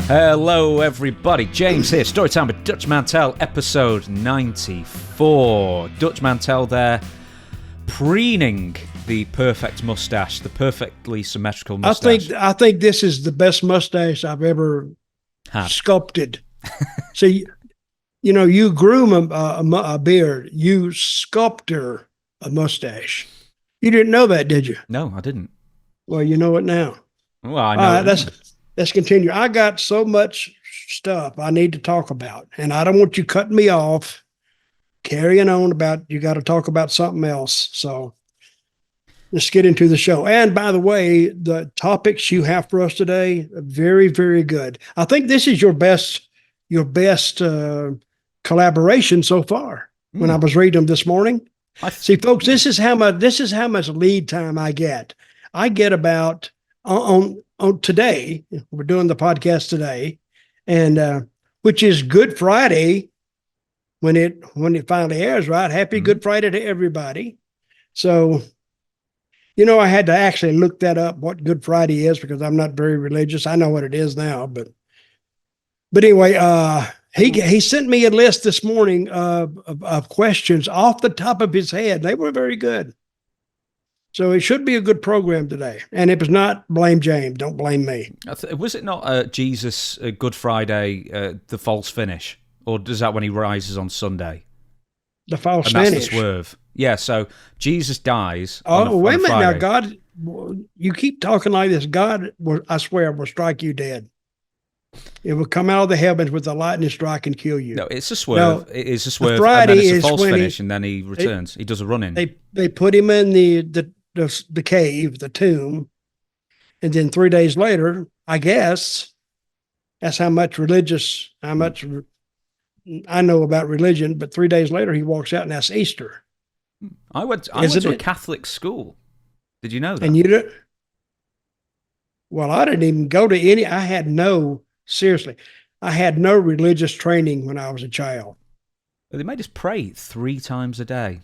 Hello everybody, James here, Storytime with Dutch Mantell, episode 94. Dutch Mantell there, preening the perfect mustache, the perfectly symmetrical mustache. I think this is the best mustache I've ever sculpted. See, you groom a beard, you sculptor a mustache. You didn't know that, did you? No, I didn't. Well, you know it now. Well, I know. Let's continue. I got so much stuff I need to talk about, and I don't want you cutting me off, carrying on about you got to talk about something else. So let's get into the show. And by the way, the topics you have for us today are very, very good. I think this is your best collaboration so far. When I was reading them this morning. See, folks, this is how much lead time I get. I get about on today. We're doing the podcast today, and which is Good Friday when it finally airs. Right? Happy Good Friday to everybody. So, I had to actually look that up, what Good Friday is, because I'm not very religious. I know what it is now, but anyway, he sent me a list this morning of questions off the top of his head. They were very good. So it should be a good program today. And if it's not, blame James. Don't blame me. Was it not Jesus Good Friday, the false finish? Or is that when he rises on Sunday? The false finish. That's the swerve. Yeah, so Jesus dies wait a minute. Friday. Now, God, you keep talking like this. God, I swear, will strike you dead. It will come out of the heavens with a lightning strike and kill you. No, it's a swerve. No, it is a swerve. Friday and then it's a false finish, and then he returns. He does a run-in. They put him in the cave, the tomb, and then 3 days later, I guess, that's how much I know about religion, but 3 days later he walks out and that's Easter. I went to a Catholic school. Did you know that? And you did? Well, I didn't even go to any. I had no religious training when I was a child. They made us pray 3 times a day.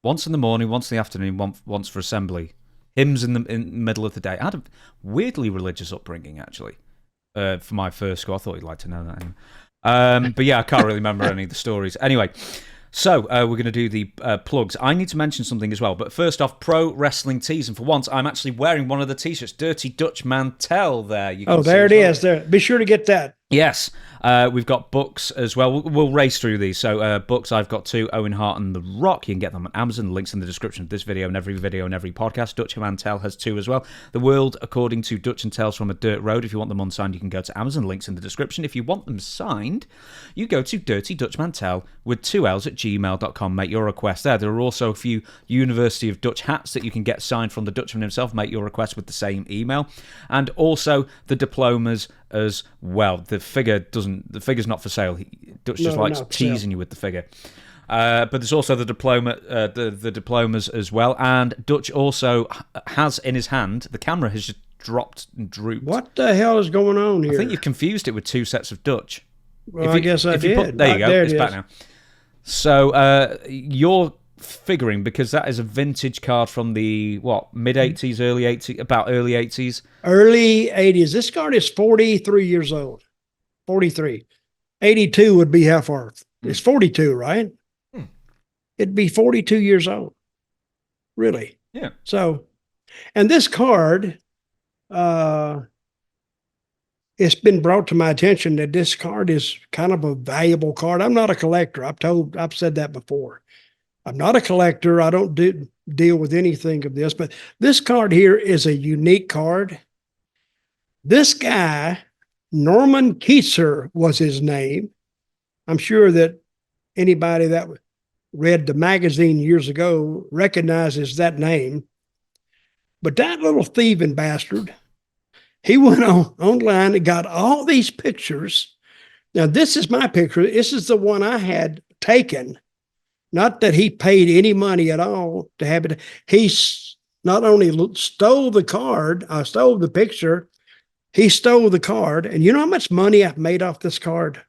Once in the morning, once in the afternoon, once for assembly. Hymns in the middle of the day. I had a weirdly religious upbringing, actually, for my first school. I thought you'd like to know that. Anyway. But yeah, I can't really remember any of the stories. Anyway, so we're going to do the plugs. I need to mention something as well. But first off, Pro Wrestling Tees. And for once, I'm actually wearing one of the T-shirts. Dirty Dutch Mantell there. There it is. There. Be sure to get that. Yes. We've got books as well. We'll race through these. So books, I've got 2, Owen Hart and The Rock. You can get them on Amazon. Links in the description of this video and every podcast. Dutch Mantell has 2 as well. The World According to Dutch and Tales from a Dirt Road. If you want them unsigned, you can go to Amazon. Links in the description. If you want them signed, you go to Dirty Dutch Mantell with 2 L's at gmail.com. Make your request there. There are also a few University of Dutch hats that you can get signed from the Dutchman himself. Make your request with the same email. And also the diplomas as well. The figure's not for sale. Dutch just likes teasing you with the figure. But there's also the diploma, the diplomas as well. And Dutch also has in his hand, the camera has just dropped and drooped. What the hell is going on here? I think you've confused it with 2 sets of Dutch. Well, I guess I did. There you go. It's back now. So you're figuring, because that is a vintage card from the mid-80s, early 80s, about early 80s. Early 80s. This card is 43 years old. 43. 82 would be how far? It's 42, right? It'd be 42 years old. Really? Yeah. So, and this card, it's been brought to my attention that this card is kind of a valuable card. I'm not a collector. I've said that before. I'm not a collector. I don't deal with anything of this, but this card here is a unique card. This guy, Norman Keitzer was his name. I'm sure that anybody that read the magazine years ago recognizes that name. But that little thieving bastard, he went online and got all these pictures. Now, this is my picture. This is the one I had taken. Not that he paid any money at all to have it. He not only stole the card, stole the picture, he stole the card. And you know how much money I've made off this card?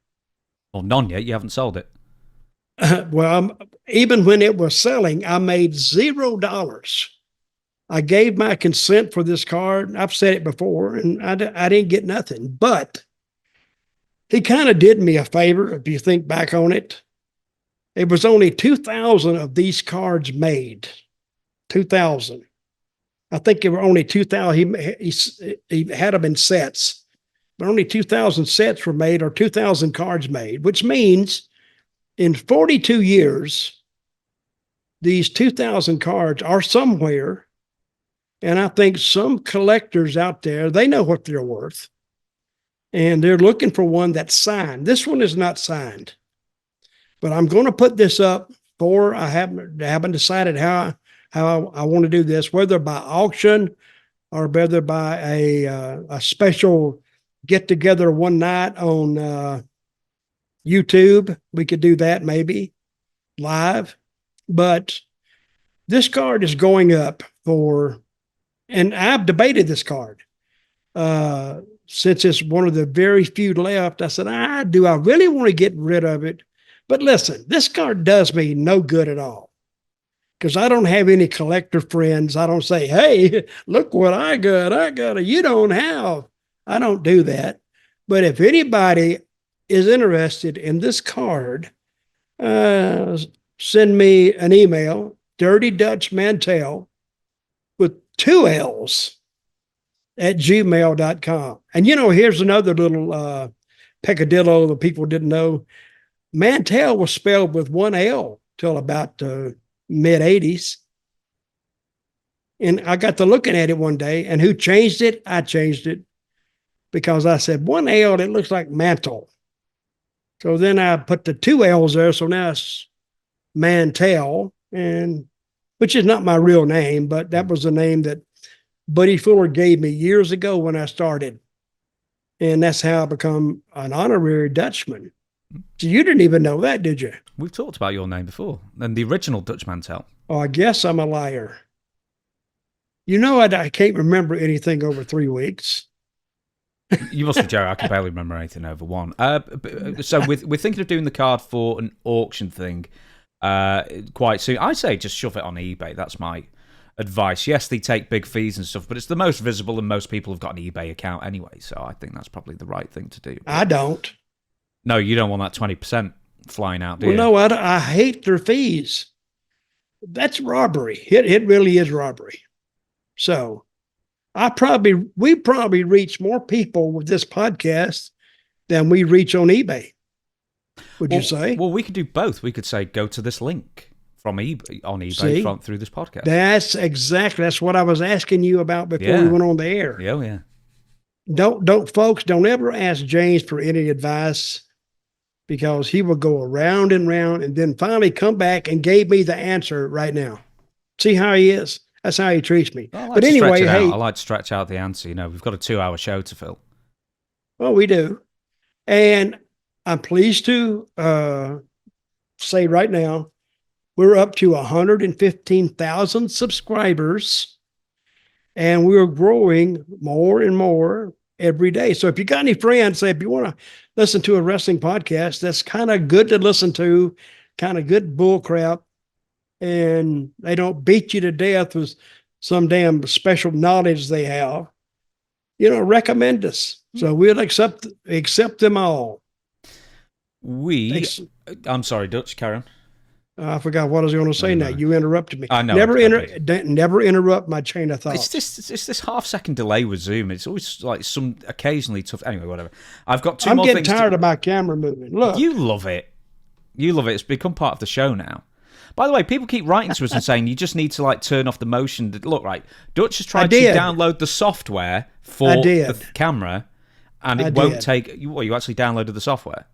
Well, none yet. You haven't sold it. Even when it was selling, I made $0. I gave my consent for this card. I've said it before, and I didn't get nothing. But he kind of did me a favor if you think back on it. It was only 2,000 of these cards made. 2,000. I think there were only 2,000. He had them in sets, but only 2,000 sets were made or 2,000 cards made, which means in 42 years, these 2,000 cards are somewhere. And I think some collectors out there, they know what they're worth. And they're looking for one that's signed. This one is not signed. But I'm going to put this up for, I haven't decided how I want to do this, whether by auction or whether by a special get together one night on YouTube. We could do that maybe live. But this card is going up for, and I've debated this card since it's one of the very few left. I said, do I really want to get rid of it? But listen, this card does me no good at all because I don't have any collector friends. I don't say, hey, look what I got. I got it. You don't have. I don't do that. But if anybody is interested in this card, send me an email, Dirty Dutch Mantell with 2 L's at gmail.com. And, here's another little peccadillo that people didn't know. Mantell was spelled with 1 L till about the mid-'80s. And I got to looking at it one day, and who changed it? I changed it because I said 1 L, it looks like mantle. So then I put the 2 L's there, so now it's Mantell, which is not my real name, but that was the name that Buddy Fuller gave me years ago when I started. And that's how I become an honorary Dutchman. So you didn't even know that, did you? We've talked about your name before, and the original Dutch Mantell. Oh, I guess I'm a liar. I can't remember anything over 3 weeks. You must be joking. I can barely remember anything over 1. So we're thinking of doing the card for an auction thing quite soon. I say just shove it on eBay. That's my advice. Yes, they take big fees and stuff, but it's the most visible, and most people have got an eBay account anyway, so I think that's probably the right thing to do. But I don't. No, you don't want that 20% flying out, do you? No, I hate their fees. That's robbery. It really is robbery. So we probably reach more people with this podcast than we reach on eBay. Would you say? Well, we could do both. We could say, go to this link from eBay on eBay through this podcast. That's what I was asking you about before we went on the air. Yeah. Don't ever ask James for any advice, because he will go around and round and then finally come back and gave me the answer right now. See how he is? That's how he treats me. But anyway, I like to stretch out the answer. We've got a 2-hour show to fill. Well, we do. And I'm pleased to say right now, we're up to 115,000 subscribers, and we're growing more and more every day. So if you got any friends, say if you want to listen to a wrestling podcast that's kind of good to listen to, kind of good bull crap, and they don't beat you to death with some damn special knowledge they have, recommend us. So we'll accept them all. I'm sorry, Dutch, Karen. I forgot what I was going to say now. You interrupted me. I know. Never interrupt my chain of thought. It's this half-second delay with Zoom. It's always like some occasionally tough. Anyway, whatever. I've got 2 more things. I'm getting tired of my camera moving. Look. You love it. It's become part of the show now. By the way, people keep writing to us and saying you just need to turn off the motion. Look, right. Dutch has tried to download the software for the camera, and it won't take. You actually downloaded the software?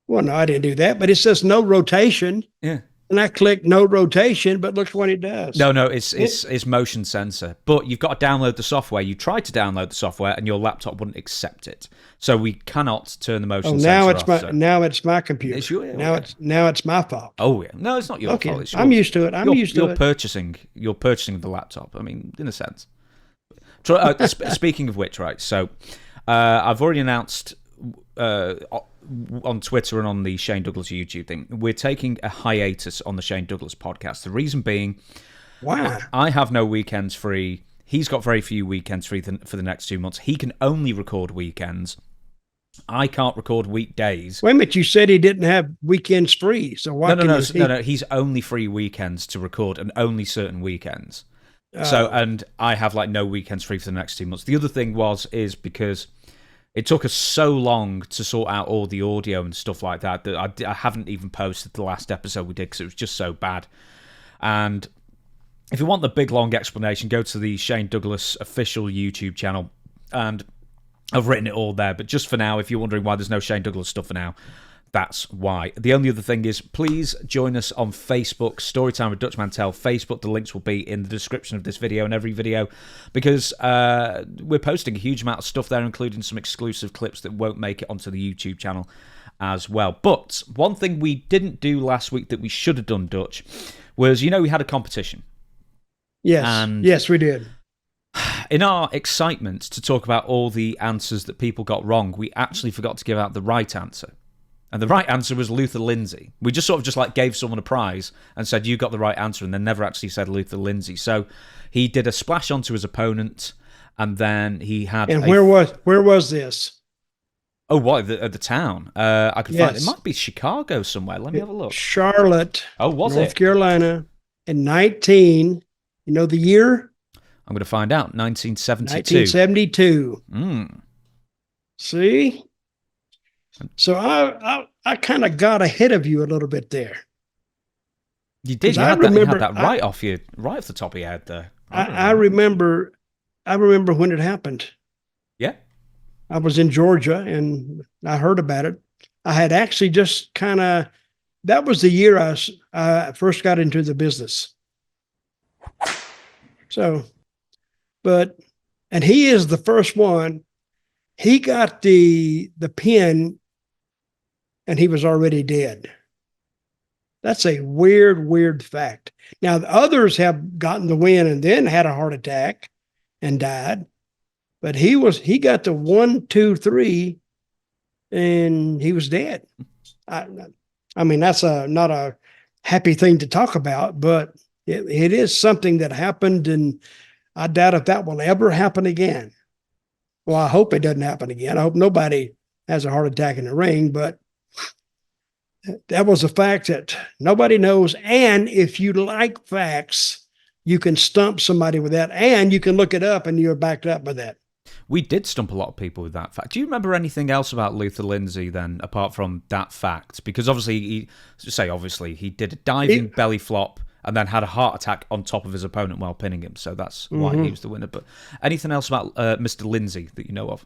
Well, no, I didn't do that, but it says no rotation. Yeah. And I click no rotation, but look what it does. No, it's motion sensor. But you've got to download the software. You tried to download the software, and your laptop wouldn't accept it. So we cannot turn the motion sensor off. Now it's my computer. Now it's my fault. Oh yeah, no, it's not your fault. It's I'm used to it. You're purchasing the laptop. I mean, in a sense. Speaking of which, right? So I've already announced on Twitter and on the Shane Douglas YouTube thing, we're taking a hiatus on the Shane Douglas podcast. The reason being, I have no weekends free. He's got very few weekends free for the next 2 months. He can only record weekends. I can't record weekdays. Wait a minute, you said he didn't have weekends free, so why No. He's only free weekends to record, and only certain weekends. So, and I have like no weekends free for the next 2 months. The other thing is because it took us so long to sort out all the audio and stuff like that I haven't even posted the last episode we did because it was just so bad. And if you want the big long explanation, go to the Shane Douglas official YouTube channel, and I've written it all there. But just for now, if you're wondering why there's no Shane Douglas stuff for now, that's why. The only other thing is, please join us on Facebook, Storytime with Dutch Mantell. Facebook, the links will be in the description of this video and every video, because we're posting a huge amount of stuff there, including some exclusive clips that won't make it onto the YouTube channel as well. But one thing we didn't do last week that we should have done, Dutch, was, we had a competition. Yes, and yes, we did. In our excitement to talk about all the answers that people got wrong, we actually forgot to give out the right answer. And the right answer was Luther Lindsay. We just sort of just like gave someone a prize and said, you got the right answer, and then never actually said Luther Lindsay. So he did a splash onto his opponent, and then he had... And where was this? Oh, what? At the town? I could find... It might be Chicago somewhere. Let me have a look. Charlotte. Oh, was North Carolina. In 19... You know the year? I'm going to find out. 1972. 1972. See? So I kind of got ahead of you a little bit there. You did. You had that right off the top of your head there. I remember when it happened. Yeah. I was in Georgia and I heard about it. I had actually just that was the year I first got into the business. So, and he is the first one. He got the pin and he was already dead. That's a weird fact. Now, the others have gotten the win and then had a heart attack and died. But he got the 1, 2, 3 and he was dead. I mean, that's not a happy thing to talk about, but it is something that happened, and I doubt if that will ever happen again. Well, I hope it doesn't happen again. I hope nobody has a heart attack in the ring, but that was a fact that nobody knows. And if you like facts, you can stump somebody with that, and you can look it up, and you're backed up by that. We did stump a lot of people with that fact. Do you remember anything else about Luther Lindsay then, apart from that fact? Because obviously, he did a diving belly flop and then had a heart attack on top of his opponent while pinning him. So that's why he was the winner. But anything else about Mr. Lindsay that you know of?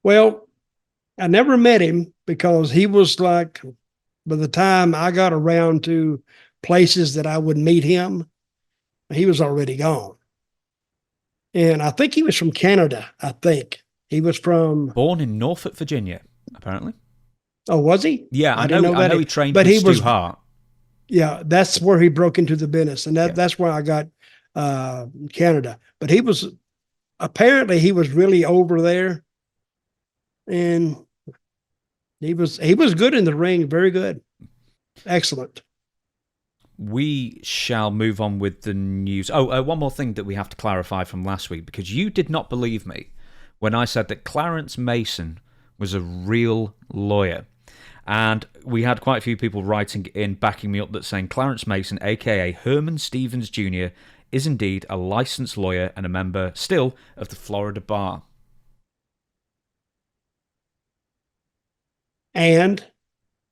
Well, I never met him because he was like, by the time I got around to places that I would meet him, he was already gone. And I think he was from Canada, I think. He was born in Norfolk, Virginia, apparently. Oh, was he? Yeah, I know he trained with Stu Hart. Yeah, that's where he broke into the business. And that's where I got Canada. But apparently he was really over there. And he was good in the ring, very good. Excellent. We shall move on with the news. Oh, one more thing that we have to clarify from last week, because you did not believe me when I said that Clarence Mason was a real lawyer. And we had quite a few people writing in backing me up that saying Clarence Mason, a.k.a. Herman Stevens Jr., is indeed a licensed lawyer and a member still of the Florida Bar. And?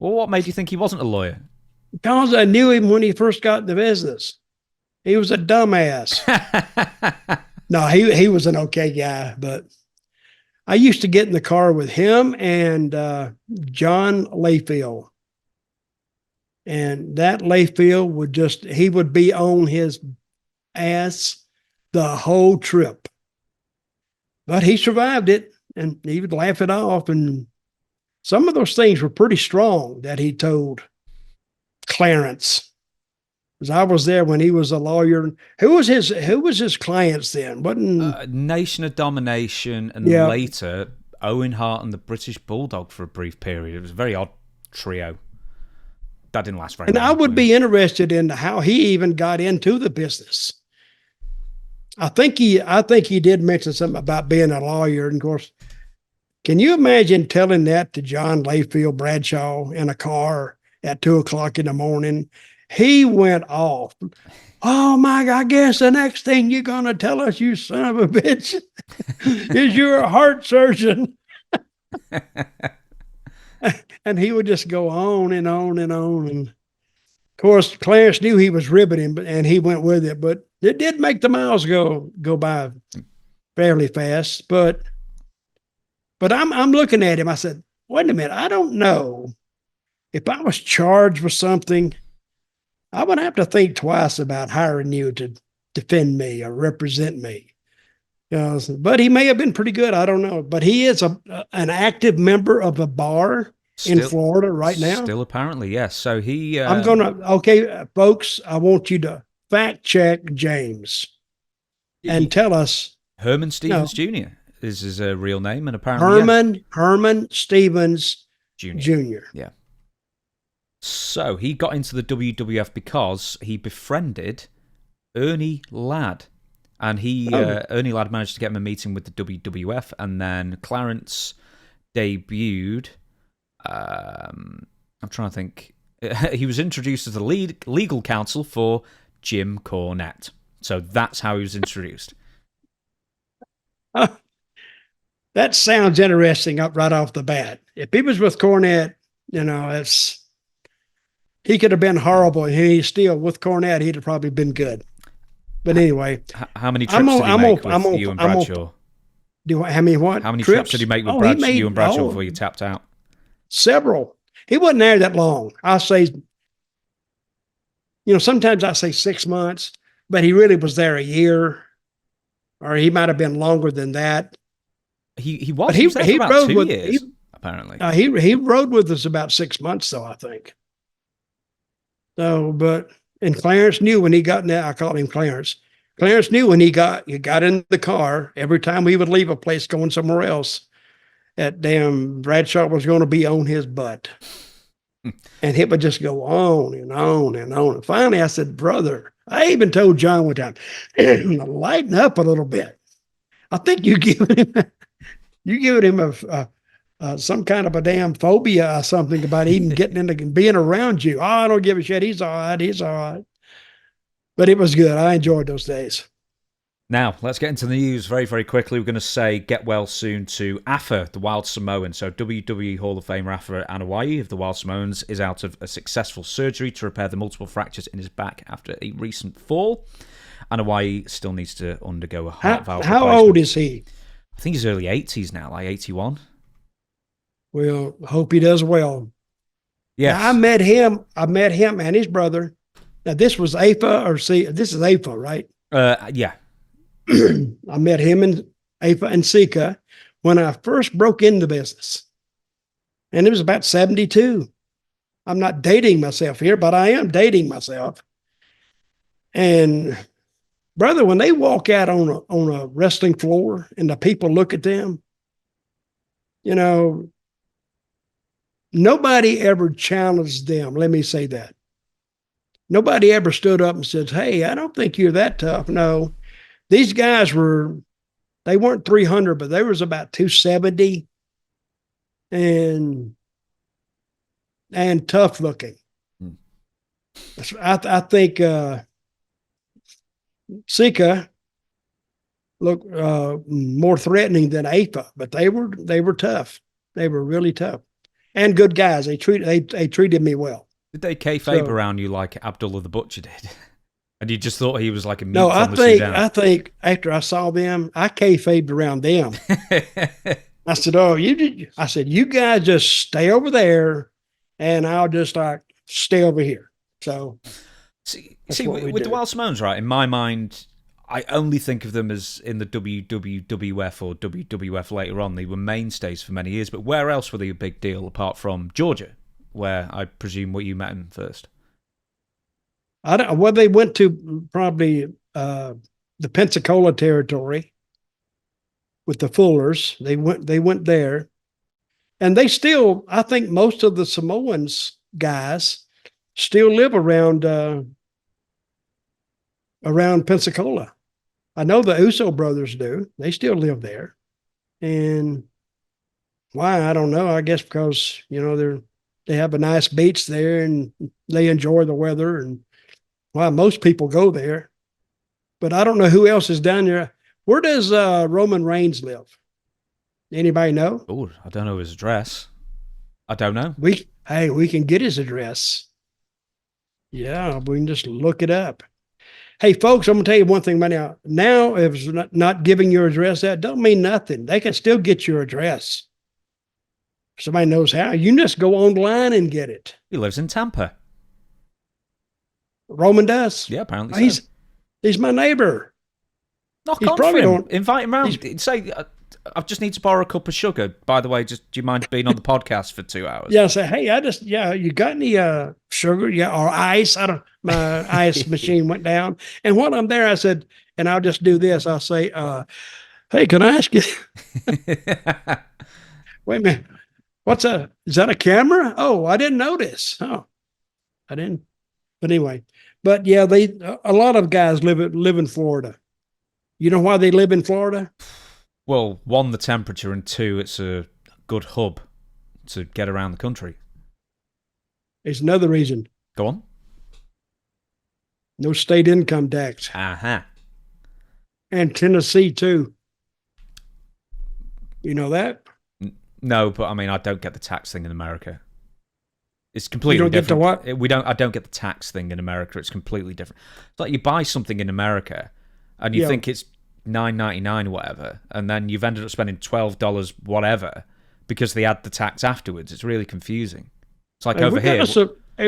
Well, what made you think he wasn't a lawyer? Because I knew him when he first got in the business. He was a dumbass. No, he was an okay guy, but I used to get in the car with him and John Layfield. And that Layfield he would be on his ass the whole trip. But he survived it, and he would laugh it off. And some of those things were pretty strong that he told Clarence, because I was there when he was a lawyer. Who was his clients then? Wasn't Nation of Domination, and later Owen Hart and the British Bulldog for a brief period. It was a very odd trio. That didn't last very long. And I would be interested in how he even got into the business. I think he did mention something about being a lawyer, and of course, Can you imagine telling that to John Layfield Bradshaw in a car at 2:00 in the morning? He went off. Oh my God, I guess the next thing you're going to tell us, you son of a bitch, is you're a heart surgeon. And he would just go on and on and on. And of course, Clarence knew he was riveting, and he went with it. But it did make the miles go by fairly fast. But I'm looking at him. I said, wait a minute. I don't know if I was charged with something. I would have to think twice about hiring you to defend me or represent me. But he may have been pretty good. I don't know. But he is an active member of a bar in Florida right now. Still apparently, yes. So he... I'm going to... Okay, folks, I want you to fact check James and tell us... Herman Stevens Jr. is his real name, and apparently... Herman Stevens Jr. Yeah. So he got into the WWF because he befriended Ernie Ladd. And Ernie Ladd managed to get him a meeting with the WWF, and then Clarence debuted. I'm trying to think. He was introduced as the legal counsel for Jim Cornette. So that's how he was introduced. That sounds interesting right off the bat. If he was with Cornette, he could have been horrible, and he's still with Cornette. He'd have probably been good. But anyway, how many trips did he make with you and Bradshaw? How many what? How many trips did he make with you and Bradshaw before you tapped out? Several. He wasn't there that long. I say, sometimes I say 6 months, but he really was there a year, or he might have been longer than that. He was there for about 2 years, apparently. He rode with us about 6 months, though, I think. So, and Clarence knew when he got in there, I called him Clarence. Clarence knew when he got in the car, every time we would leave a place going somewhere else, that damn Bradshaw was going to be on his butt. And it would just go on and on and on. And finally I said, brother, I even told John one time, lighten up a little bit. I think you're giving him some kind of a damn phobia or something about even getting into being around you. Oh, I don't give a shit. He's all right. But it was good. I enjoyed those days. Now, let's get into the news very, very quickly. We're going to say get well soon to Afa, the Wild Samoan. So WWE Hall of Famer Afa Anoa'i of the Wild Samoans is out of a successful surgery to repair the multiple fractures in his back after a recent fall. Anoa'i still needs to undergo a heart valve replacement. How old is he? I think he's early 80s now, like 81. Well, hope he does well. Yes. Now, I met him and his brother. Now, this was AFA this is AFA, right? Yeah. I met him and AFA and Sika when I first broke into business. And it was about 72. I'm not dating myself here, but I am dating myself. And brother, when they walk out on a wrestling floor and the people look at them, nobody ever challenged them. Let me say that. Nobody ever stood up and said, hey, I don't think you're that tough. No, these guys they weren't 300, but they was about 270 and tough looking. I think Sika looked more threatening than AFA, but they were tough. They were really tough and good guys. They treated me well. Did they kayfabe around you like Abdullah the Butcher did? And you just thought he was like a meat from the Sudan? I think after I saw them, I kayfabed around them. I said, you guys just stay over there and I'll just stay over here. So see with the Wild Samoans, right? In my mind, I only think of them as in the WWF or WWF later on. They were mainstays for many years, but where else were they a big deal apart from Georgia, where I presume you met him first? They went to probably the Pensacola territory with the Fullers. They went there, and they still, I think most of the Samoans guys still live around Pensacola. I know the Uso brothers do. They still live there, and Why? I don't know. I guess because, they have a nice beach there and they enjoy the weather, and why most people go there. But I don't know who else is down there. Where does Roman Reigns live? Anybody know? Oh, I don't know his address. I don't know. We can get his address. Yeah, we can just look it up. Hey, folks, I'm gonna tell you one thing right now. Now, if it's not giving your address, that don't mean nothing. They can still get your address. If somebody knows how. You just go online and get it. He lives in Tampa. Roman does. Yeah, apparently so. He's my neighbor. Knock He's on for probably him. on- Invite him round. Say, I just need to borrow a cup of sugar. By the way, just do you mind being on the podcast for 2 hours? Yeah, say, hey, you got any sugar? Yeah, or ice? My ice machine went down. And while I'm there, I said, and I'll just do this. I'll say, hey, can I ask you? Wait a minute. Is that a camera? Oh, I didn't notice. Oh, I didn't. But anyway, yeah, a lot of guys live in Florida. You know why they live in Florida? Well, one, the temperature, and two, it's a good hub to get around the country. There's another reason. Go on. No state income tax. Uh-huh. And Tennessee, too. You know that? No, but I mean, I don't get the tax thing in America. It's completely different. You don't get the what? I don't get the tax thing in America. It's completely different. It's like you buy something in America and you think it's $9.99 or whatever, and then you've ended up spending $12 whatever because they add the tax afterwards. It's really confusing. It's like over here.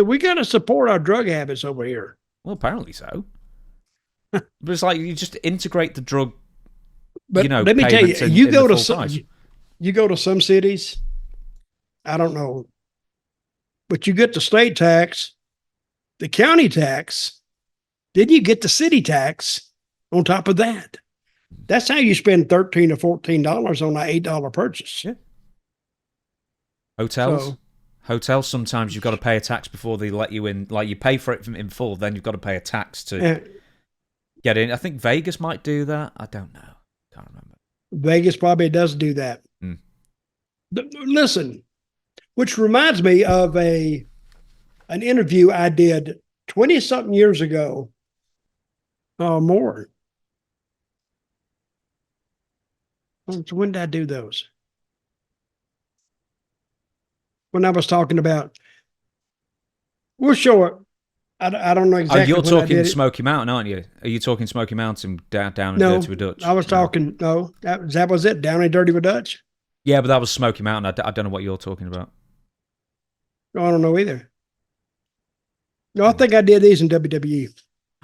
We got to support our drug habits over here. Well, apparently so. But it's like you just integrate the drug. But let me tell you, you go to some cities, I don't know, but you get the state tax, the county tax, then you get the city tax on top of that. That's how you spend $13 or $14 on an $8 purchase. Yeah. Hotels, sometimes you've got to pay a tax before they let you in. Like you pay for it in full, then you've got to pay a tax to get in. I think Vegas might do that. I don't know. Can't remember. Vegas probably does do that. Listen, which reminds me of an interview I did 20-something years ago. More. When did I do those? When I was talking about, we'll show it. I don't know exactly. Oh, you're talking Smoky Mountain, aren't you? Are you talking Smoky Mountain down and Dirty with Dutch? I was talking. No, that was it. Down and Dirty with Dutch. Yeah, but that was Smoky Mountain. I don't know what you're talking about. No, I don't know either. No, I think I did these in WWE.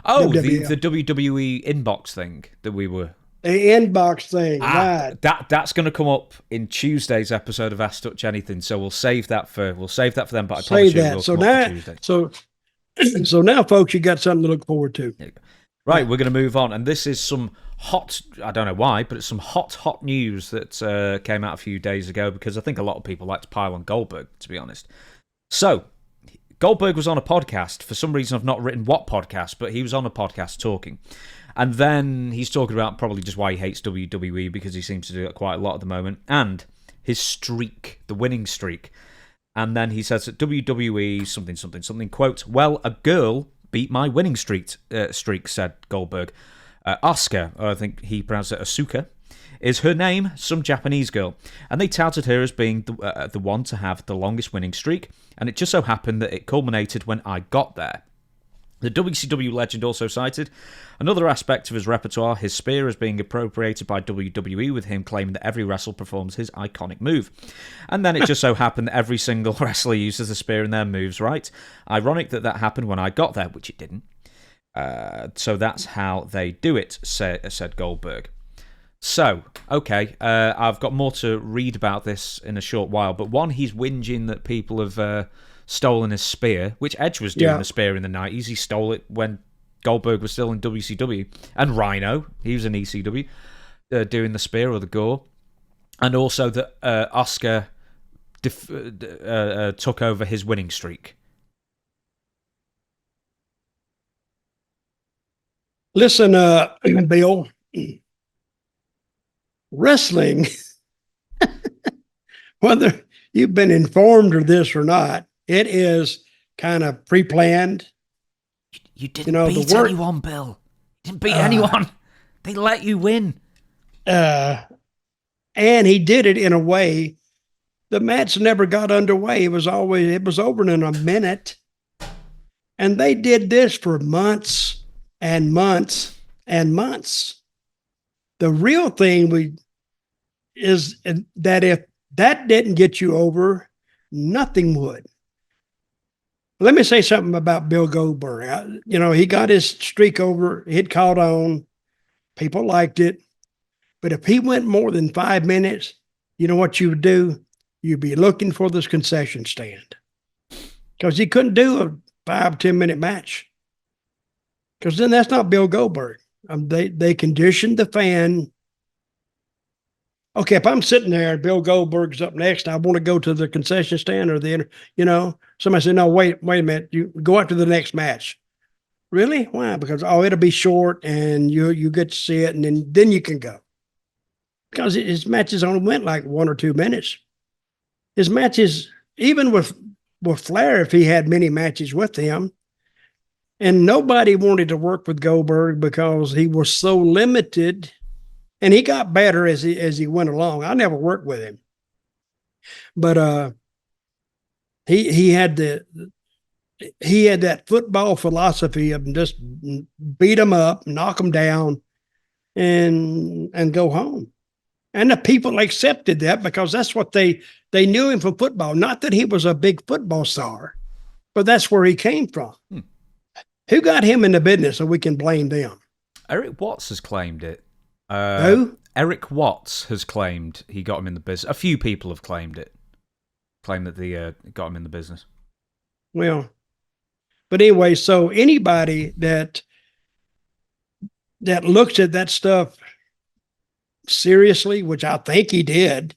Oh, the WWE inbox thing that we were. The inbox thing, right? That's going to come up in Tuesday's episode of Ask Dutch Anything. So we'll save that for them. But I promise you, we'll come up for Tuesday. So now, folks, you got something to look forward to. Right, we're going to move on, and this is some hot. I don't know why, but it's some hot news that came out a few days ago because I think a lot of people like to pile on Goldberg, to be honest. So Goldberg was on a podcast. For some reason, I've not written what podcast, but he was on a podcast talking. And then he's talking about probably just why he hates WWE because he seems to do it quite a lot at the moment. And his streak, the winning streak. And then he says that WWE something, quote, well, a girl beat my winning streak, said Goldberg. Asuka, or I think he pronounced it Asuka, is her name, some Japanese girl. And they touted her as being the one to have the longest winning streak. And it just so happened that it culminated when I got there. The WCW legend also cited another aspect of his repertoire, his spear, as being appropriated by WWE, with him claiming that every wrestler performs his iconic move. And then it just so happened that every single wrestler uses the spear in their moves, right? Ironic that happened when I got there, which it didn't. So that's how they do it, said Goldberg. So, okay, I've got more to read about this in a short while, but one, he's whinging that people have stolen his spear, which Edge was doing the spear in the 90s. He stole it when Goldberg was still in WCW. And Rhino, he was in ECW, doing the spear or the gore. And also that Asuka took over his winning streak. Listen, Bill, wrestling whether you've been informed of this or not, it is kind of pre-planned. You didn't beat anyone, Bill. You didn't beat anyone. They let you win. And he did it in a way. The match never got underway. It was over in a minute. And they did this for months and months and months. The real thing is that if that didn't get you over, nothing would. Let me say something about Bill Goldberg. He got his streak over. He'd caught on. People liked it. But if he went more than 5 minutes, you know what you would do? You'd be looking for this concession stand. Because he couldn't do a 5 10 minute match, because then that's not Bill Goldberg. They conditioned the fan. Okay, if I'm sitting there and Bill Goldberg's up next, I want to go to the concession stand or somebody said, no, wait a minute, you go after the next match. Really? Why? Because it'll be short and you get to see it, and then you can go. Because his matches only went like 1 or 2 minutes. His matches, even with Flair, if he had many matches with him, and nobody wanted to work with Goldberg because he was so limited, and he got better as he went along. I never worked with him, but he had that football philosophy of just beat them up, knock them down, and go home. And the people accepted that because that's what they knew him from football. Not that he was a big football star, but that's where he came from. Who got him in the business so we can blame them? Eric Watts has claimed it. Who? Eric Watts has claimed he got him in the business. A few people have claimed it. Claimed that they got him in the business. Well, but anyway, so anybody that looks at that stuff seriously, which I think he did,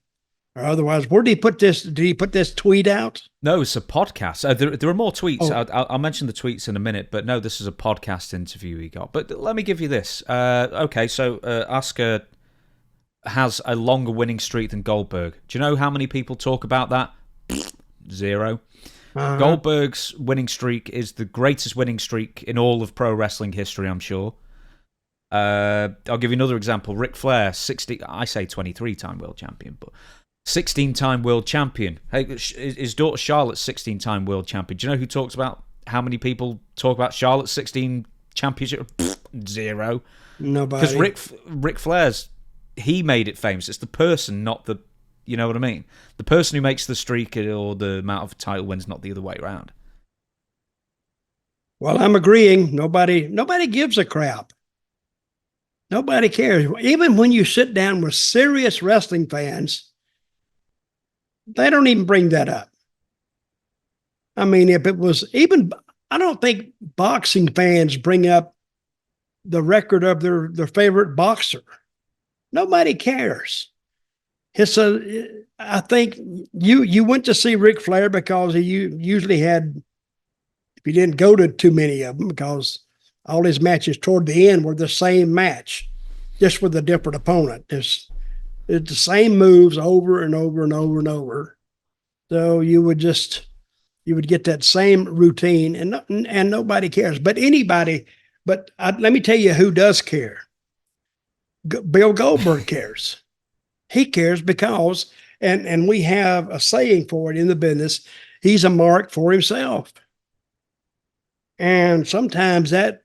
or otherwise, where did he put this? Did he put this tweet out? No, it's a podcast. There are more tweets. I'll mention the tweets in a minute, but no, this is a podcast interview he got. But let me give you this. Okay, so Asuka has a longer winning streak than Goldberg. Do you know how many people talk about that? 0. Goldberg's winning streak is the greatest winning streak in all of pro wrestling history, I'm sure. I'll give you another example. Ric Flair, 23-time world champion, but 16-time world champion. Hey, his daughter Charlotte's 16-time world champion. Do you know who talks about how many people talk about Charlotte's 16 championship? 0. Nobody. Because Ric Flair's, he made it famous. It's the person, not the, you know what I mean? The person who makes the streak or the amount of title wins, not the other way around. Well, I'm agreeing. Nobody gives a crap. Nobody cares. Even when you sit down with serious wrestling fans, they don't even bring that up. I mean, if it was even, I don't think boxing fans bring up the record of their favorite boxer. Nobody cares. I think you went to see Ric Flair because he usually had, if you didn't go to too many of them, because all his matches toward the end were the same match, just with a different opponent. It's the same moves over and over and over and over. So you would get that same routine, and nobody cares. But let me tell you who does care. Bill Goldberg cares. He cares because, and we have a saying for it in the business, he's a mark for himself. And sometimes that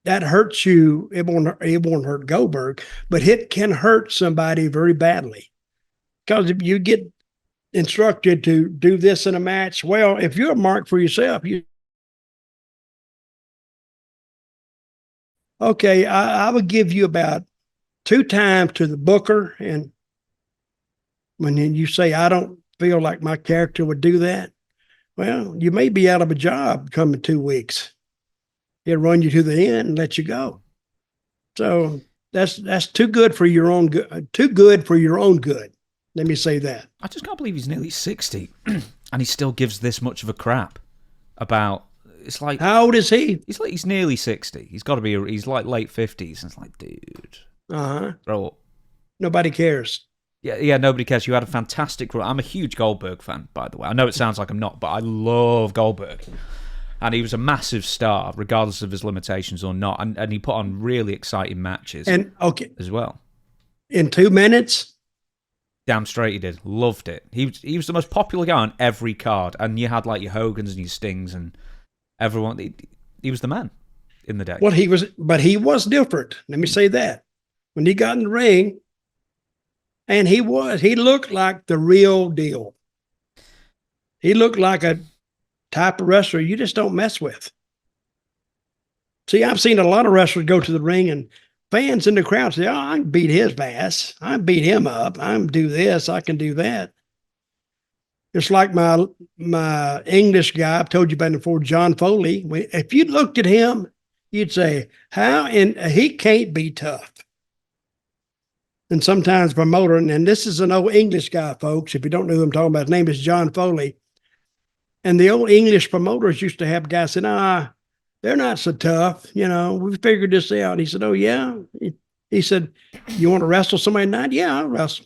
hurts you. It won't hurt Goldberg, but it can hurt somebody very badly. Because if you get instructed to do this in a match, well, if you're a mark for yourself, I would give you about 2 times to the booker, and when you say, I don't feel like my character would do that, well, you may be out of a job coming 2 weeks. He'll run you to the end and let you go. So that's too good for your own good. Too good for your own good. Let me say that. I just can't believe he's nearly 60 and he still gives this much of a crap about. It's like, how old is he? He's nearly 60. He's got to be. He's like late 50s. And it's like, dude, grow up. Nobody cares. Yeah, nobody cares. You had a fantastic run. I'm a huge Goldberg fan, by the way. I know it sounds like I'm not, but I love Goldberg. And he was a massive star, regardless of his limitations or not. And he put on really exciting matches And okay, as well. in 2 minutes, Damn straight he did. Loved it. He was the most popular guy on every card. And you had like your Hogans and your Stings and everyone. He was the man in the day. but he was different. Let me say that. When he got in the ring, and he looked like the real deal. He looked like a type of wrestler you just don't mess with. See, I've seen a lot of wrestlers go to the ring and fans in the crowd say, oh, I can beat his ass. I can beat him up. I can do this. I can do that. It's like my English guy, I've told you about before, John Foley. If you looked at him, you'd say, how? And he can't be tough. And sometimes promoter, and this is an old English guy, folks. If you don't know who I'm talking about, his name is John Foley. And the old English promoters used to have guys say, they're not so tough. We figured this out. He said, oh, yeah. He said, you want to wrestle somebody tonight? Yeah, I'll wrestle.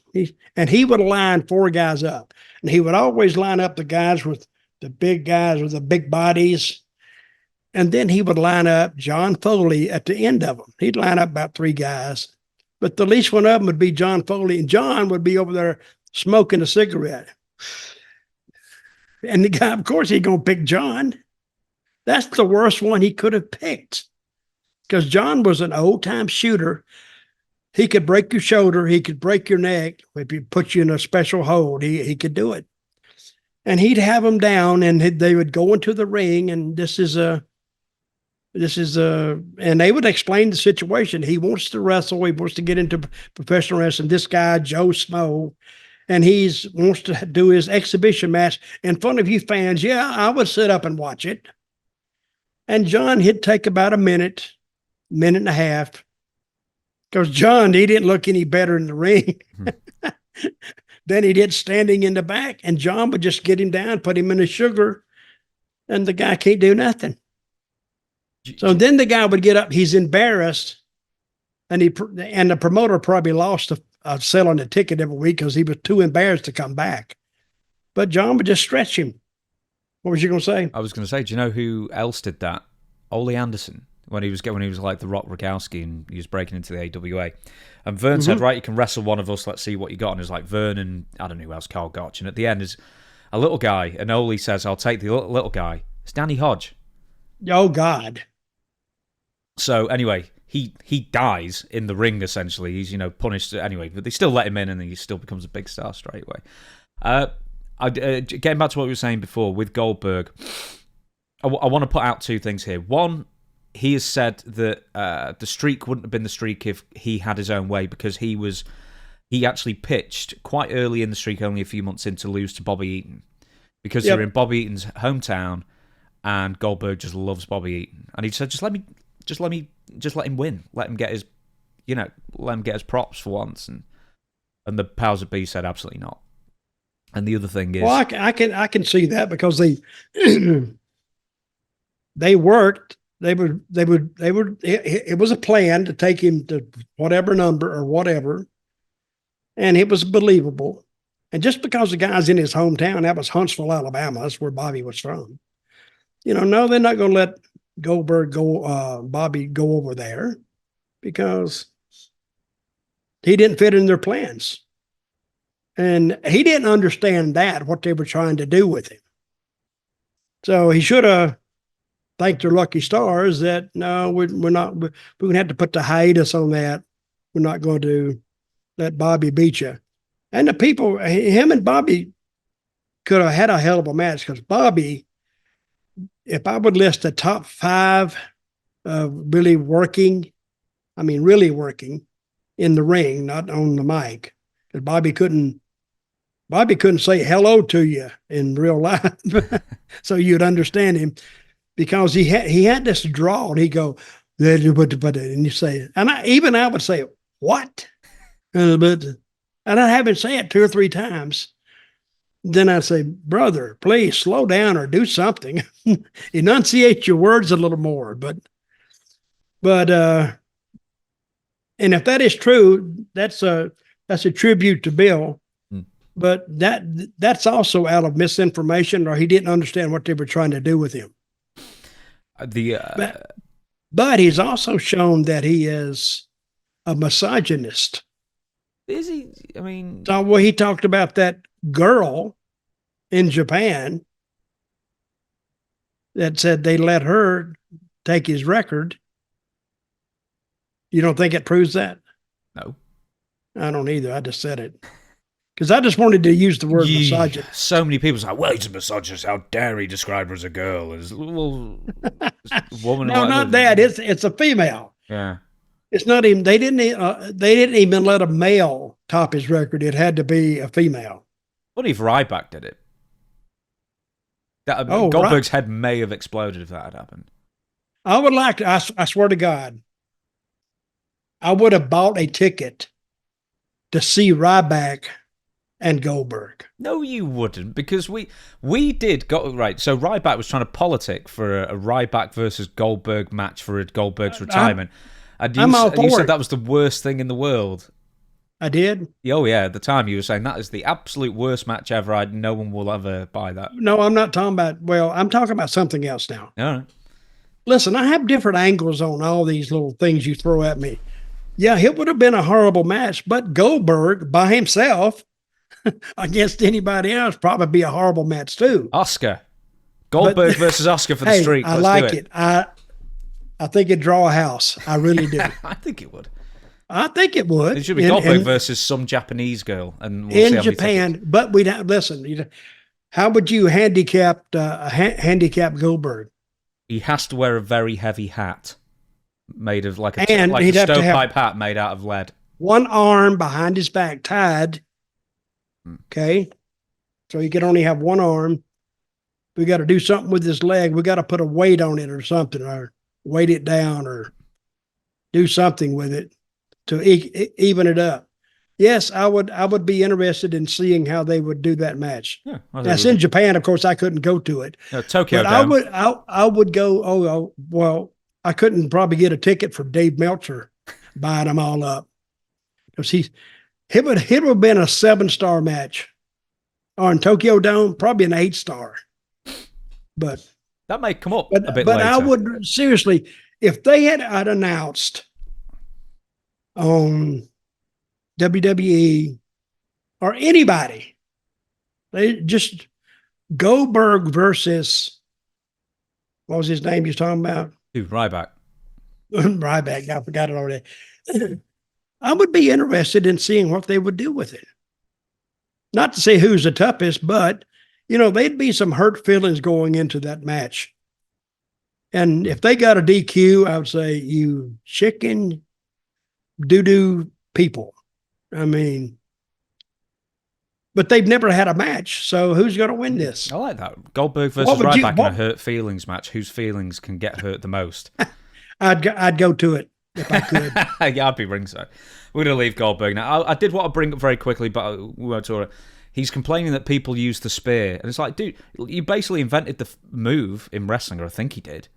And he would line 4 guys up. And he would always line up the guys with the big guys with the big bodies. And then he would line up John Foley at the end of them. He'd line up about 3 guys. But the least one of them would be John Foley, and John would be over there smoking a cigarette. And the guy, of course, he's going to pick John. That's the worst one he could have picked, because John was an old-time shooter. He could break your shoulder. He could break your neck. If he put you in a special hold, he could do it. And he'd have them down, and they would go into the ring, and and they would explain the situation. He wants to wrestle. He wants to get into professional wrestling. This guy, Joe Smo, and he wants to do his exhibition match in front of you fans. Yeah, I would sit up and watch it. And John, he'd take about a minute and a half, because John, he didn't look any better in the ring than he did standing in the back. And John would just get him down, put him in the sugar, and the guy can't do nothing. So then the guy would get up, he's embarrassed, and the promoter probably lost selling a ticket every week because he was too embarrassed to come back. But John would just stretch him. What was you going to say? I was going to say, do you know who else did that? Ole Anderson, when he was like the Rock Rokowski and he was breaking into the AWA. And Vern said, right, you can wrestle one of us, let's see what you got. And it was like Vern and I don't know who else, Carl Gotch. And at the end is a little guy, and Ole says, I'll take the little guy. It's Danny Hodge. Oh, God. So anyway, he dies in the ring, essentially. He's, punished anyway, but they still let him in and he still becomes a big star straight away. Getting back to what we were saying before with Goldberg, I want to put out 2 things here. One, he has said that the streak wouldn't have been the streak if he had his own way, because he actually pitched quite early in the streak, only a few months in, to lose to Bobby Eaton, because they're in Bobby Eaton's hometown, and Goldberg just loves Bobby Eaton, and he said, just let him win, let him get his, let him get his props for once, and the powers that be said absolutely not. And the other thing is, well, I can see that, because they worked. It was a plan to take him to whatever number or whatever, and it was believable. And just because the guy's in his hometown, that was Huntsville, Alabama. That's where Bobby was from. No, they're not going to let Bobby go over there, because he didn't fit in their plans. And he didn't understand what they were trying to do with him. So he should have thanked their lucky stars that, no, we're not, we're going to have to put the hiatus on that. We're not going to let Bobby beat you. And the people, him and Bobby could have had a hell of a match, because Bobby, if I would list the top 5 really working in the ring, not on the mic, because Bobby couldn't say hello to you in real life, so you'd understand him, because he had this draw, and he'd go, and you say, and I would say, what? And I'd have him say it 2 or 3 times. Then I'd say, brother, please slow down or do something. Enunciate your words a little more. But and if that is true, that's That's a tribute to Bill. Mm. But that's also out of misinformation, or he didn't understand what they were trying to do with him. But he's also shown that he is a misogynist. Is he? I mean, so well, he talked about that girl in Japan that said they let her take his record. You don't think it proves that? No. I don't either. I just said it. Because I just wanted to use the word misogynist. So many people say, well, he's a misogynist. How dare he describe her as a girl? As well, woman. No, not that. It's a female. Yeah. It's not even. They didn't even let a male top his record. It had to be a female. What if Ryback did it? Goldberg's head may have exploded if that had happened. I would like to. I swear to God, I would have bought a ticket to see Ryback and Goldberg. No, you wouldn't, because we did go right. So Ryback was trying to politic for a Ryback versus Goldberg match for Goldberg's retirement. I'm all for you said it. that was the worst thing in the world. I did. Oh yeah, at the time you were saying that is the absolute worst match ever. No one will ever buy that. No, I'm not talking about. Well, I'm talking about something else now. All right. Listen, I have different angles on all these little things you throw at me. Yeah, it would have been a horrible match, but Goldberg by himself against anybody else probably be a horrible match too. Asuka. Goldberg versus Asuka for the streak. I like it. I think it'd draw a house. I really do. I think it would. I think it would. It should be Goldberg versus some Japanese girl, and we'll see in Japan. But we'd listen. How would you handicap Goldberg? He has to wear a very heavy hat, made of like a stovepipe hat made out of lead. One arm behind his back tied. Okay, so he can only have one arm. We got to do something with his leg. We got to put a weight on it or something, or weight it down, or do something with it to even it up. Yes, I would be interested in seeing how they would do that match. Yeah, that's in Japan. Of course, I couldn't go to it. Tokyo. But I would go. Oh, well, I couldn't probably get a ticket for Dave Meltzer buying them all up because it would have been a 7-star match, or in Tokyo Dome probably an 8-star. But that may come up a bit but later. I would seriously, if they had announced on WWE or anybody, they just Goldberg versus, what was his name you was talking about? Who, Ryback? Ryback, I forgot it already. I would be interested in seeing what they would do with it. Not to say who's the toughest, but, there'd be some hurt feelings going into that match. And if they got a DQ, I would say, you chicken doo-doo people. I mean, but they've never had a match, so who's going to win this? I like that. Goldberg versus Ryback in a hurt feelings match. Whose feelings can get hurt the most? I'd go to it if I could. Yeah, I'd be ringside. We're going to leave Goldberg now. I did want to bring up very quickly, but we won't talk about it. He's complaining that people use the spear. And it's like, dude, you basically invented the move in wrestling, or I think he did,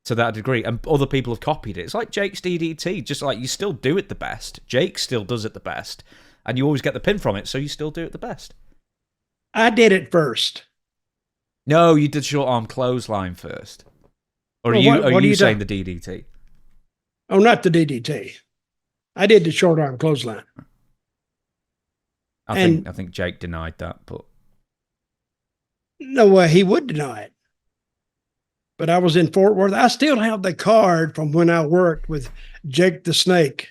to that degree. And other people have copied it. It's like Jake's DDT. Just like you still do it the best. Jake still does it the best. And you always get the pin from it, so you still do it the best. I did it first. No, you did short arm clothesline first. Or are you saying the DDT? Oh, not the DDT. I did the short arm clothesline. I think Jake denied that, but no, he would deny it. But I was in Fort Worth. I still have the card from when I worked with Jake the Snake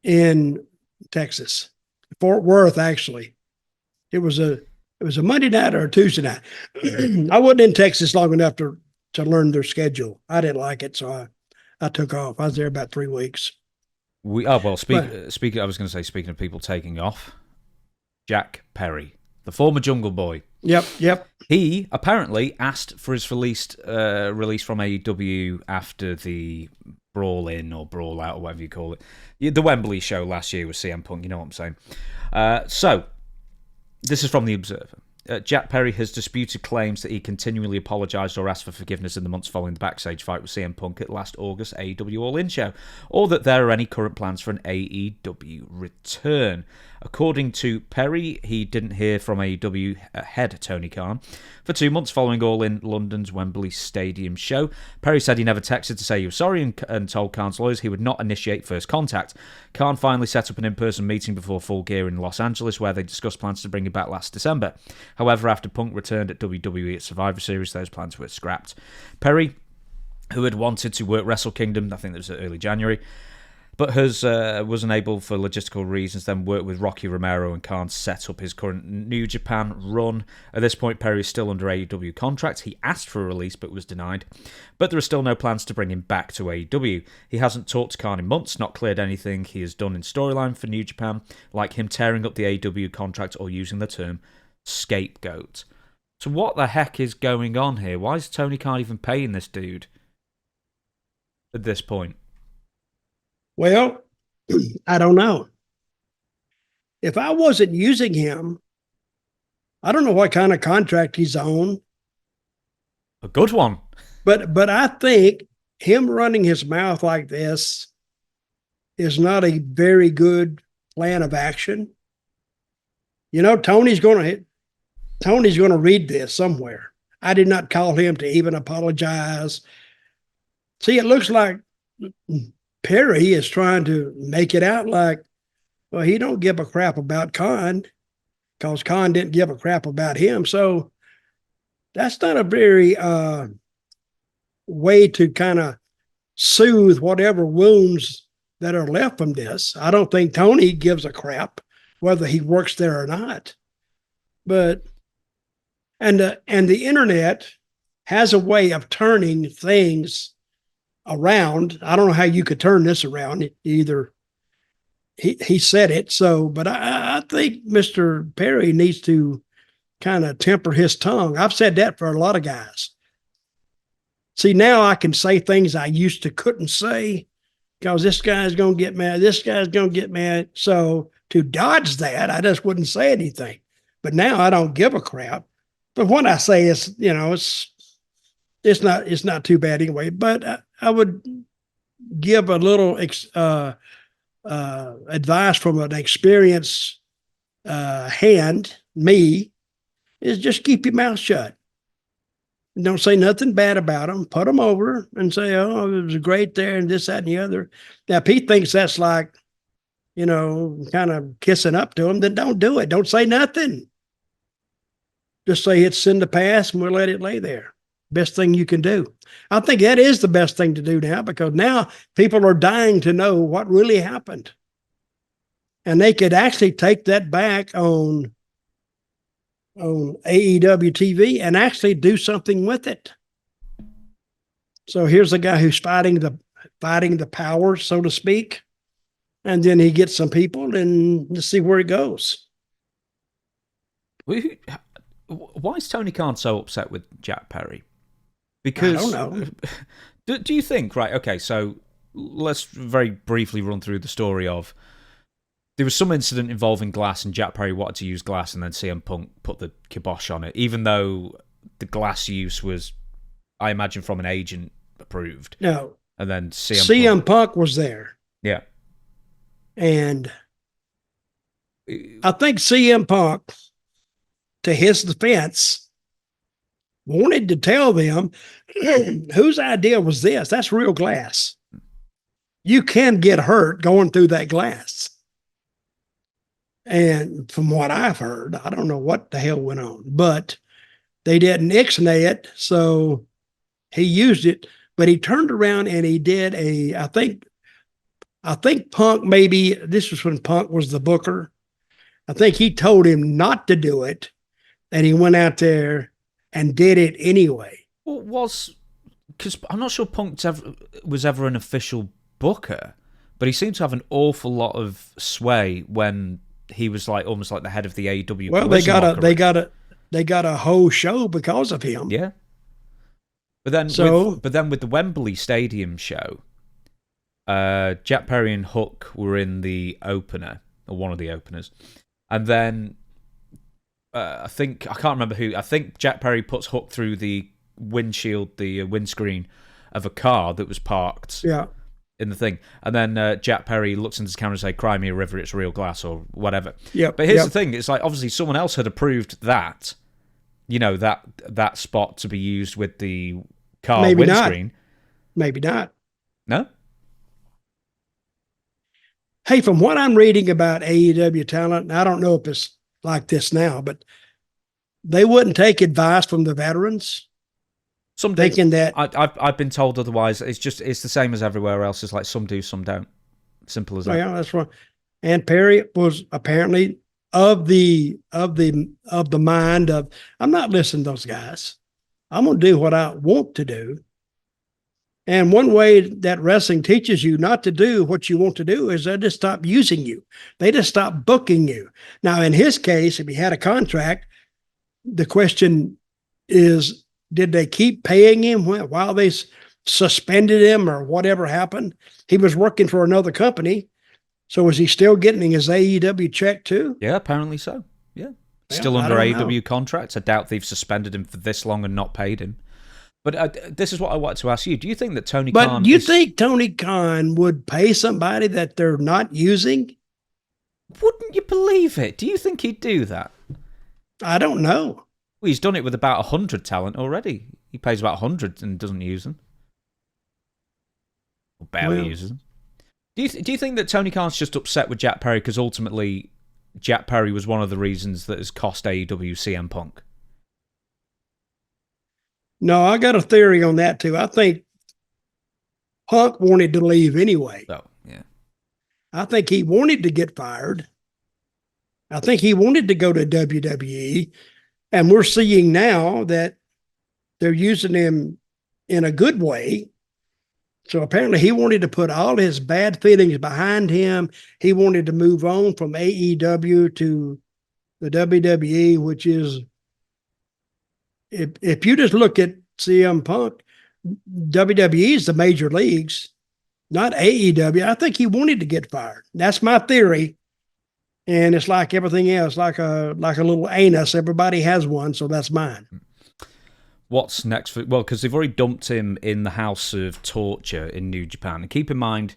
in Texas, Fort Worth. Actually, it was a Monday night or a Tuesday night. I wasn't in Texas long enough to learn their schedule. I didn't like it, so I took off. I was there about 3 weeks. Speaking, I was going to say, speaking of people taking off, Jack Perry, the former Jungle Boy. Yep. He apparently asked for his release from AEW after the Brawl In or Brawl Out or whatever you call it. The Wembley show last year with CM Punk, you know what I'm saying. So, this is from The Observer. Jack Perry has disputed claims that he continually apologised or asked for forgiveness in the months following the backstage fight with CM Punk at last August AEW All In show, or that there are any current plans for an AEW return. According to Perry, he didn't hear from AEW head Tony Khan for 2 months following All In London's Wembley Stadium show. Perry said he never texted to say he was sorry and told Khan's lawyers he would not initiate first contact. Khan finally set up an in-person meeting before Full Gear in Los Angeles where they discussed plans to bring him back last December. However, after Punk returned at WWE at Survivor Series, those plans were scrapped. Perry, who had wanted to work Wrestle Kingdom, I think that was early January, but was unable for logistical reasons, then worked with Rocky Romero and Khan set up his current New Japan run. At this point, Perry is still under AEW contract. He asked for a release but was denied. But there are still no plans to bring him back to AEW. He hasn't talked to Khan in months, not cleared anything he has done in storyline for New Japan, like him tearing up the AEW contract or using the term scapegoat. So what the heck is going on here? Why is Tony Khan even paying this dude at this point? Well, I don't know. If I wasn't using him, I don't know what kind of contract he's on. A good one. But I think him running his mouth like this is not a very good plan of action. You know, Tony's going to read this somewhere. I did not call him to even apologize. See, it looks like Perry is trying to make it out like, well, he don't give a crap about Khan because Khan didn't give a crap about him. So that's not a very way to kind of soothe whatever wounds that are left from this. I don't think Tony gives a crap whether he works there or not. But and the internet has a way of turning things around. I don't know how you could turn this around. Either he said it, so but I think Mr. Perry needs to kind of temper his tongue. I've said that for a lot of guys. See, now I can say things I used to couldn't say because this guy's going to get mad. This guy's going to get mad. So to dodge that, I just wouldn't say anything. But now I don't give a crap. But what I say is, you know, it's not too bad anyway. But I would give a little advice from an experienced hand, me, is just keep your mouth shut. Don't say nothing bad about them. Put them over and say, oh, it was great there and this, that, and the other. Now, Pete thinks that's like, you know, kind of kissing up to him. Then don't do it. Don't say nothing. Just say it's in the past and we'll let it lay there. Best thing you can do. I think that is the best thing to do now because now people are dying to know what really happened. And they could actually take that back on AEW TV and actually do something with it. So here's a guy who's fighting the power, so to speak. And then he gets some people and let's see where it goes. Why is Tony Khan so upset with Jack Perry? Because I don't know. Do you think, right, okay, so let's very briefly run through the story of there was some incident involving glass and Jack Perry wanted to use glass and then CM Punk put the kibosh on it, even though the glass use was, I imagine, from an agent approved. No. And then CM Punk was there. Yeah. And I think CM Punk, to his defense, wanted to tell them whose idea was this. That's real glass. You can get hurt going through that glass. And from what I've heard, I don't know what the hell went on, but they didn't ixnay it. So he used it, but he turned around and he did I think Punk, maybe this was when Punk was the booker. I think he told him not to do it. And he went out there and did it anyway. Well, because I'm not sure Punk was ever an official booker, but he seemed to have an awful lot of sway when he was like almost like the head of the AEW. Well, they got a whole show because of him. Yeah. But then with the Wembley Stadium show, Jack Perry and Hook were in the opener, or one of the openers, and then I can't remember who. I think Jack Perry puts Hook through the windshield, the windscreen of a car that was parked. Yeah. In the thing, and then Jack Perry looks into his camera and say, "Cry me a river, it's real glass," or whatever. Yeah. But here's the thing: it's like obviously someone else had approved that, that spot to be used with the car Maybe windscreen. Not. Maybe not. No. Hey, from what I'm reading about AEW talent, and I don't know if it's like this now, but they wouldn't take advice from the veterans. Some thinking that I've been told otherwise. It's the same as everywhere else. It's like some do, some don't. Simple as that. Yeah, that's right. And Perry was apparently of the mind of, I'm not listening to those guys. I'm going to do what I want to do. And one way that wrestling teaches you not to do what you want to do is they just stop using you. They just stop booking you. Now, in his case, if he had a contract, the question is, did they keep paying him while they suspended him or whatever happened? He was working for another company. So is he still getting his AEW check too? Yeah, apparently so. Yeah. Still under AEW contract. I doubt they've suspended him for this long and not paid him. But this is what I wanted to ask you. Do you think that Tony Khan... But do you think Tony Khan would pay somebody that they're not using? Wouldn't you believe it? Do you think he'd do that? I don't know. Well, he's done it with about 100 talent already. He pays about 100 and doesn't use them. Or barely uses them. Do you think that Tony Khan's just upset with Jack Perry because ultimately Jack Perry was one of the reasons that has cost AEW CM Punk? No, I got a theory on that too. I think Punk wanted to leave anyway. Oh, yeah. I think he wanted to get fired. I think he wanted to go to WWE. And we're seeing now that they're using him in a good way. So apparently he wanted to put all his bad feelings behind him. He wanted to move on from AEW to the WWE, which is, if you just look at CM Punk, WWE is the major leagues, not AEW. I think he wanted to get fired. That's my theory. And it's like everything else, like a little anus. Everybody has one, so that's mine. What's next for... Well, because they've already dumped him in the House of Torture in New Japan. And keep in mind,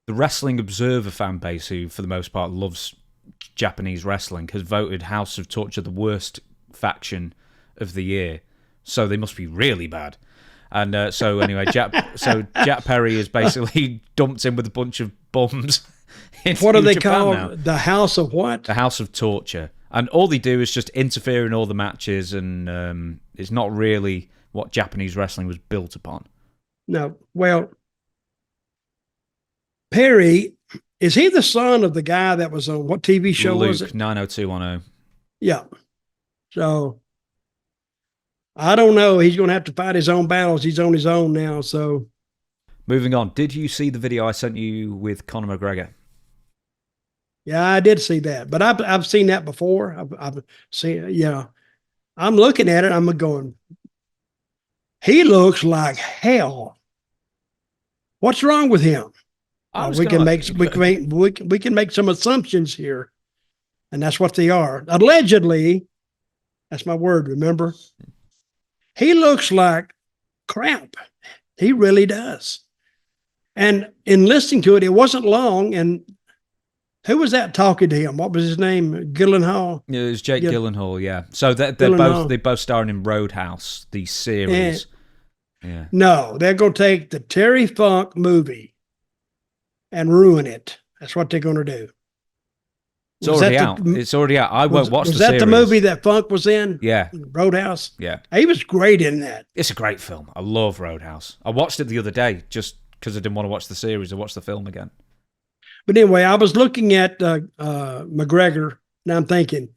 the Wrestling Observer fan base, who for the most part loves Japanese wrestling, has voted House of Torture the worst faction of the year. So they must be really bad. And so anyway, Jack Perry is basically dumped in with a bunch of bums. What do they call the House of what? The House of Torture. And all they do is just interfere in all the matches, and it's not really what Japanese wrestling was built upon. No. Well, Perry, is he the son of the guy that was on what TV show Luke, was it? 90210. Yeah. So I don't know. He's going to have to fight his own battles. He's on his own now. So moving on. Did you see the video I sent you with Connor McGreggor? Yeah, I did see that, but I've seen that before. I've seen, yeah. I'm looking at it. I'm going, he looks like hell. What's wrong with him? We can make some assumptions here, and that's what they are. Allegedly, that's my word. Remember, he looks like crap. He really does. And in listening to it, it wasn't long, and who was that talking to him? What was his name? Gyllenhaal? Yeah, it was Jake Gyllenhaal, yeah. So they're both starring in Roadhouse, the series. Yeah. No, they're going to take the Terry Funk movie and ruin it. That's what they're going to do. It's already out. It's already out. I won't watch the series. Was that the movie that Funk was in? Yeah. Roadhouse? Yeah. He was great in that. It's a great film. I love Roadhouse. I watched it the other day just because I didn't want to watch the series. I watched the film again. But anyway, I was looking at McGregor, and I'm thinking,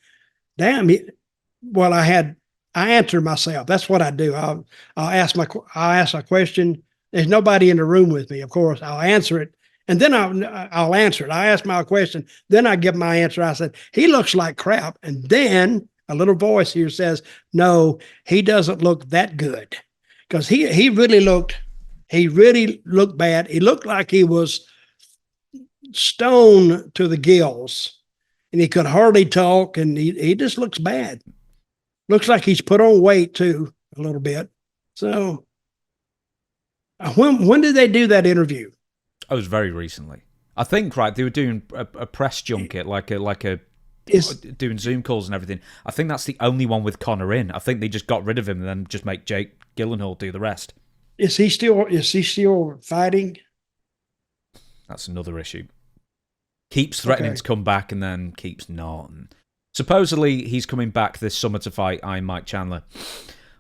damn, I answer myself. That's what I do. I'll ask a question. There's nobody in the room with me, of course. I'll answer it, and then I'll answer it. I ask my question, then I give my answer. I said, he looks like crap. And then a little voice here says, no, he doesn't look that good. Because he really looked bad. He looked like he was stone to the gills, and he could hardly talk, and he just looks bad. Looks like he's put on weight too a little bit. So when did they do that interview? Oh, it was very recently. I think, right, they were doing a press junket, doing Zoom calls and everything. I think that's the only one with Connor in. I think they just got rid of him and then just make Jake Gyllenhaal do the rest. Is he still fighting? That's another issue. Keeps threatening to come back and then keeps not. And supposedly he's coming back this summer to fight Iron Mike Chandler.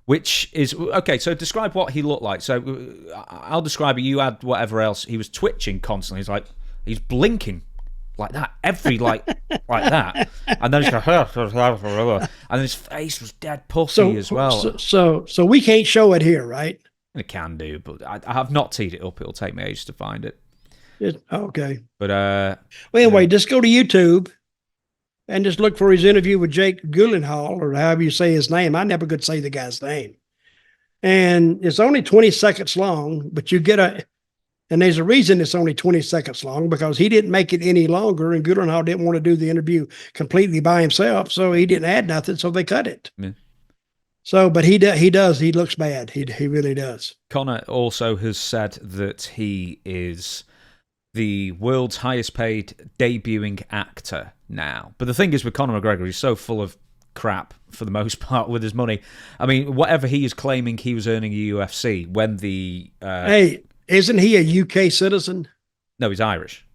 Which is... Okay, so describe what he looked like. So I'll describe it. You add whatever else. He was twitching constantly. He's blinking like that. Like that. And then he's going... And his face was dead pussy as well. So we can't show it here, right? It can do, but I have not teed it up. It'll take me ages to find it. Okay. But... well, anyway, just go to YouTube and just look for his interview with Jake Gyllenhaal, or however you say his name. I never could say the guy's name. And it's only 20 seconds long, but you get and there's a reason it's only 20 seconds long, because he didn't make it any longer, and Gyllenhaal didn't want to do the interview completely by himself, so he didn't add nothing, so they cut it. Yeah. So, but he looks bad. He really does. Connor also has said that he is the world's highest paid debuting actor now. But the thing is with Connor McGreggor, he's so full of crap for the most part with his money. I mean, whatever he is claiming he was earning at UFC when the... hey, isn't he a UK citizen? No, he's Irish.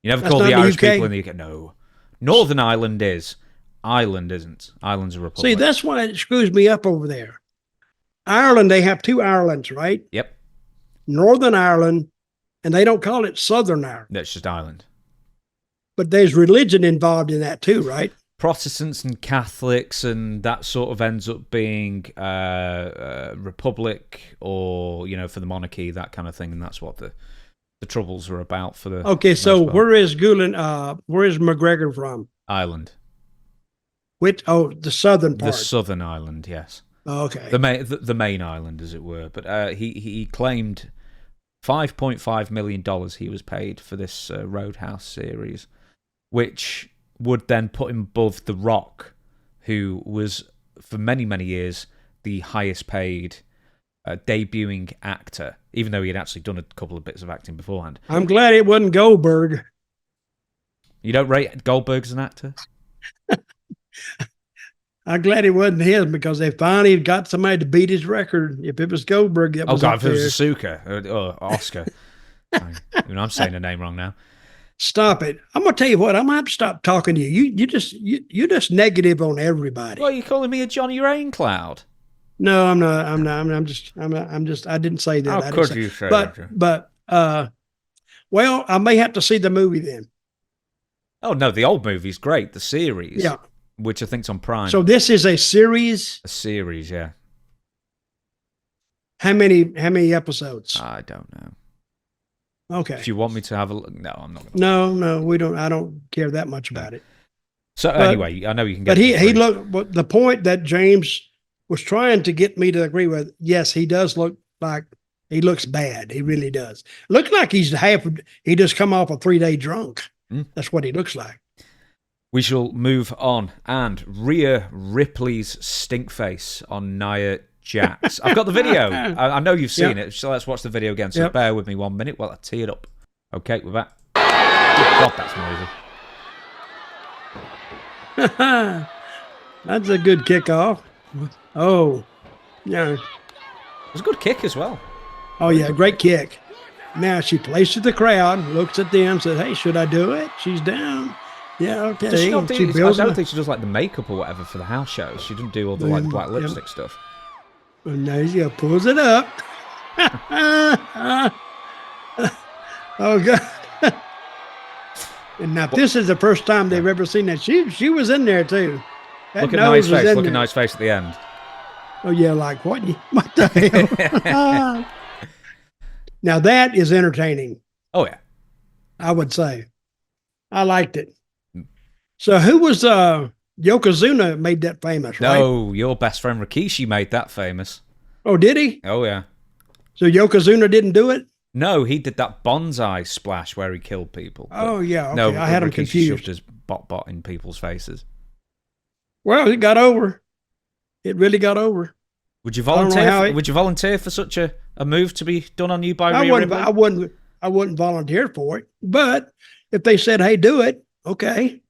You never call the Irish people in the UK. No. Northern Ireland is. Ireland isn't. Ireland's a republic. See, that's why it screws me up over there. Ireland, they have two Irelands, right? Yep. Northern Ireland, and they don't call it Southern Ireland. That's just Ireland. But there's religion involved in that too, right? Protestants and Catholics, and that sort of ends up being republic, or for the monarchy, that kind of thing, and that's what the troubles are about for the. Okay, so where is McGregor from? Ireland. The southern part. The southern Ireland, yes. Okay. The main island, as it were, but he claimed $5.5 million he was paid for this Roadhouse series, which would then put him above The Rock, who was, for many, many years, the highest paid debuting actor, even though he had actually done a couple of bits of acting beforehand. I'm glad it wasn't Goldberg. You don't rate Goldberg as an actor? I'm glad it wasn't him, because they finally got somebody to beat his record. If it was Goldberg, that was if it was Asuka or Oscar. I'm saying the name wrong now. Stop it! I'm gonna tell you what. I'm gonna have to stop talking to you. You're just negative on everybody. Well, you're calling me a Johnny Raincloud. No, I'm not. I'm just. I didn't say that. How could you say that? But well, I may have to see the movie then. Oh no, the old movie's great. The series, yeah, which I think's on Prime. So this is a series. A series, yeah. How many episodes? I don't know. Okay. If you want me to have a look, no, I'm not. No, we don't. I don't care that much about it. So anyway, I know you can get. But he looked. But the point that James was trying to get me to agree with, yes, he does look like he looks bad. He really does. Looks like he just come off a 3-day drunk. That's what he looks like. We shall move on. And Rhea Ripley's stink face on Nia Jax. I've got the video. I know you've seen it, so let's watch the video again. So bear with me 1 minute while I tee it up. Okay, we're back. God, that's noisy. That's a good kickoff. Oh, yeah. It was a good kick as well. Oh, yeah, great kick. Now she places the crowd, looks at them, says, "Hey, should I do it?" She's down. Yeah, okay. I don't think she does like the makeup or whatever for the house shows. She doesn't do all the like black lipstick stuff. And now she pulls it up. Oh God! And now this is the first time they've ever seen that. She was in there too. Look at Nia's face. Look at Nia's face at the end. Oh yeah, like what? What the hell? Now that is entertaining. Oh yeah, I would say. I liked it. So who was Yokozuna made that famous, right? No, your best friend Rikishi made that famous. Oh, did he? Oh yeah. So Yokozuna didn't do it? No, he did that bonsai splash where he killed people. Oh yeah, okay. No, I had him confused. Shoved his bot in people's faces. Well, it got over. It really got over. Would you I don't know how volunteer? it, Would you volunteer for such a move to be done on you by I Rhea wouldn't, Ripley? I wouldn't volunteer for it. But if they said, "Hey, do it," okay,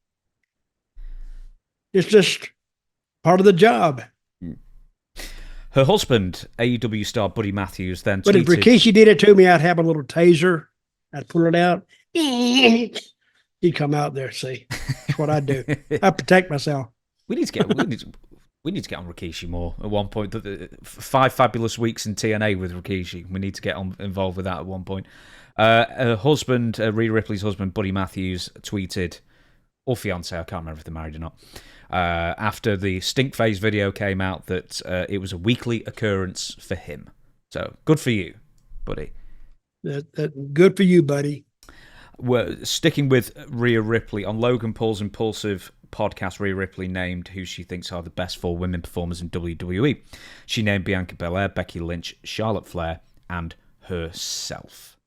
it's just part of the job. Her husband, AEW star Buddy Matthews, then But if tweeted, Rikishi did it to me, I'd have a little taser. I'd pull it out. He'd come out there. See, that's what I do. I protect myself. we need to get on Rikishi more at one point. 5 fabulous weeks in TNA with Rikishi. We need to get involved with that at one point. Her husband, Rhea Ripley's husband, Buddy Matthews, tweeted, or fiance, I can't remember if they're married or not, after the Stink Phase video came out that it was a weekly occurrence for him. So good for you, buddy. Good for you, buddy. We're sticking with Rhea Ripley. On Logan Paul's Impulsive podcast, Rhea Ripley named who she thinks are the best 4 women performers in WWE. She named Bianca Belair, Becky Lynch, Charlotte Flair, and herself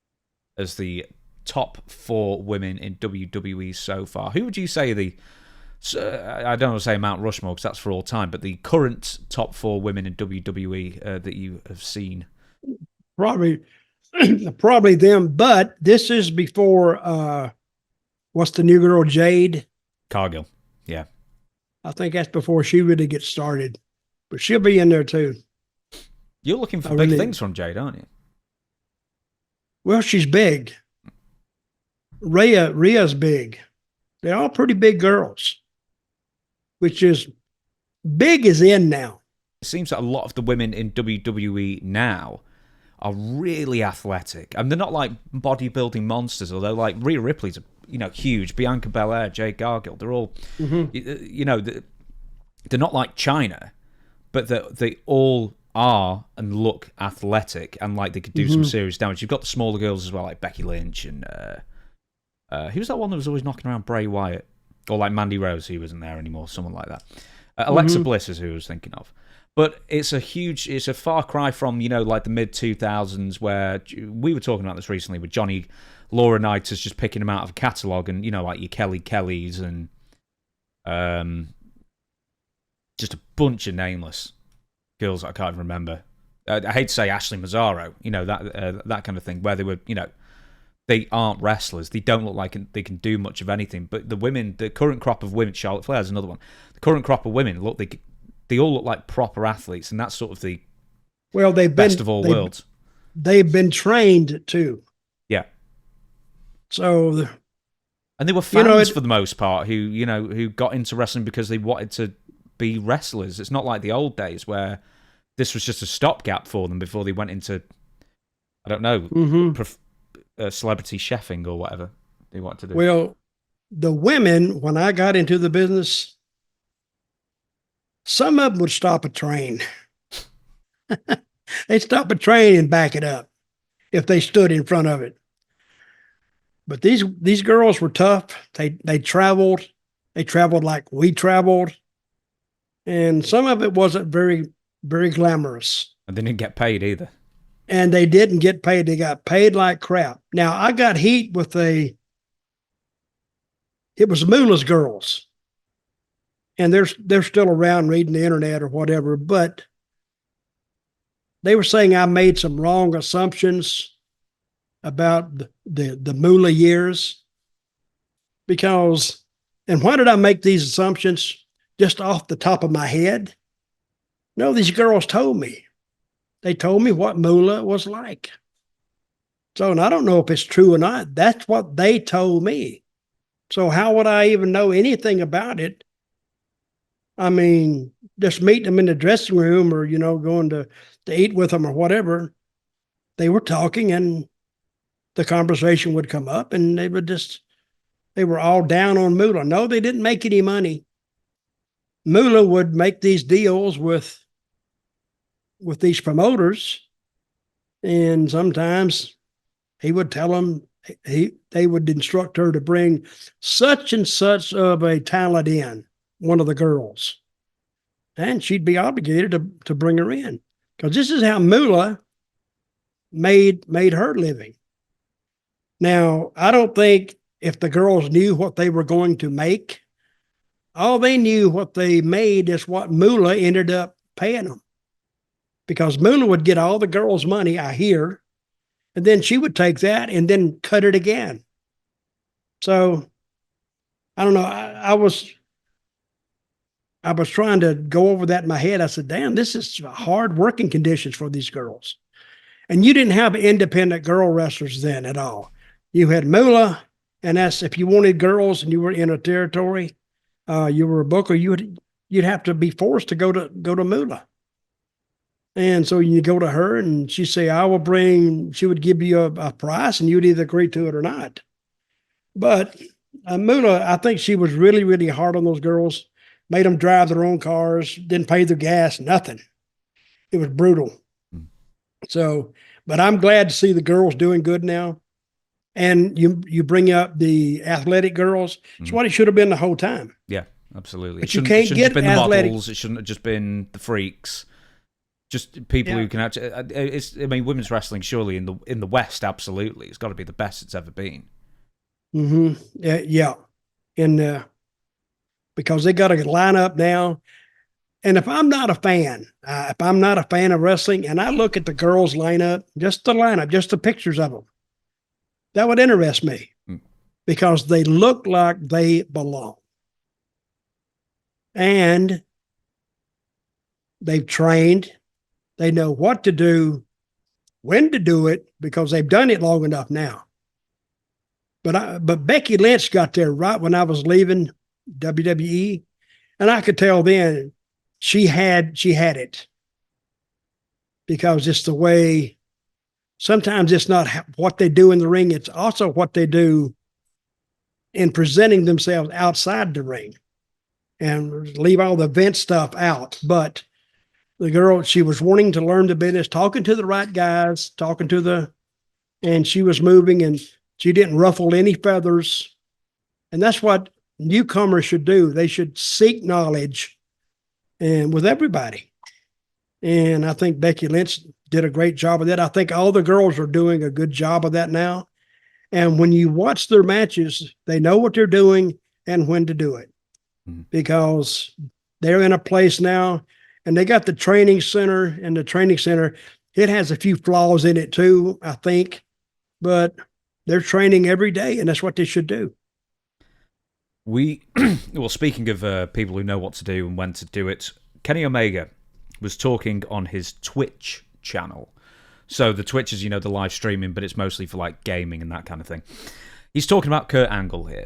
as the top 4 women in WWE so far. Who would you say I don't want to say Mount Rushmore because that's for all time, but the current top 4 women in WWE that you have seen? Probably them, but this is before what's the new girl, Jade? Cargill, yeah. I think that's before she really gets started. But she'll be in there too. You're looking for big things from Jade, aren't you? Well, she's big. Rhea's big. They're all pretty big girls, which is big is in now. It seems that a lot of the women in WWE now are really athletic, and they're not like bodybuilding monsters. Although, like Rhea Ripley's, huge. Bianca Belair, Jade Cargill, they're all, they're not like China, but they all are and look athletic and like they could do some serious damage. You've got the smaller girls as well, like Becky Lynch and who's that one that was always knocking around Bray Wyatt, or like Mandy Rose, who wasn't there anymore, someone like that. Alexa Bliss is who I was thinking of. But it's a far cry from, like the mid-2000s where we were talking about this recently with Johnny Laurinaitis just picking them out of a catalogue and, like your Kelly Kellys and just a bunch of nameless girls that I can't even remember. I hate to say Ashley Mazzaro, that kind of thing, where they were, they aren't wrestlers. They don't look like they can do much of anything. But the current crop of women, Charlotte Flair is another one. The current crop of women, look, they all look like proper athletes, and that's sort of the best of all worlds. They've been trained too. Yeah. So, and they were fans for the most part who got into wrestling because they wanted to be wrestlers. It's not like the old days where this was just a stopgap for them before they went into, I don't know, celebrity chefing or whatever they want to do. Well, the women, when I got into the business, some of them would stop a train. They'd stop a train and back it up if they stood in front of it. But these girls were tough. They traveled. They traveled like we traveled. And some of it wasn't very, very glamorous. And they didn't get paid either. And they didn't get paid. They got paid like crap. Now, I got heat with it was Moolah's girls. And they're still around reading the internet or whatever, but they were saying I made some wrong assumptions about the Moolah years. Because, and why did I make these assumptions? Just off the top of my head? No, these girls told me. They told me what Moolah was like. So, and I don't know if it's true or not. That's what they told me. So how would I even know anything about it? I mean, just meeting them in the dressing room or, going to eat with them or whatever. They were talking and the conversation would come up and they were all down on Moolah. No, they didn't make any money. Moolah would make these deals with these promoters, and sometimes he would tell them they would instruct her to bring such and such of a talent in, one of the girls, and she'd be obligated to bring her in because this is how Moolah made her living. Now, I don't think if the girls knew what they were going to make, all they knew what they made is what Moolah ended up paying them because Moolah would get all the girls' money, I hear, and then she would take that and then cut it again. So I don't know. I was trying to go over that in my head. I said, damn, this is hard working conditions for these girls. And you didn't have independent girl wrestlers then at all. You had Moolah, and that's if you wanted girls and you were in a territory, you were a booker, you'd have to be forced to go to Moolah. And so you go to her and she'd say, she would give you a price and you'd either agree to it or not. But Moolah, I think she was really, really hard on those girls, made them drive their own cars, didn't pay their gas, nothing. It was brutal. So, but I'm glad to see the girls doing good now. And you bring up the athletic girls. It's what it should have been the whole time. Yeah, absolutely. But you can't get been athletic. The models. It shouldn't have just been the freaks. Just people who can actually. Women's wrestling surely in the West, absolutely, it's got to be the best it's ever been. Mm-hmm. Yeah, and because they got to line up now. And if I'm not a fan of wrestling, and I look at the girls' lineup, just the pictures of them, that would interest me because they look like they belong. And they've trained. They know what to do, when to do it, because they've done it long enough now. But Becky Lynch got there right when I was leaving WWE, and I could tell then she had it, because it's the way. Sometimes it's not what they do in the ring; it's also what they do in presenting themselves outside the ring, and leave all the vent stuff out. But the girl, she was wanting to learn the business, talking to the right guys, and she was moving, and she didn't ruffle any feathers. And that's what newcomers should do. They should seek knowledge and with everybody. And I think Becky Lynch did a great job of that. I think all the girls are doing a good job of that now. And when you watch their matches, they know what they're doing and when to do it, because they're in a place now, and they got the training center, and the training center, it has a few flaws in it too, I think, but they're training every day, and that's what they should do. Well, speaking of people who know what to do and when to do it, Kenny Omega was talking on his Twitch channel. So the Twitch is, the live streaming, but it's mostly for like gaming and that kind of thing. He's talking about Kurt Angle here.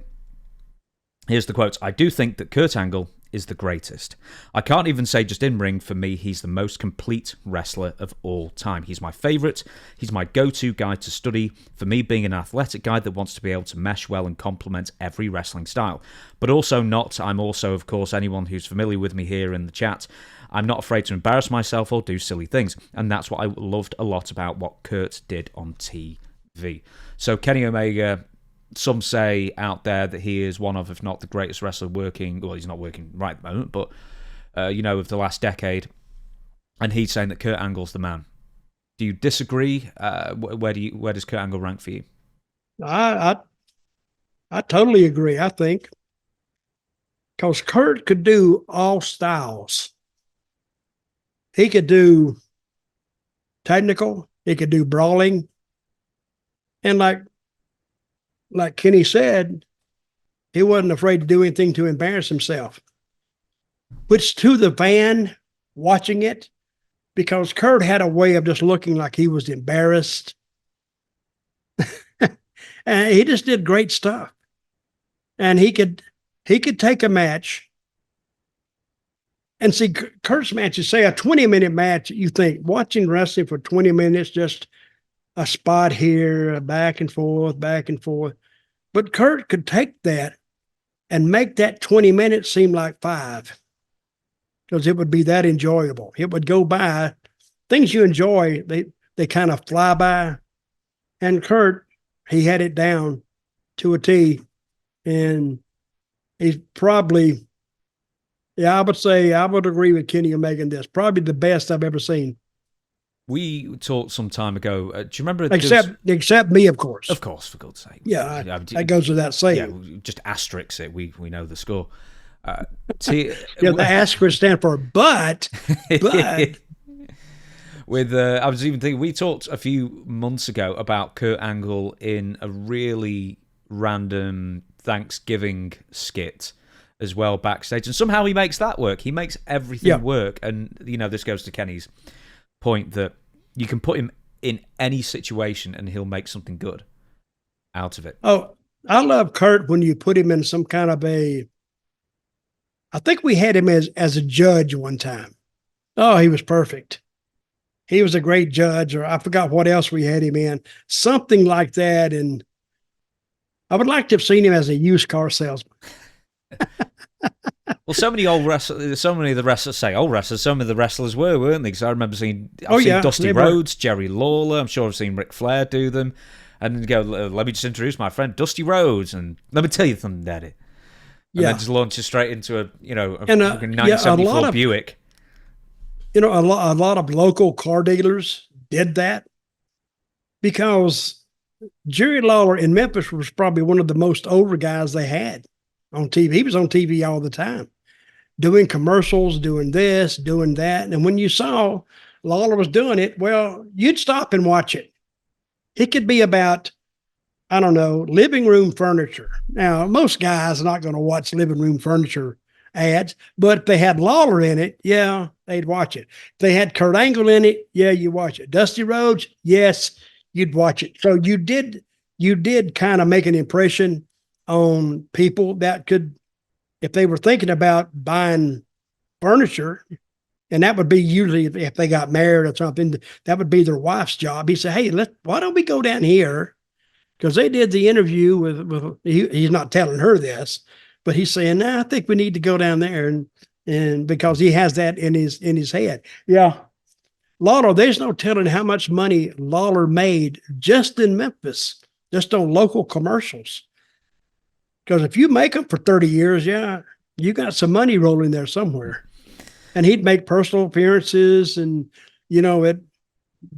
Here's the quotes. "I do think that Kurt Angle is the greatest. I can't even say just in ring. For me, he's the most complete wrestler of all time. He's my favourite. He's my go-to guy to study. For me, being an athletic guy that wants to be able to mesh well and complement every wrestling style. But also not. I'm also, of course, anyone who's familiar with me here in the chat, I'm not afraid to embarrass myself or do silly things. And that's what I loved a lot about what Kurt did on TV." So Kenny Omega, some say out there that he is one of, if not the greatest wrestler working. Well, he's not working right at the moment, but of the last decade. And he's saying that Kurt Angle's the man. Do you disagree? Where does Kurt Angle rank for you? I totally agree. I think because Kurt could do all styles. He could do technical. He could do brawling, and like Kenny said, he wasn't afraid to do anything to embarrass himself, which to the fan watching it, because Kurt had a way of just looking like he was embarrassed. And he just did great stuff. And he could take a match and see Kurt's matches, say a 20-minute match. You think watching wrestling for 20 minutes, just a spot here, back and forth. But Kurt could take that and make that 20 minutes seem like 5, because it would be that enjoyable. It would go by. Things you enjoy, they kind of fly by. And Kurt, he had it down to a T. And he's probably, I would agree with Kenny Omega in this. Probably the best I've ever seen. We talked some time ago. Do you remember? Except me, of course. Of course, for God's sake. Yeah, that goes without saying. Yeah, just asterisk it. We know the score. Yeah, the asterisk stand for but. With I was even thinking, we talked a few months ago about Kurt Angle in a really random Thanksgiving skit as well backstage, and somehow he makes that work. He makes everything work, and this goes to Kenny's point that you can put him in any situation and he'll make something good out of it. Oh, I love Kurt when you put him in some kind of I think we had him as a judge one time. Oh, he was perfect. He was a great judge, or I forgot what else we had him in, something like that. And I would like to have seen him as a used car salesman. Well, so many of the wrestlers say old wrestlers. Some of the wrestlers weren't they? Because I remember seeing Dusty Rhodes, Jerry Lawler. I'm sure I've seen Ric Flair do them. And then go, let me just introduce my friend Dusty Rhodes, and let me tell you something, Daddy. And then just launches straight into a 1974 Buick. A lot of local car dealers did that because Jerry Lawler in Memphis was probably one of the most older guys they had on TV. He was on TV all the time, doing commercials, doing this, doing that. And when you saw Lawler was doing it, well, you'd stop and watch it. It could be about, I don't know, living room furniture. Now, most guys are not going to watch living room furniture ads, but if they had Lawler in it, yeah, they'd watch it. If they had Kurt Angle in it, yeah, you watch it. Dusty Rhodes, yes, you'd watch it. So you did kind of make an impression on people that could, if they were thinking about buying furniture, and that would be usually if they got married or something, that would be their wife's job. He said, hey, why don't we go down here? Because they did the interview with he's not telling her this, but he's saying, I think we need to go down there. And because he has that in his head. Yeah. Lawler, there's no telling how much money Lawler made just in Memphis, just on local commercials. Because if you make them for 30 years, yeah, you got some money rolling there somewhere. And he'd make personal appearances and, at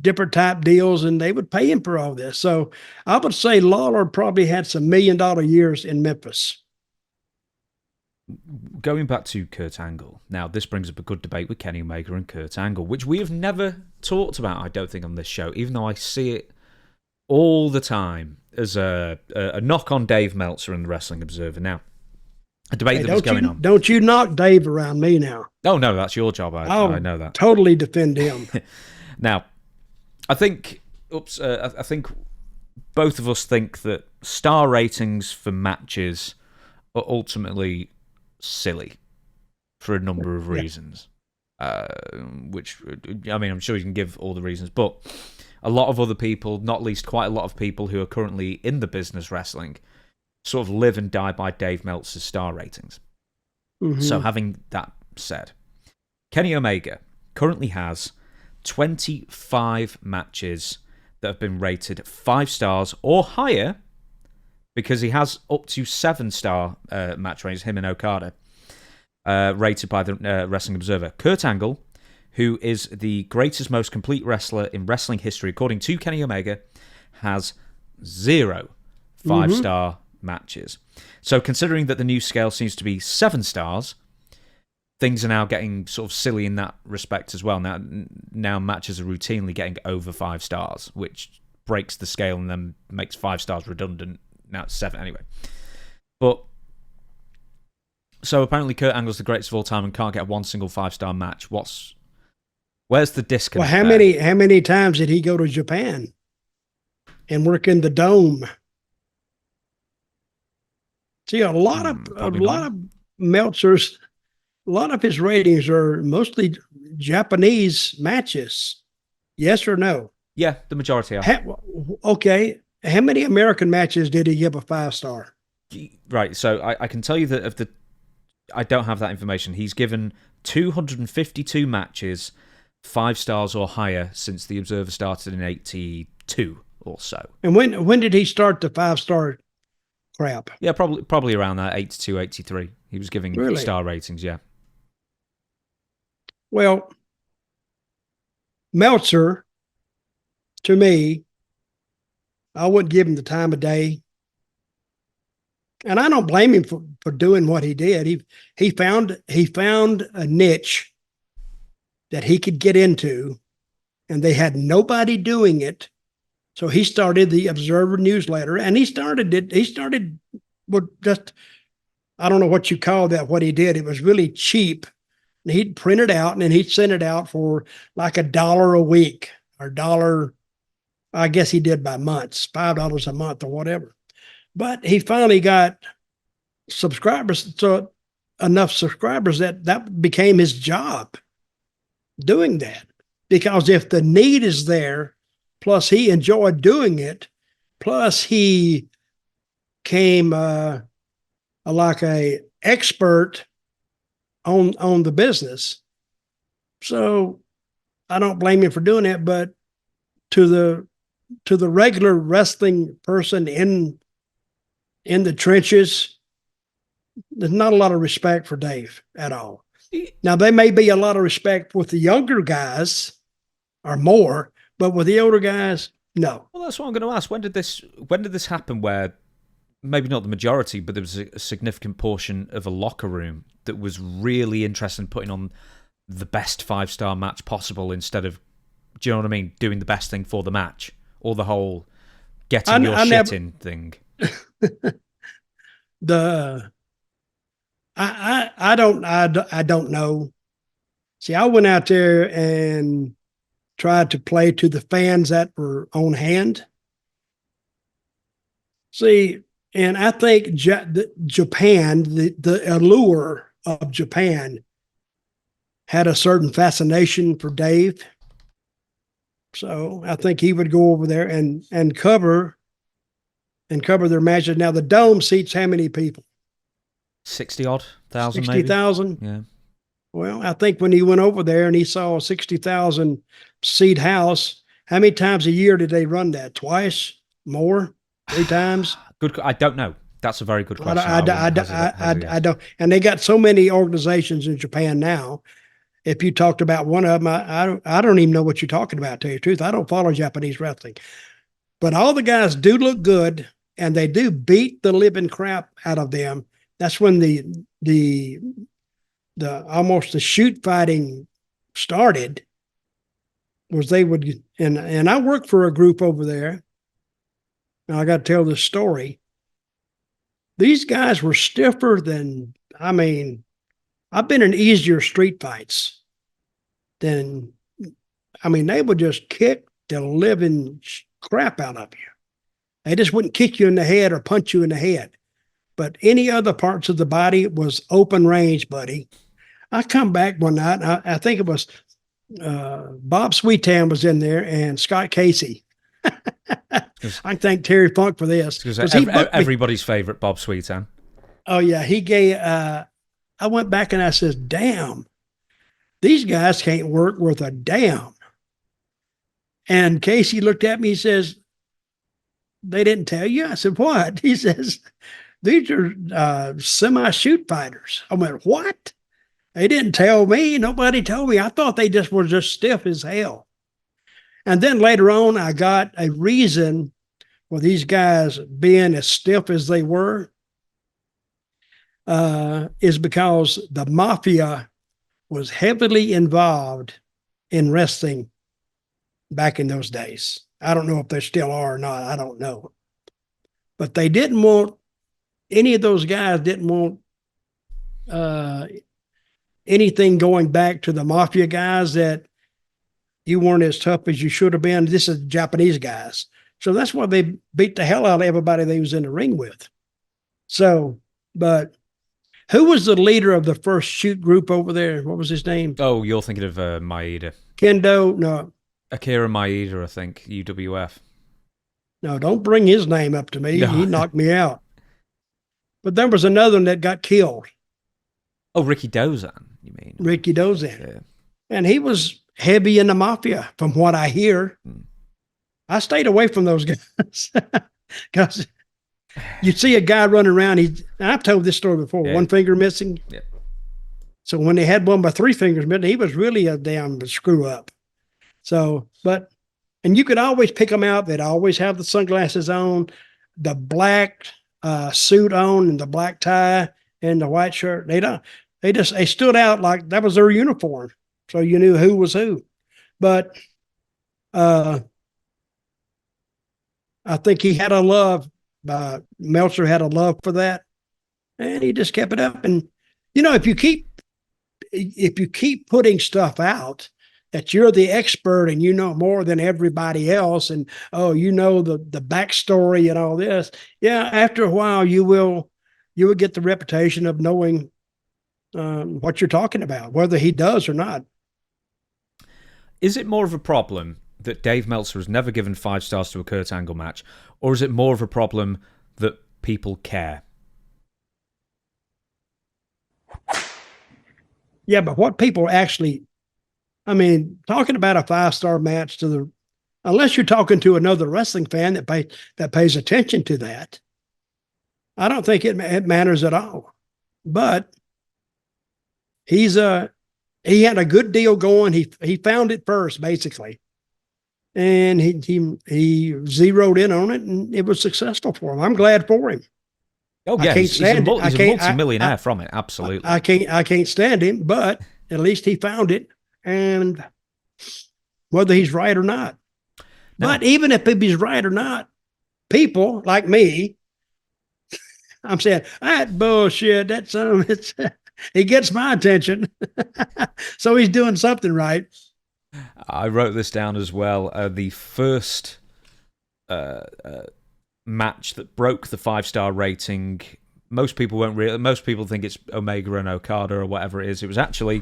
different type deals, and they would pay him for all this. So I would say Lawler probably had some $1 million years in Memphis. Going back to Kurt Angle, now this brings up a good debate with Kenny Omega and Kurt Angle, which we have never talked about, I don't think, on this show, even though I see it all the time as a knock on Dave Meltzer and the Wrestling Observer. Now, a debate that was going on. Don't you knock Dave around me now. Oh, no, that's your job. I know that. Totally defend him. Now, I think both of us think that star ratings for matches are ultimately silly for a number of reasons. Which, I mean, I'm sure you can give all the reasons, but a lot of other people, not least quite a lot of people who are currently in the business wrestling, sort of live and die by Dave Meltzer's star ratings. Mm-hmm. So having that said, Kenny Omega currently has 25 matches that have been rated 5 stars or higher, because he has up to 7-star match ratings, him and Okada, rated by the Wrestling Observer. Kurt Angle, who is the greatest, most complete wrestler in wrestling history, according to Kenny Omega, has 0 5-star matches. So considering that the new scale seems to be 7 stars, things are now getting sort of silly in that respect as well. Now matches are routinely getting over 5 stars, which breaks the scale and then makes 5 stars redundant. Now it's 7 anyway. But so apparently Kurt Angle's the greatest of all time and can't get one single 5-star match. Where's the disconnect? Well, how many times did he go to Japan and work in the Dome? See, a lot of Meltzer's, a lot of his ratings are mostly Japanese matches. Yes or no? Yeah, the majority are. Okay. How many American matches did he give a 5-star? Right. So I can tell you that I don't have that information. He's given 252 matches 5 stars or higher since the Observer started in 82 or so. And when did he start the 5-star crap? Yeah, probably around that 82, 83. He was giving star ratings, yeah. Well, Meltzer, to me, I wouldn't give him the time of day. And I don't blame him for doing what he did. He found a niche that he could get into, and they had nobody doing it. So he started the Observer newsletter, and he started with just, I don't know what you call that, what he did. It was really cheap. And he'd print it out, and then he'd send it out for like $1 a week or $1. I guess he did by months, $5 a month or whatever. But he finally got subscribers, so enough subscribers that became his job doing that. Because if the need is there, plus he enjoyed doing it, plus he came like a expert on the business. So I don't blame him for doing that, but to the regular wrestling person in the trenches, there's not a lot of respect for Dave at all. Now, there may be a lot of respect with the younger guys or more, but with the older guys, no. Well, that's what I'm going to ask. When did this happen where maybe not the majority, but there was a significant portion of a locker room that was really interested in putting on the best 5-star match possible instead of, do you know what I mean, doing the best thing for the match, or the whole getting your shit in thing? I don't know. See, I went out there and tried to play to the fans that were on hand. See, and I think Japan, the allure of Japan, had a certain fascination for Dave. So I think he would go over there and cover their matches. Now the Dome seats how many people? 60-odd thousand, 60,000? Yeah. Well, I think when he went over there and he saw a 60,000 seat house, how many times a year did they run that? Twice? More? 3 times? Good. I don't know. That's a very good question. I don't. And they got so many organizations in Japan now. If you talked about one of them, I don't even know what you're talking about, to tell you the truth. I don't follow Japanese wrestling. But all the guys do look good, and they do beat the living crap out of them. That's when the almost the shoot fighting started. Was they would, and I worked for a group over there. Now I got to tell this story. These guys were stiffer than, I mean, I've been in easier street fights than, I mean, they would just kick the living crap out of you. They just wouldn't kick you in the head or punch you in the head. But any other parts of the body was open range, buddy. I come back one night, I think it was Bob Sweetan was in there and Scott Casey. I thank Terry Funk for this. Everybody's favorite, Bob Sweetan. Oh, yeah. He gave, I went back and I said, damn, these guys can't work worth a damn. And Casey looked at me, he says, they didn't tell you? I said, what? He says, these are semi-shoot fighters. I went, what? They didn't tell me. Nobody told me. I thought they just were just stiff as hell. And then later on, I got a reason for these guys being as stiff as they were, is because the mafia was heavily involved in wrestling back in those days. I don't know if they still are or not. I don't know. But they didn't want, any of those guys didn't want anything going back to the mafia guys, that you weren't as tough as you should have been. This is Japanese guys. So that's why they beat the hell out of everybody they was in the ring with. So, but who was the leader of the first shoot group over there? What was his name? Oh, you're thinking of Maeda. Kendo? No. Akira Maeda, I think, UWF. No, don't bring his name up to me. No. He knocked me out. But there was another one that got killed. Oh, Ricky Dozan, you mean? Ricky Dozan. Yeah. And he was heavy in the mafia, from what I hear. I stayed away from those guys. Because you'd see a guy running around. And I've told this story before. Yeah. One finger missing. Yeah. So when they had one by 3 fingers missing, he was really a damn screw up. So, and you could always pick them out. They'd always have the sunglasses on, the black suit on and the black tie and the white shirt. They stood out like that was their uniform. So you knew who was who. But I think he had a love. Meltzer had a love for that, and he just kept it up. And if you keep putting stuff out that you're the expert and you know more than everybody else, and the backstory and all this, after a while you will get the reputation of knowing what you're talking about, whether he does or not. Is it more of a problem that Dave Meltzer has never given 5 stars to a Kurt Angle match, or is it more of a problem that people care? Yeah, but what people actually, talking about a 5-star match unless you're talking to another wrestling fan that pays attention to that, I don't think it matters at all. But he had a good deal going. He found it first, basically. And he zeroed in on it, and it was successful for him. I'm glad for him. Oh yeah, he's a multi-millionaire from it. Absolutely. I can't stand him, but at least he found it, and whether he's right or not. No. But even if he's right or not, people like me, I'm saying that bullshit. He gets my attention, so he's doing something right. I wrote this down as well. The first match that broke the 5-star rating. Most people think it's Omega and Okada or whatever it is. It was actually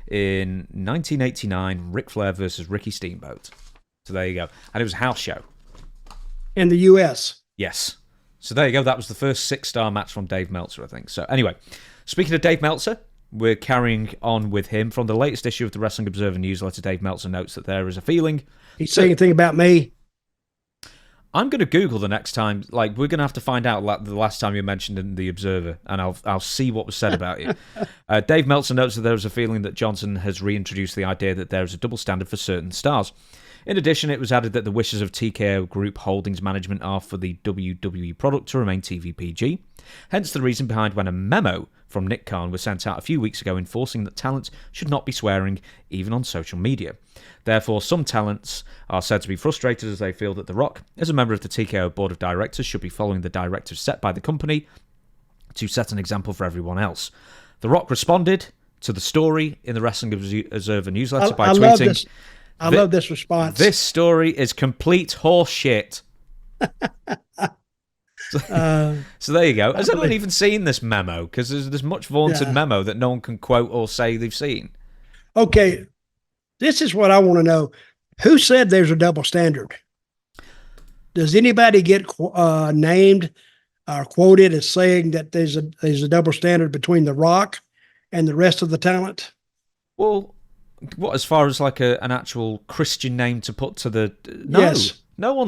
in 1989, Ric Flair versus Ricky Steamboat. So there you go. And it was a house show. In the US. Yes. So there you go. That was the first 6-star match from Dave Meltzer, I think. So anyway, speaking of Dave Meltzer, we're carrying on with him. From the latest issue of the Wrestling Observer newsletter, Dave Meltzer notes that there is a feeling... He said anything about me? I'm going to Google the next time. Like, we're going to have to find out the last time you mentioned in the Observer, and I'll see what was said about you. Dave Meltzer notes that there is a feeling that Johnson has reintroduced the idea that there is a double standard for certain stars. In addition, it was added that the wishes of TKO Group Holdings management are for the WWE product to remain TV PG. Hence the reason behind when a memo from Nick Khan was sent out a few weeks ago enforcing that talent should not be swearing, even on social media. Therefore, some talents are said to be frustrated as they feel that The Rock, as a member of the TKO board of directors, should be following the directives set by the company to set an example for everyone else. The Rock responded to the story in the Wrestling Observer newsletter by tweeting... I love this response. This story is complete horse shit. So there you go. Has anyone even seen this memo? Because there's much vaunted memo that no one can quote or say they've seen. Okay, this is what I want to know. Who said there's a double standard? Does anybody get named or quoted as saying that there's a double standard between The Rock and the rest of the talent? Well, what, as far as like an actual Christian name to put to the... No. Yes. No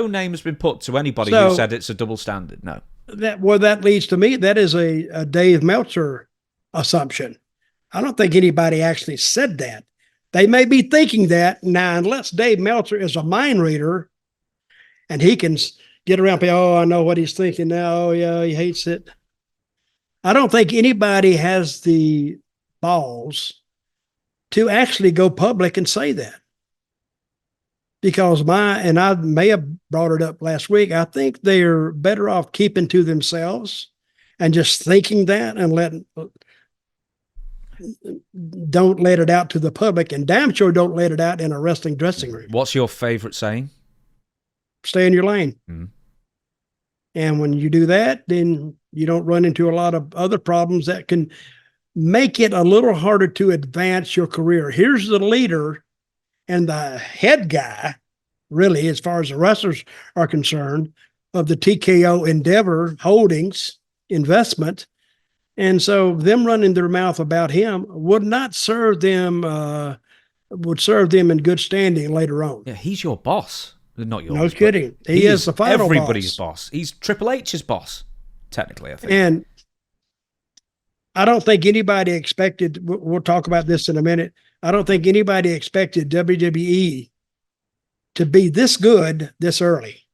name has been put to anybody who said it's a double standard. No. That leads to me. That is a Dave Meltzer assumption. I don't think anybody actually said that. They may be thinking that now, unless Dave Meltzer is a mind reader and he can get around. I know what he's thinking now. Oh yeah, he hates it. I don't think anybody has the balls to actually go public and say that. Because and I may have brought it up last week, I think they're better off keeping to themselves and just thinking that and don't let it out to the public, and damn sure don't let it out in a wrestling dressing room. What's your favorite saying? Stay in your lane. Mm. And when you do that, then you don't run into a lot of other problems that can make it a little harder to advance your career. Here's the leader and the head guy, really, as far as the wrestlers are concerned, of the TKO Endeavor Holdings investment. And so them running their mouth about him would not serve them, would serve them in good standing later on. Yeah, he's your boss. Not yours. No kidding. He is the final everybody's boss. He's Triple H's boss, technically, I think. And I don't think anybody expected, we'll talk about this in a minute, I don't think anybody expected WWE to be this good this early.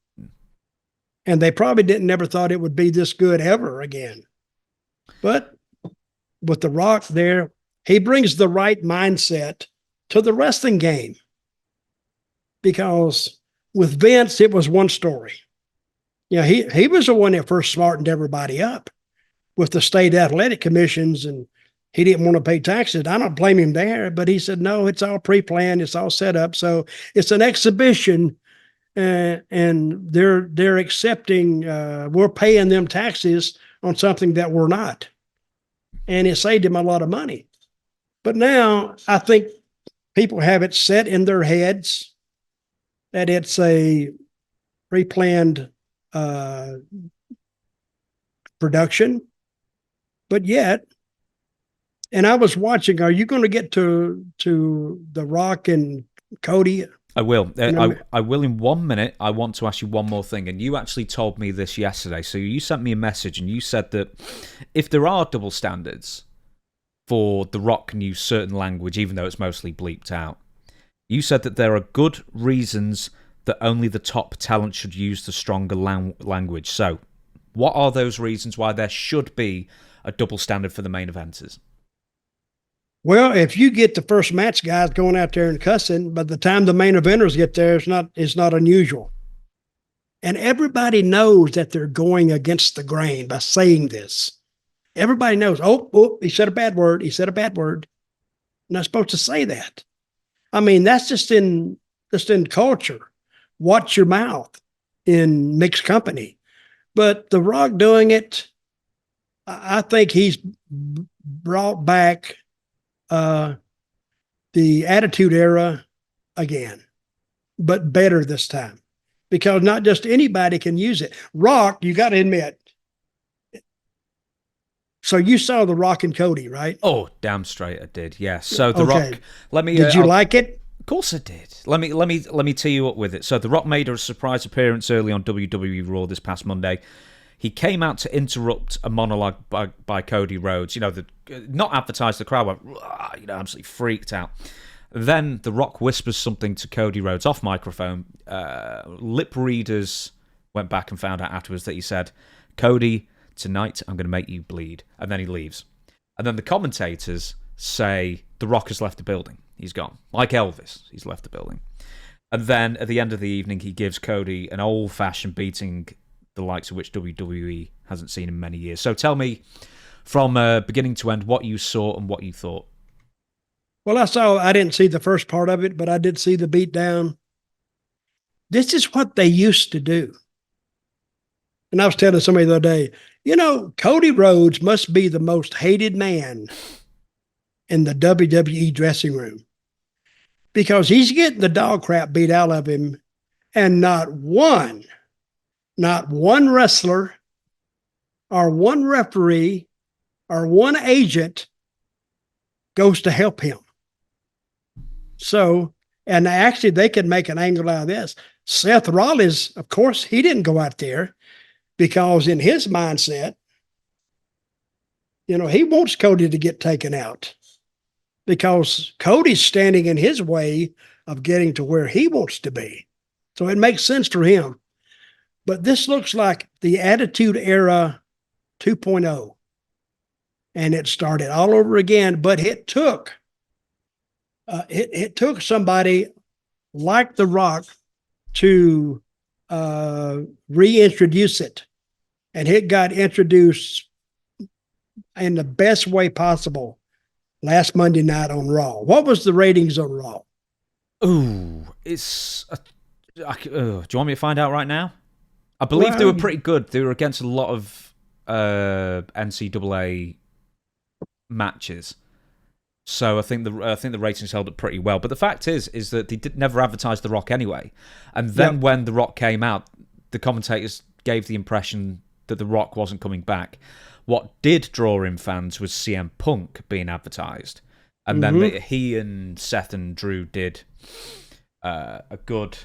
And they probably never thought it would be this good ever again. But with The Rock there, he brings the right mindset to the wrestling game. Because with Vince, it was one story. He was the one that first smartened everybody up with the state athletic commissions, and he didn't want to pay taxes. I don't blame him there, but he said, no, it's all pre-planned. It's all set up. So it's an exhibition, and they're accepting, we're paying them taxes on something that we're not. And it saved him a lot of money. But now I think people have it set in their heads that it's a pre-planned production. But yet, and I was watching, are you going to get to The Rock and Cody? I will. I will in 1 minute. I want to ask you one more thing. And you actually told me this yesterday. So you sent me a message and you said that if there are double standards for The Rock can use certain language, even though it's mostly bleeped out, you said that there are good reasons that only the top talent should use the stronger language. So what are those reasons why there should be a double standard for the main eventers? Well, if you get the first match guys going out there and cussing, by the time the main eventers get there, it's not unusual. And everybody knows that they're going against the grain by saying this. Everybody knows, oh, he said a bad word. He said a bad word. Not supposed to say that. I mean, that's just in culture. Watch your mouth in mixed company. But The Rock doing it, I think he's brought back the Attitude Era again, but better this time, because not just anybody can use it. Rock, you got to admit. So you saw The Rock and Cody, right? Oh, damn straight I did. Yes. So The Rock. Did you like it? Of course I did. Let me tee you up with it. So The Rock made a surprise appearance early on WWE Raw this past Monday. He came out to interrupt a monologue by Cody Rhodes. Not advertised. The crowd went, absolutely freaked out. Then The Rock whispers something to Cody Rhodes off microphone. Lip readers went back and found out afterwards that he said, "Cody, tonight I'm going to make you bleed." And then he leaves. And then the commentators say The Rock has left the building. He's gone. Like Elvis, he's left the building. And then at the end of the evening, he gives Cody an old-fashioned beating, the likes of which WWE hasn't seen in many years. So tell me, from beginning to end, what you saw and what you thought. Well, I didn't see the first part of it, but I did see the beatdown. This is what they used to do. And I was telling somebody the other day, Cody Rhodes must be the most hated man in the WWE dressing room, because he's getting the dog crap beat out of him, and not one wrestler or one referee or one agent goes to help him. So, and actually they could make an angle out of this. Seth Rollins, of course, he didn't go out there because in his mindset, he wants Cody to get taken out because Cody's standing in his way of getting to where he wants to be. So it makes sense for him. But this looks like the Attitude Era 2.0. And it started all over again, but it took somebody like The Rock to reintroduce it. And it got introduced in the best way possible last Monday night on Raw. What was the ratings on Raw? Ooh, do you want me to find out right now? I believe they were pretty good. They were against a lot of NCAA matches, so I think the ratings held up pretty well. But the fact is that they never advertised The Rock anyway. And then when The Rock came out, the commentators gave the impression that The Rock wasn't coming back. What did draw in fans was CM Punk being advertised, and then he and Seth and Drew did a good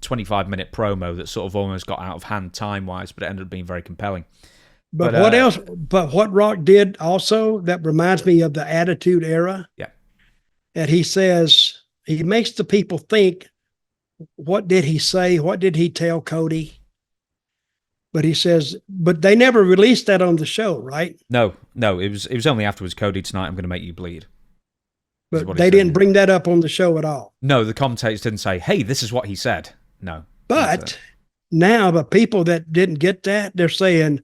25-minute promo that sort of almost got out of hand time-wise, but it ended up being very compelling. But what else? But what Rock did also that reminds me of the Attitude Era. Yeah. That he says, he makes the people think, what did he say? What did he tell Cody? But he says, but they never released that on the show, right? No, it was only afterwards. Cody, tonight I'm going to make you bleed. But they didn't bring that up on the show at all. No, the commentators didn't say, "Hey, this is what he said." No. But now the people that didn't get that, they're saying,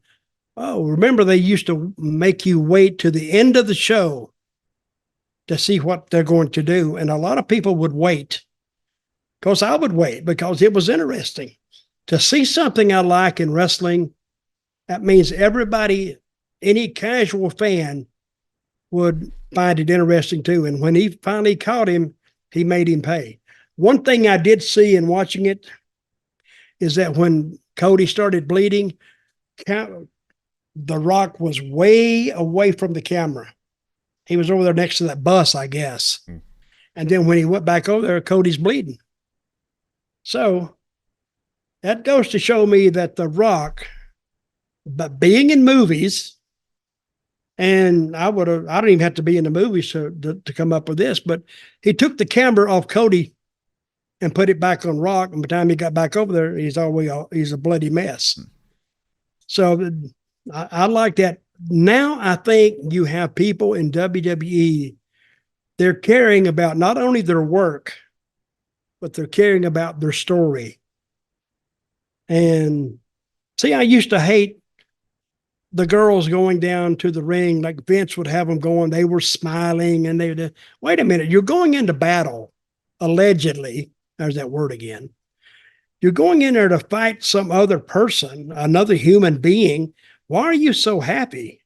"Oh, remember they used to make you wait to the end of the show to see what they're going to do," and a lot of people would wait. Of course, I would wait because it was interesting to see something I like in wrestling. That means everybody, any casual fan, would find it interesting too. And when he finally caught him, he made him pay. One thing I did see in watching it is that when Cody started bleeding, The Rock was way away from the camera. He was over there next to that bus, I guess. And then when he went back over there, Cody's bleeding. So that goes to show me that The Rock, but being in movies, and I don't even have to be in the movies to come up with this, but he took the camera off Cody and put it back on Rock. And by the time he got back over there, he's a bloody mess. So I like that. Now I think you have people in WWE, they're caring about not only their work, but they're caring about their story. And see, I used to hate the girls going down to the ring, like Vince would have them going, they were smiling and they'd, wait a minute, you're going into battle, allegedly, there's that word again. You're going in there to fight some other person, another human being. Why are you so happy?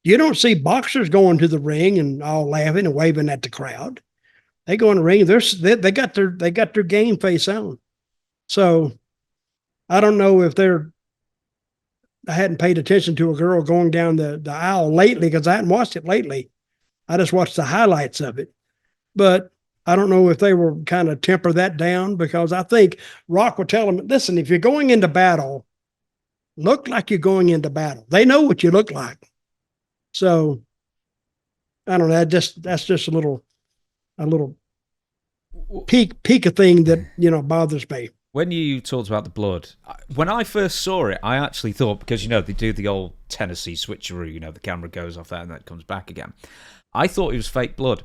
You don't see boxers going to the ring and all laughing and waving at the crowd. They go in the ring, they got their game face on. So I don't know if I hadn't paid attention to a girl going down the aisle lately because I hadn't watched it lately. I just watched the highlights of it. But I don't know if they were kind of temper that down, because I think Rock would tell them, listen, if you're going into battle, look like you're going into battle. They know what you look like. So I don't know. That's just a little peak of thing that, bothers me. When you talked about the blood, when I first saw it, I actually thought, because, they do the old Tennessee switcheroo, the camera goes off there and then it comes back again. I thought it was fake blood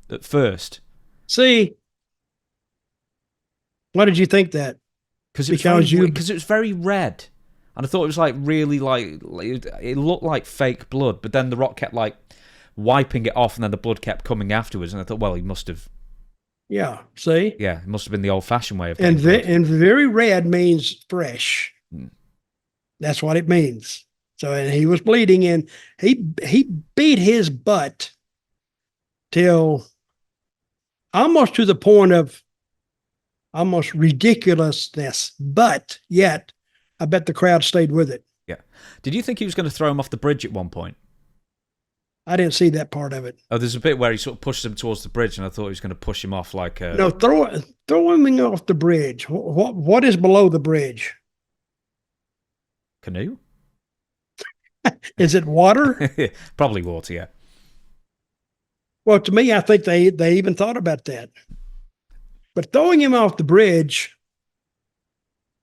at first. See, why did you think that? Because it was very red. And I thought it was really it looked like fake blood, but then The Rock kept wiping it off and then the blood kept coming afterwards. And I thought, well, he must have. Yeah, see? Yeah, it must have been the old-fashioned way of and very red means fresh. That's what it means. So, and he was bleeding, and he beat his butt till almost to the point of almost ridiculousness, but yet I bet the crowd stayed with it. Yeah. Did you think he was going to throw him off the bridge at one point? I didn't see that part of it. Oh, there's a bit where he sort of pushes him towards the bridge, and I thought he was going to push him off like a... No, throw him off the bridge. What is below the bridge? Canoe? Is it water? Probably water, yeah. Well, to me, I think they even thought about that. But throwing him off the bridge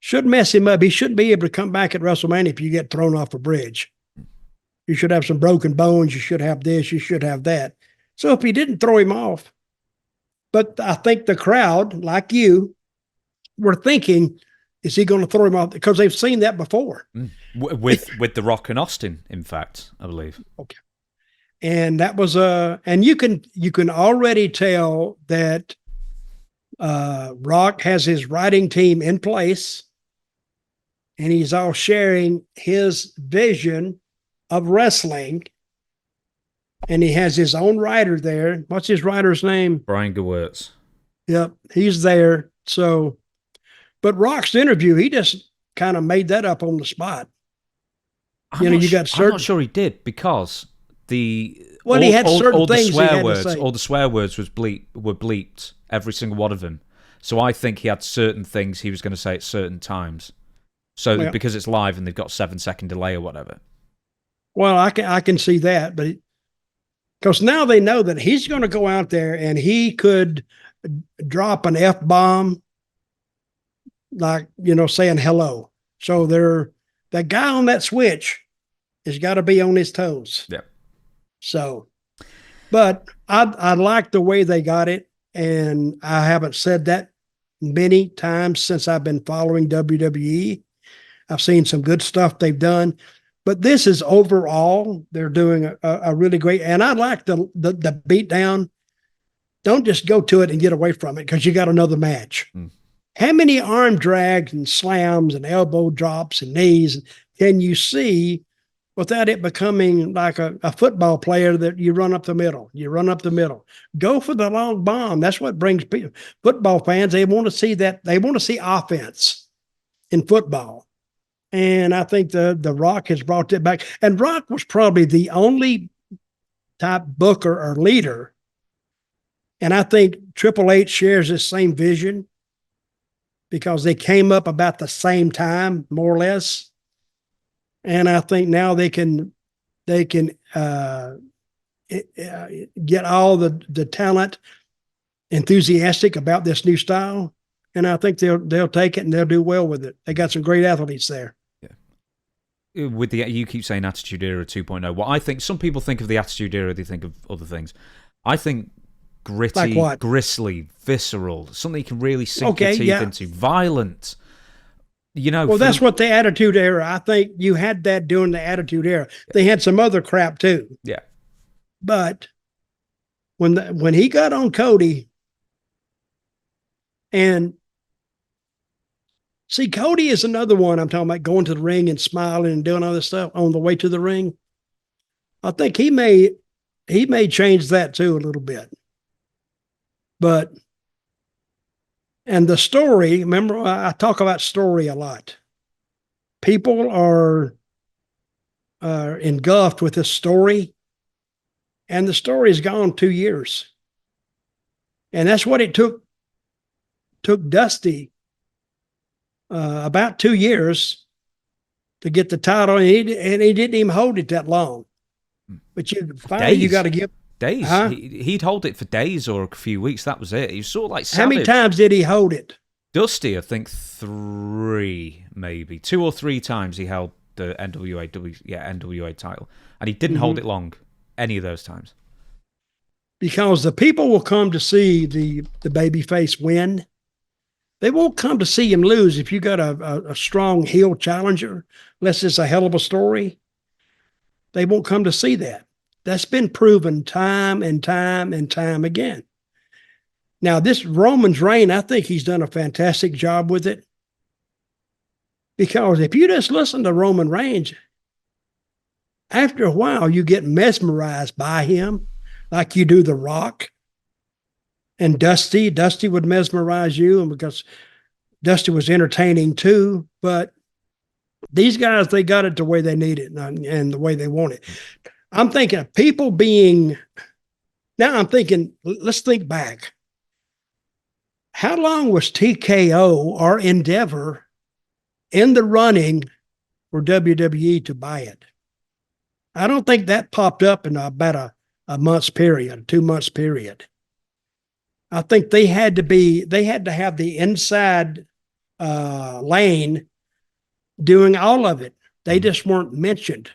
should mess him up. He shouldn't be able to come back at WrestleMania if you get thrown off a bridge. You should have some broken bones. You should have this. You should have that. So if he didn't throw him off, but I think the crowd, like you, were thinking, is he going to throw him off? Because they've seen that before. With The Rock and Austin, in fact, I believe. Okay. And that was and you can already tell that Rock has his writing team in place, and he's all sharing his vision of wrestling, and he has his own writer there. What's his writer's name? Brian Gewirtz. Yep, he's there. So, but Rock's interview, he just kind of made that up on the spot. I'm not sure he did, because he had certain things he had to say. All the swear words were bleeped, every single one of them. So I think he had certain things he was going to say at certain times. So because it's live and they've got 7-second delay or whatever. Well, I can see that, but because now they know that he's going to go out there and he could drop an F-bomb, like, saying hello. So the guy on that switch has got to be on his toes. Yeah. So, but I like the way they got it. And I haven't said that many times since I've been following WWE. I've seen some good stuff they've done, but this is overall, they're doing a really great, and I like the beat down. Don't just go to it and get away from it because you got another match. How many arm drags and slams and elbow drops and knees can you see without it becoming like a football player that you run up the middle? You run up the middle. Go for the long bomb. That's what brings people, football fans. They want to see that. They want to see offense in football. And I think the Rock has brought it back. And Rock was probably the only type booker or leader. And I think Triple H shares this same vision because they came up about the same time, more or less. And I think now they can get all the talent enthusiastic about this new style. And I think they'll take it and they'll do well with it. They got some great athletes there. Yeah. With you keep saying Attitude Era 2.0. Well, I think some people think of the Attitude Era, they think of other things. I think gritty, like grisly, visceral, something you can really sink your teeth into, violent. Well, that's what the Attitude Era. I think you had that during the Attitude Era. They had some other crap too. Yeah, but when he got on Cody, and see, Cody is another one I'm talking about, going to the ring and smiling and doing all this stuff on the way to the ring. I think he may change that too a little bit. But and the story, remember, I talk about story a lot. People are engulfed with this story, and the story is gone 2 years. And that's what it took Dusty about 2 years to get the title, and he didn't even hold it that long. But you got to give days. Huh? He'd hold it for days or a few weeks. That was it. He was sort of like savage. How many times did he hold it? Dusty, I think 3, maybe 2 or 3 times he held the NWA title, and he didn't hold it long any of those times. Because the people will come to see the babyface win. They won't come to see him lose. If you got a strong heel challenger, unless it's a hell of a story, they won't come to see that. That's been proven time and time and time again. Now, this Roman's reign, I think he's done a fantastic job with it. Because if you just listen to Roman Reigns, after a while, you get mesmerized by him like you do The Rock. And Dusty would mesmerize you, and because Dusty was entertaining too. But these guys, they got it the way they need it and the way they want it. I'm thinking of people being, now I'm thinking, let's think back. How long was TKO or Endeavor in the running for WWE to buy it? I don't think that popped up in about a month's period, 2 months period. I think they had to have the inside lane doing all of it. They just weren't mentioned.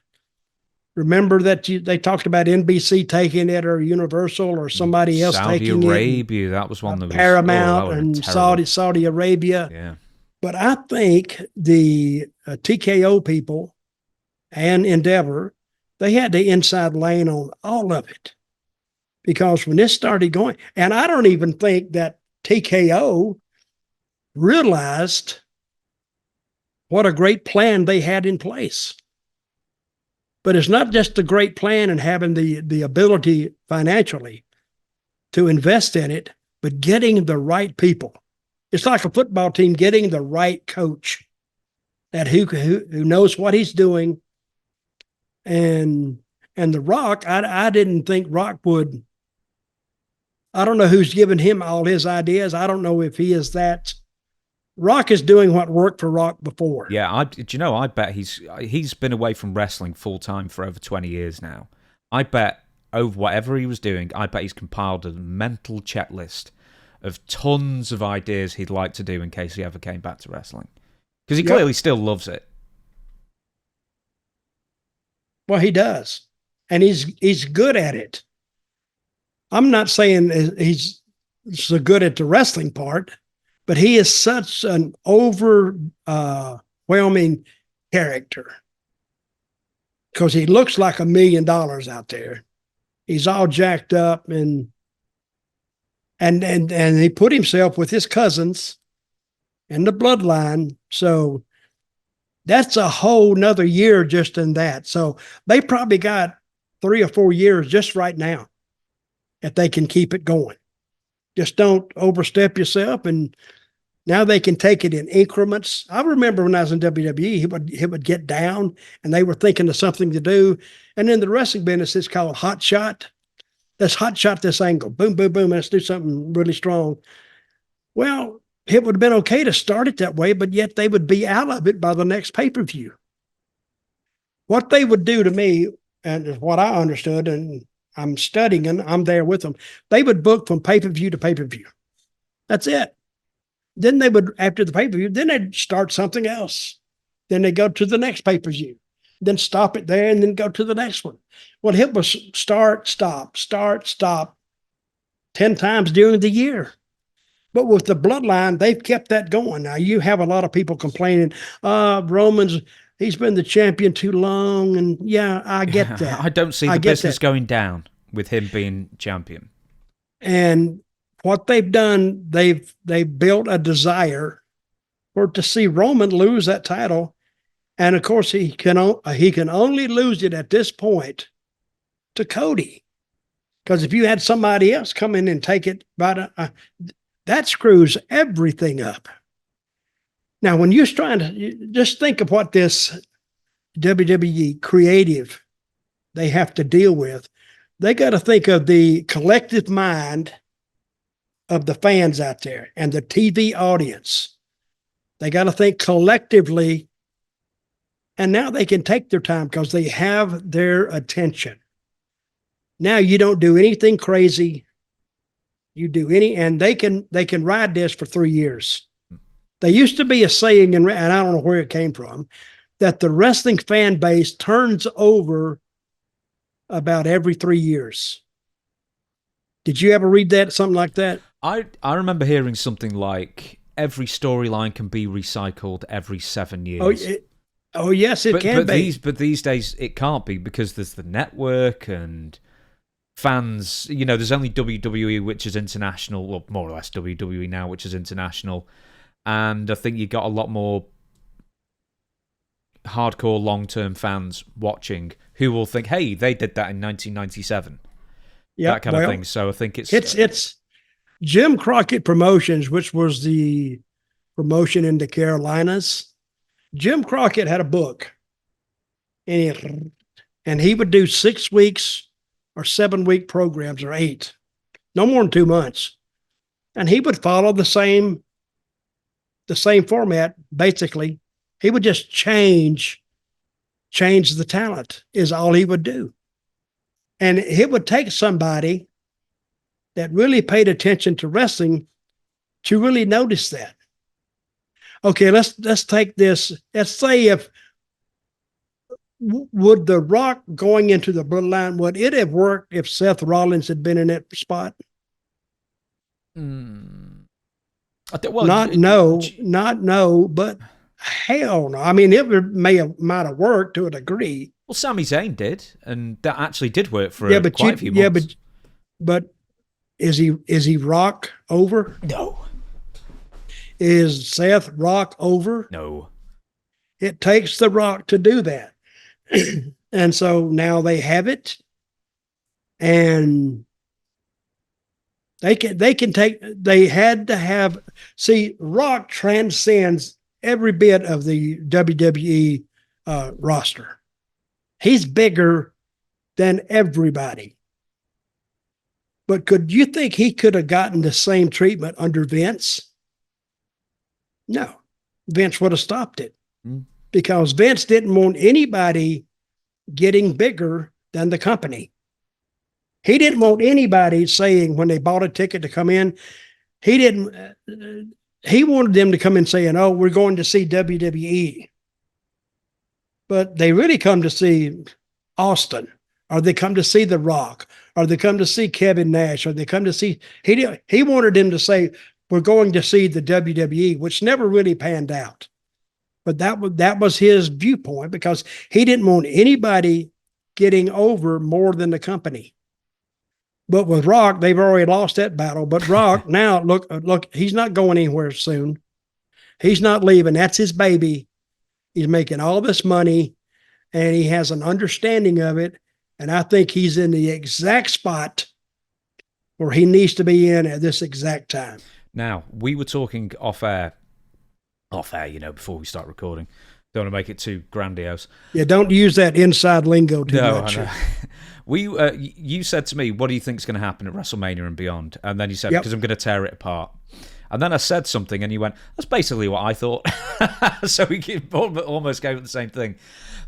Remember that they talked about NBC taking it, or Universal, or somebody else taking it. Saudi Arabia, that was one that was Paramount and Saudi Arabia. Yeah. But I think the TKO people and Endeavor, they had the inside lane on all of it. Because when this started going, and I don't even think that TKO realized what a great plan they had in place. But it's not just the great plan and having the ability financially to invest in it, but getting the right people. It's like a football team getting the right coach that who knows what he's doing. And The Rock, I didn't think Rock would. I don't know who's giving him all his ideas. I don't know if he is that. Rock is doing what worked for Rock before. Yeah, I bet he's been away from wrestling full time for over 20 years now. I bet over whatever he was doing, I bet he's compiled a mental checklist of tons of ideas he'd like to do in case he ever came back to wrestling. Because he clearly still loves it. Well, he does. And he's good at it. I'm not saying he's so good at the wrestling part, but he is such an overwhelming character because he looks like $1 million out there. He's all jacked up and he put himself with his cousins and the bloodline. So that's a whole nother year just in that. So they probably got 3 or 4 years just right now if they can keep it going. Just don't overstep yourself. And now they can take it in increments. I remember when I was in WWE, he would get down and they were thinking of something to do. And in the wrestling business, it's called hot shot. Let's hot shot this angle. Boom, boom, boom. Let's do something really strong. Well, it would have been okay to start it that way, but yet they would be out of it by the next pay-per-view. What they would do to me, and what I understood, and I'm studying and I'm there with them, they would book from pay-per-view to pay-per-view. That's it. Then they would, after the pay-per-view, then they'd start something else. Then they go to the next pay-per-view, then stop it there and then go to the next one. Well, it was start, stop, 10 times during the year. But with the bloodline, they've kept that going. Now, you have a lot of people complaining, Roman's, he's been the champion too long. And yeah, I get that. I don't see the business going down with him being champion. And what they've done, they've built a desire for to see Roman lose that title. And of course, he can only lose it at this point to Cody. Because if you had somebody else come in and take it, that screws everything up. Now, when you're trying to just think of what this WWE creative they have to deal with, they got to think of the collective mind of the fans out there and the TV audience. They got to think collectively, and now they can take their time because they have their attention. Now you don't do anything crazy. You do and they can ride this for 3 years. There used to be a saying, and I don't know where it came from, that the wrestling fan base turns over about every 3 years. Did you ever read that, something like that? I remember hearing something like every storyline can be recycled every 7 years. Yes, it can be. But these days it can't be because there's the network and fans. You know, there's only WWE, which is international, well, more or less WWE now, which is international. And I think you got a lot more hardcore long-term fans watching who will think, hey, they did that in 1997. Yeah, that kind of thing. So I think it's Jim Crockett Promotions, which was the promotion in the Carolinas. Jim Crockett had a book, and he would do 6 weeks or 7-week programs or 8, no more than 2 months. And he would follow the same format, basically. He would just change the talent is all he would do. And it would take somebody that really paid attention to wrestling to really notice that. Okay, let's take this. Let's say would The Rock going into the bloodline, would it have worked if Seth Rollins had been in that spot? Well, not no, but hell no. I mean, it might have worked to a degree. Well, Sami Zayn did, and that actually did work for quite a few months. Yeah, but is he Rock over? No. Is Seth Rock over? No. It takes The Rock to do that. And so now they have it, and they had to have, Rock transcends every bit of the WWE roster. He's bigger than everybody. But could you think he could have gotten the same treatment under Vince? No. Vince would have stopped it because Vince didn't want anybody getting bigger than the company. He didn't want anybody saying when they bought a ticket to come in, he wanted them to come in saying, oh, we're going to see WWE. But they really come to see Austin, or they come to see The Rock, or they come to see Kevin Nash, or they come to see, he wanted them to say, we're going to see the WWE, which never really panned out. But that was his viewpoint, because he didn't want anybody getting over more than the company. But with Rock, they've already lost that battle. But Rock now, look, he's not going anywhere soon. He's not leaving. That's his baby. He's making all this money, and he has an understanding of it. And I think he's in the exact spot where he needs to be in at this exact time. Now, we were talking off air, before we start recording. Don't want to make it too grandiose. Yeah, don't use that inside lingo too much. I know. You said to me, what do you think is going to happen at WrestleMania and beyond? And then you said, because I'm going to tear it apart. And then I said something, and you went, that's basically what I thought. So we almost gave it the same thing.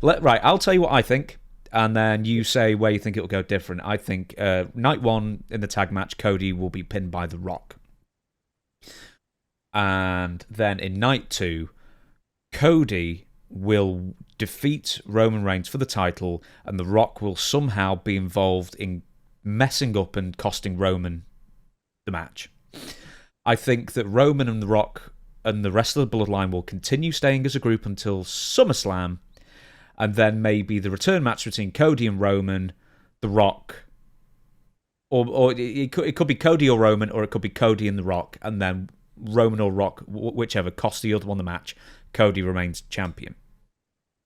Right, I'll tell you what I think, and then you say where you think it will go different. I think night one in the tag match, Cody will be pinned by The Rock. And then in night two, Cody will defeat Roman Reigns for the title, and The Rock will somehow be involved in messing up and costing Roman the match. I think that Roman and The Rock and the rest of the Bloodline will continue staying as a group until SummerSlam, and then maybe the return match between Cody and Roman, The Rock, or it could be Cody or Roman, or it could be Cody and The Rock, and then Roman or Rock, whichever, costs the other one the match. Cody remains champion.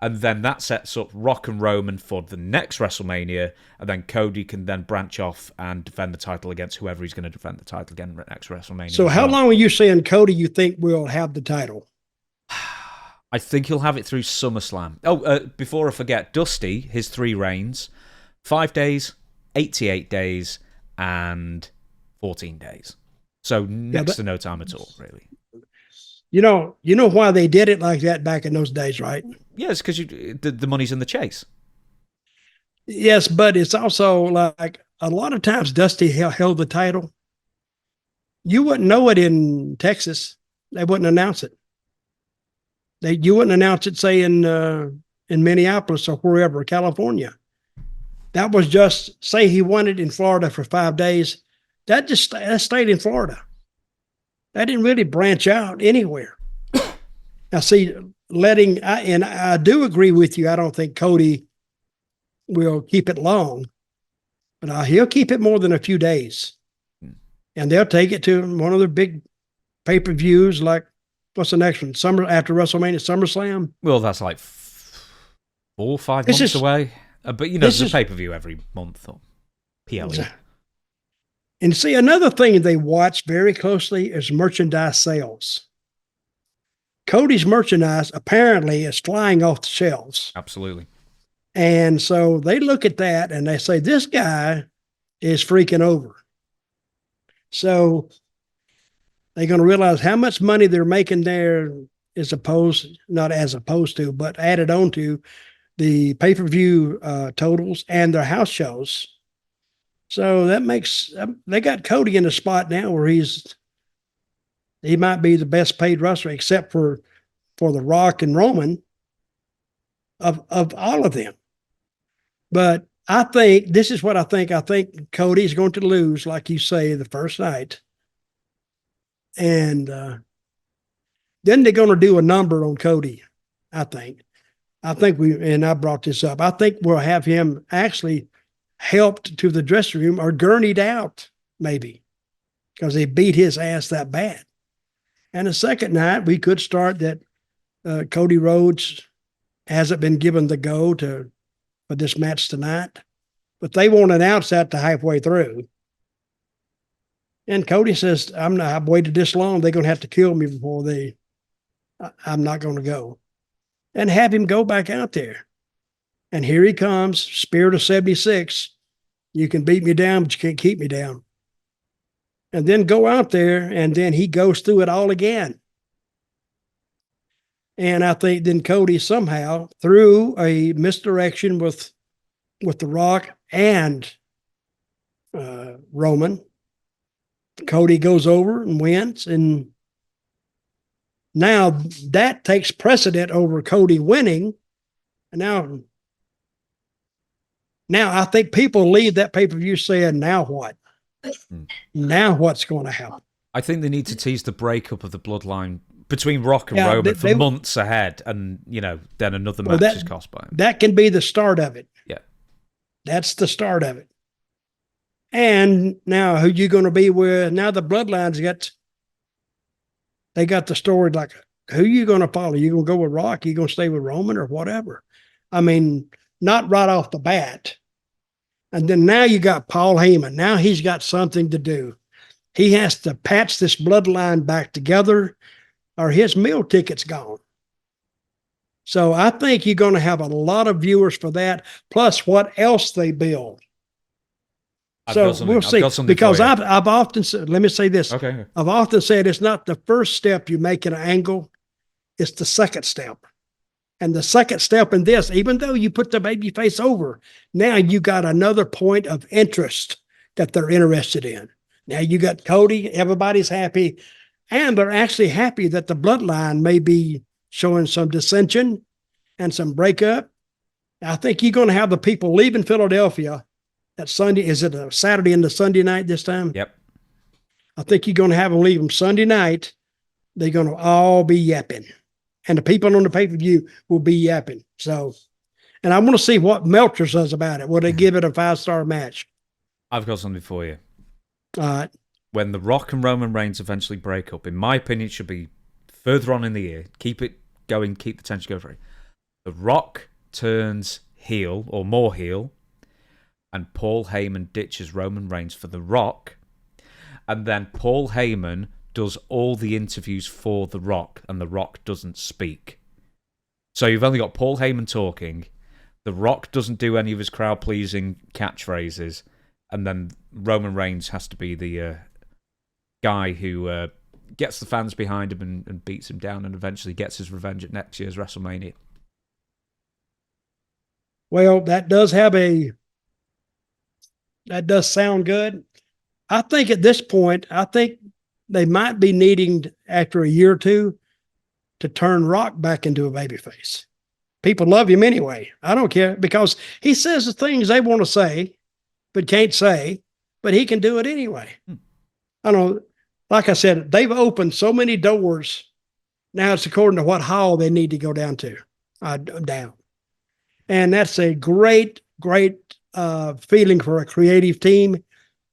And then that sets up Rock and Roman for the next WrestleMania, and then Cody can then branch off and defend the title against whoever he's going to defend the title again next WrestleMania. So how long are you saying Cody you think will have the title? I think he'll have it through SummerSlam. Oh, before I forget, Dusty, his 3 reigns, 5 days, 88 days, and 14 days. So next to no time at all, really. You know why they did it like that back in those days, right? Yes, because the money's in the chase. Yes, but it's also like a lot of times Dusty held the title. You wouldn't know it in Texas. They wouldn't announce it. You wouldn't announce it, say, in Minneapolis or wherever, California. That was just, say he won it in Florida for 5 days. That stayed in Florida. That didn't really branch out anywhere. Now, see, and I do agree with you. I don't think Cody will keep it long, but he'll keep it more than a few days. And they'll take it to one of their big pay-per-views, like, what's the next one? After WrestleMania, SummerSlam? Well, that's like 4 or 5 months away. But, there's a pay-per-view every month, or PLE. And see, another thing they watch very closely is merchandise sales. Cody's merchandise apparently is flying off the shelves. Absolutely. And so they look at that and they say, this guy is freaking over. So they're going to realize how much money they're making there not as opposed to, but added on to the pay-per-view totals and their house shows. So that makes, they got Cody in a spot now where he might be the best paid wrestler, except for The Rock and Roman of all of them. But I think, this is what I think. I think Cody's going to lose, like you say, the first night. And then they're going to do a number on Cody, I think. I brought this up. I think we'll have him actually helped to the dressing room or gurneyed out, maybe, because they beat his ass that bad. And the second night, we could start that Cody Rhodes hasn't been given the go for this match tonight, but they won't announce that to halfway through. And Cody says, I've waited this long. They're going to have to kill me before I'm not going to go. And have him go back out there. And here he comes, Spirit of 76. You can beat me down, but you can't keep me down. And then go out there, and then he goes through it all again. And I think then Cody somehow, through a misdirection with The Rock and Roman, Cody goes over and wins. And now that takes precedent over Cody winning. And now Now, I think people leave that pay-per-view saying, now what? Now what's going to happen? I think they need to tease the breakup of the bloodline between Rock and Roman for months ahead, and then another match is cost by him. That can be the start of it. Yeah, that's the start of it. And now, who you going to be with? Now the bloodlines they got the story like, who you going to follow? You going to go with Rock? You going to stay with Roman or whatever? I mean, not right off the bat. And then now you got Paul Heyman. Now he's got something to do. He has to patch this bloodline back together, or his meal ticket's gone. So I think you're going to have a lot of viewers for that, plus what else they build. So we'll see. Because I've often said, let me say this. Okay. I've often said it's not the first step you make in an angle, it's the second step. And the second step in this, even though you put the baby face over, now you got another point of interest that they're interested in. Now you got Cody, everybody's happy, and they're actually happy that the bloodline may be showing some dissension and some breakup. I think you're going to have the people leaving Philadelphia that Sunday. Is it a Saturday into Sunday night this time? Yep. I think you're going to have them leave them Sunday night. They're going to all be yapping. And the people on the pay-per-view will be yapping. So, and I want to see what Meltzer says about it. Will they give it a 5-star match? I've got something for you. All right. When The Rock and Roman Reigns eventually break up, in my opinion, it should be further on in the year. Keep it going, keep the tension going. The Rock turns heel, or more heel, and Paul Heyman ditches Roman Reigns for The Rock, and then Paul Heyman does all the interviews for The Rock, and The Rock doesn't speak. So you've only got Paul Heyman talking, The Rock doesn't do any of his crowd-pleasing catchphrases, and then Roman Reigns has to be the guy who gets the fans behind him and beats him down and eventually gets his revenge at next year's WrestleMania. Well, that does sound good. I think at this point, they might be needing, after a year or two, to turn Rock back into a babyface. People love him anyway. I don't care, because he says the things they want to say, but can't say, but he can do it anyway. I don't know. Like I said, they've opened so many doors. Now it's according to what hall they need to go down. And that's a great, great feeling for a creative team.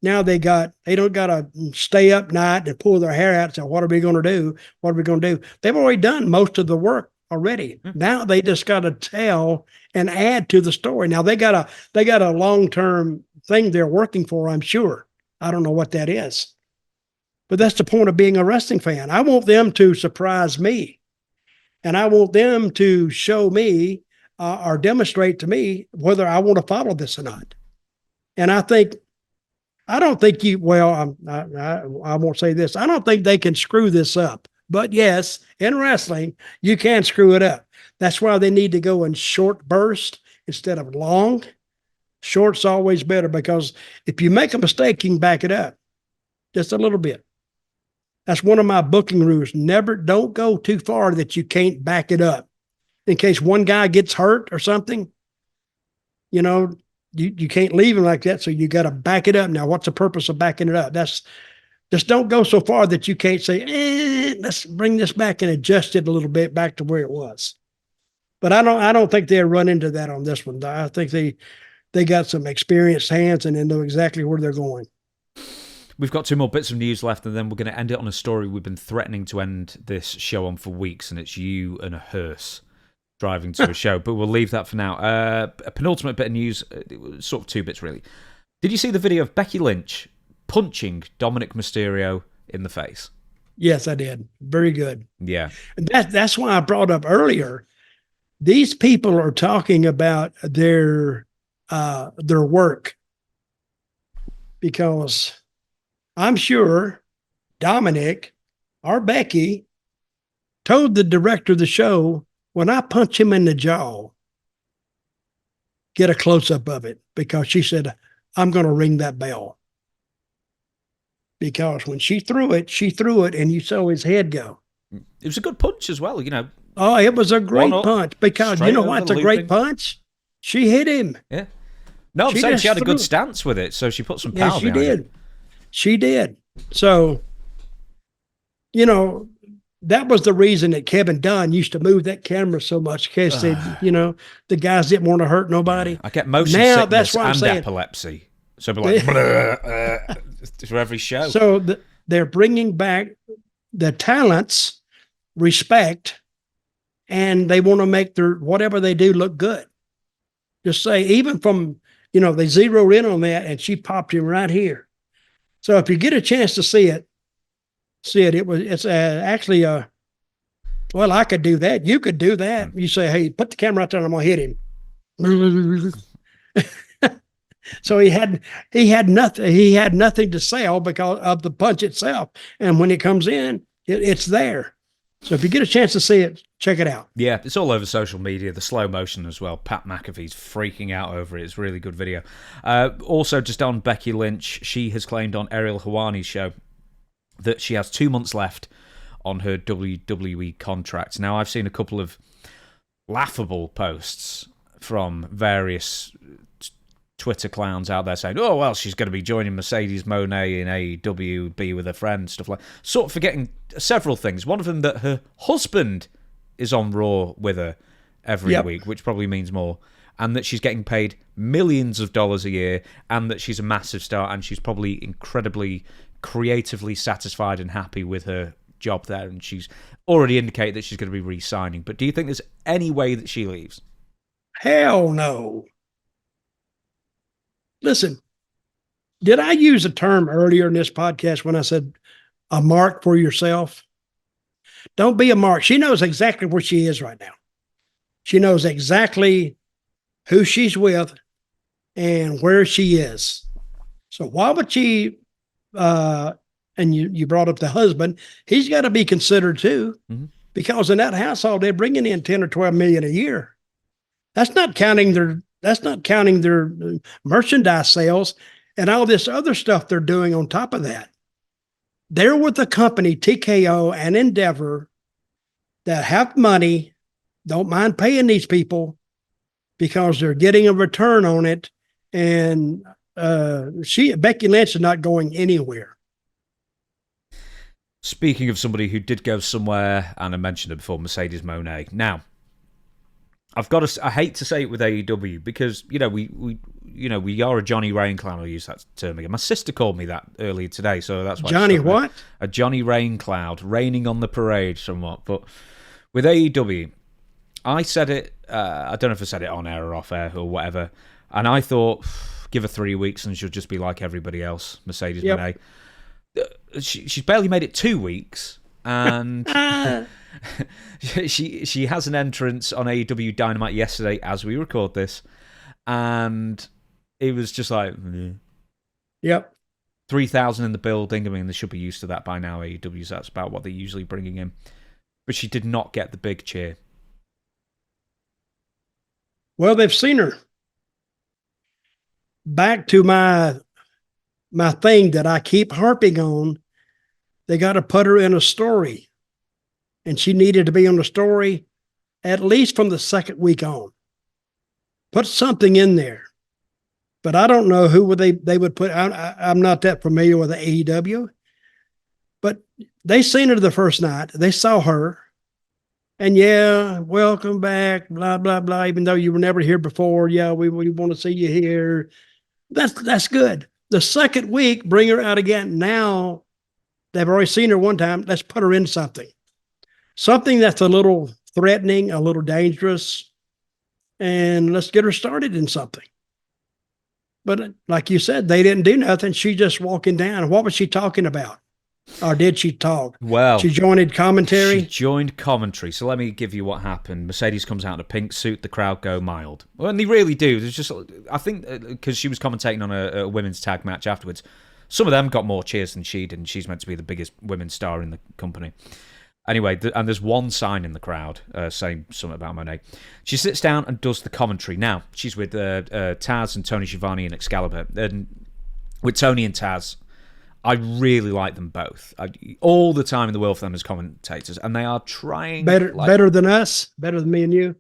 Now they don't got to stay up night and pull their hair out and say, what are we going to do? What are we going to do? They've already done most of the work already. Now they just got to tell and add to the story. Now they got a long-term thing they're working for, I'm sure. I don't know what that is. But that's the point of being a wrestling fan. I want them to surprise me. And I want them to show me or demonstrate to me whether I want to follow this or not. And I don't think I won't say this. I don't think they can screw this up. But yes, in wrestling, you can screw it up. That's why they need to go in short bursts instead of long. Short's always better, because if you make a mistake, you can back it up just a little bit. That's one of my booking rules. Don't go too far that you can't back it up. In case one guy gets hurt or something, you can't leave him like that. So you got to back it up. Now, what's the purpose of backing it up? Just don't go so far that you can't say, let's bring this back and adjust it a little bit back to where it was. But I don't think they'll run into that on this one. I think they got some experienced hands and they know exactly where they're going. We've got 2 more bits of news left, and then we're going to end it on a story we've been threatening to end this show on for weeks, and it's you and a hearse driving to a show. But we'll leave that for now. A penultimate bit of news, sort of 2 bits really. Did you see the video of Becky Lynch punching Dominik Mysterio in the face? Yes, I did. Very good. Yeah. And that's why I brought up earlier. These people are talking about their work, because I'm sure Dominik or Becky told the director of the show, when I punch him in the jaw, get a close-up of it, because she said, I'm going to ring that bell. Because when she threw it, and you saw his head go. It was a good punch as well, Oh, it was a great punch, because you know what's a great punch? She hit him. Yeah. No, I'm saying she had a good stance with it, so she put some power behind it. She did. So, you know, that was the reason that Kevin Dunn used to move that camera so much, because the guys didn't want to hurt nobody. Yeah. I get motion sickness and epilepsy. So be like, for every show. So they're bringing back the talents, respect, and they want to make their whatever they do look good. Just say, even from, they zeroed in on that, and she popped him right here. So if you get a chance to see it. It's actually well, I could do that. You could do that. You say, hey, put the camera out there and I'm going to hit him. So he had nothing to sell because of the punch itself. And when it comes in, it's there. So if you get a chance to see it, check it out. Yeah, it's all over social media, the slow motion as well. Pat McAfee's freaking out over it. It's a really good video. Also, just on Becky Lynch, she has claimed on Ariel Helwani's show that she has 2 months left on her WWE contract. Now, I've seen a couple of laughable posts from various Twitter clowns out there saying, oh, well, she's going to be joining Mercedes Mone in AEW, be with her friend, stuff like that. Sort of forgetting several things. One of them, that her husband is on Raw with her every week, which probably means more, and that she's getting paid millions of dollars a year, and that she's a massive star, and she's probably incredibly creatively satisfied and happy with her job there, and she's already indicated that she's going to be re-signing. But do you think there's any way that she leaves? Hell no. Listen, did I use a term earlier in this podcast when I said a mark for yourself? Don't be a mark. She knows exactly where she is right now. She knows exactly who she's with and where she is. So why would she and you brought up the husband, he's got to be considered too, because in that household, they're bringing in 10 or 12 million a year. That's not counting their merchandise sales and all this other stuff they're doing on top of that. They're with the company, TKO and Endeavor, that have money, don't mind paying these people because they're getting a return on it. And Becky Lynch is not going anywhere. Speaking of somebody who did go somewhere, and I mentioned it before, Mercedes Mone. Now, I hate to say it with AEW because we are a Johnny Rain clown. I'll use that term again. My sister called me that earlier today, so that's why. Johnny what? A Johnny Rain cloud, raining on the parade somewhat. But with AEW, I said it. I don't know if I said it on air or off air or whatever. And I thought, give her 3 weeks and she'll just be like everybody else, Mercedes Mone. She's barely made it 2 weeks, and she has an entrance on AEW Dynamite yesterday as we record this, and it was just like, 3,000 in the building. I mean, they should be used to that by now. AEW's, that's about what they're usually bringing in, but she did not get the big cheer. Well, they've seen her. Back to my thing that I keep harping on, they got to put her in a story. And she needed to be on the story at least from the second week on. Put something in there. But I don't know who would they would put. I'm not that familiar with the AEW. But they seen her the first night. They saw her. And welcome back, blah, blah, blah. Even though you were never here before, we want to see you here. That's good. The second week, bring her out again. Now, they've already seen her one time. Let's put her in something. Something that's a little threatening, a little dangerous, and let's get her started in something. But like you said, they didn't do nothing. She just walking down. What was she talking about? Or did she talk? Well, she joined commentary. She joined commentary. So let me give you what happened. Mercedes comes out in a pink suit. The crowd go mild. Well, and they really do. There's just, I think, because she was commentating on a women's tag match afterwards. Some of them got more cheers than she did, and she's meant to be the biggest women's star in the company. Anyway, and there's one sign in the crowd saying something about Monet. She sits down and does the commentary. Now, she's with Taz and Tony Schiavone and Excalibur. And with Tony and Taz, I really like them both. All the time in the world for them as commentators, and they are trying better than us, better than me and you.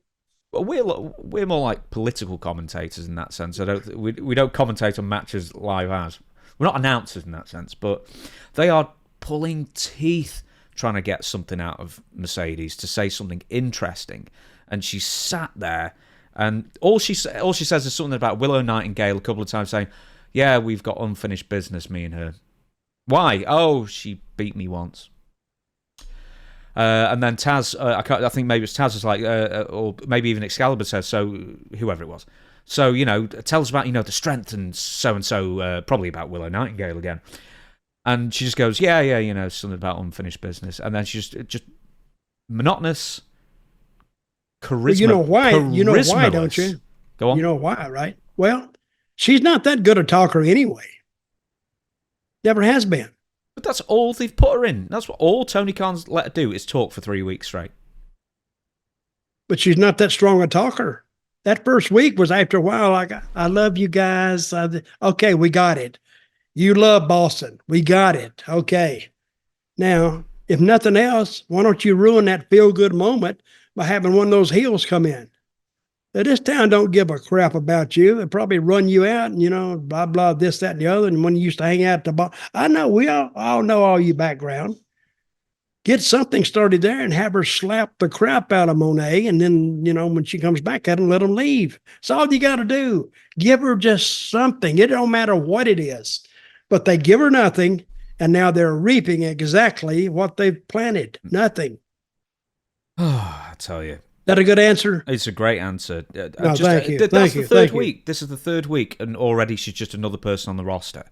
Well, we're more like political commentators in that sense. We don't commentate on matches live as we're not announcers in that sense, but they are pulling teeth trying to get something out of Mercedes to say something interesting, and she sat there, and all she says is something about Willow Nightingale a couple of times, saying, "Yeah, we've got unfinished business, me and her." Why? Oh, she beat me once. And then Taz, I think maybe it's Taz was like, or maybe even Excalibur says, so whoever it was. So, tell us about, the strength and so, probably about Willow Nightingale again. And she just goes, yeah, something about unfinished business. And then she's just monotonous, charisma. Well, you know why, don't you? Go on. You know why, right? Well, she's not that good a talker anyway. Never has been. But that's all they've put her in. That's what all Tony Khan's let her do is talk for 3 weeks straight. But she's not that strong a talker. That first week was after a while like, I love you guys. Okay, we got it. You love Boston. We got it. Okay. Now, if nothing else, why don't you ruin that feel-good moment by having one of those heels come in? Now, this town don't give a crap about you. They'll probably run you out and, blah, blah, this, that, and the other. And when you used to hang out at the bar, I know we all know all your background. Get something started there and have her slap the crap out of Monet. And then, when she comes back at them, let them leave. That's all you got to do. Give her just something. It don't matter what it is. But they give her nothing, and now they're reaping exactly what they've planted. Nothing. Oh, I tell you. That a good answer? It's a great answer. No, thank you. That's the third week. This is the third week, and already she's just another person on the roster.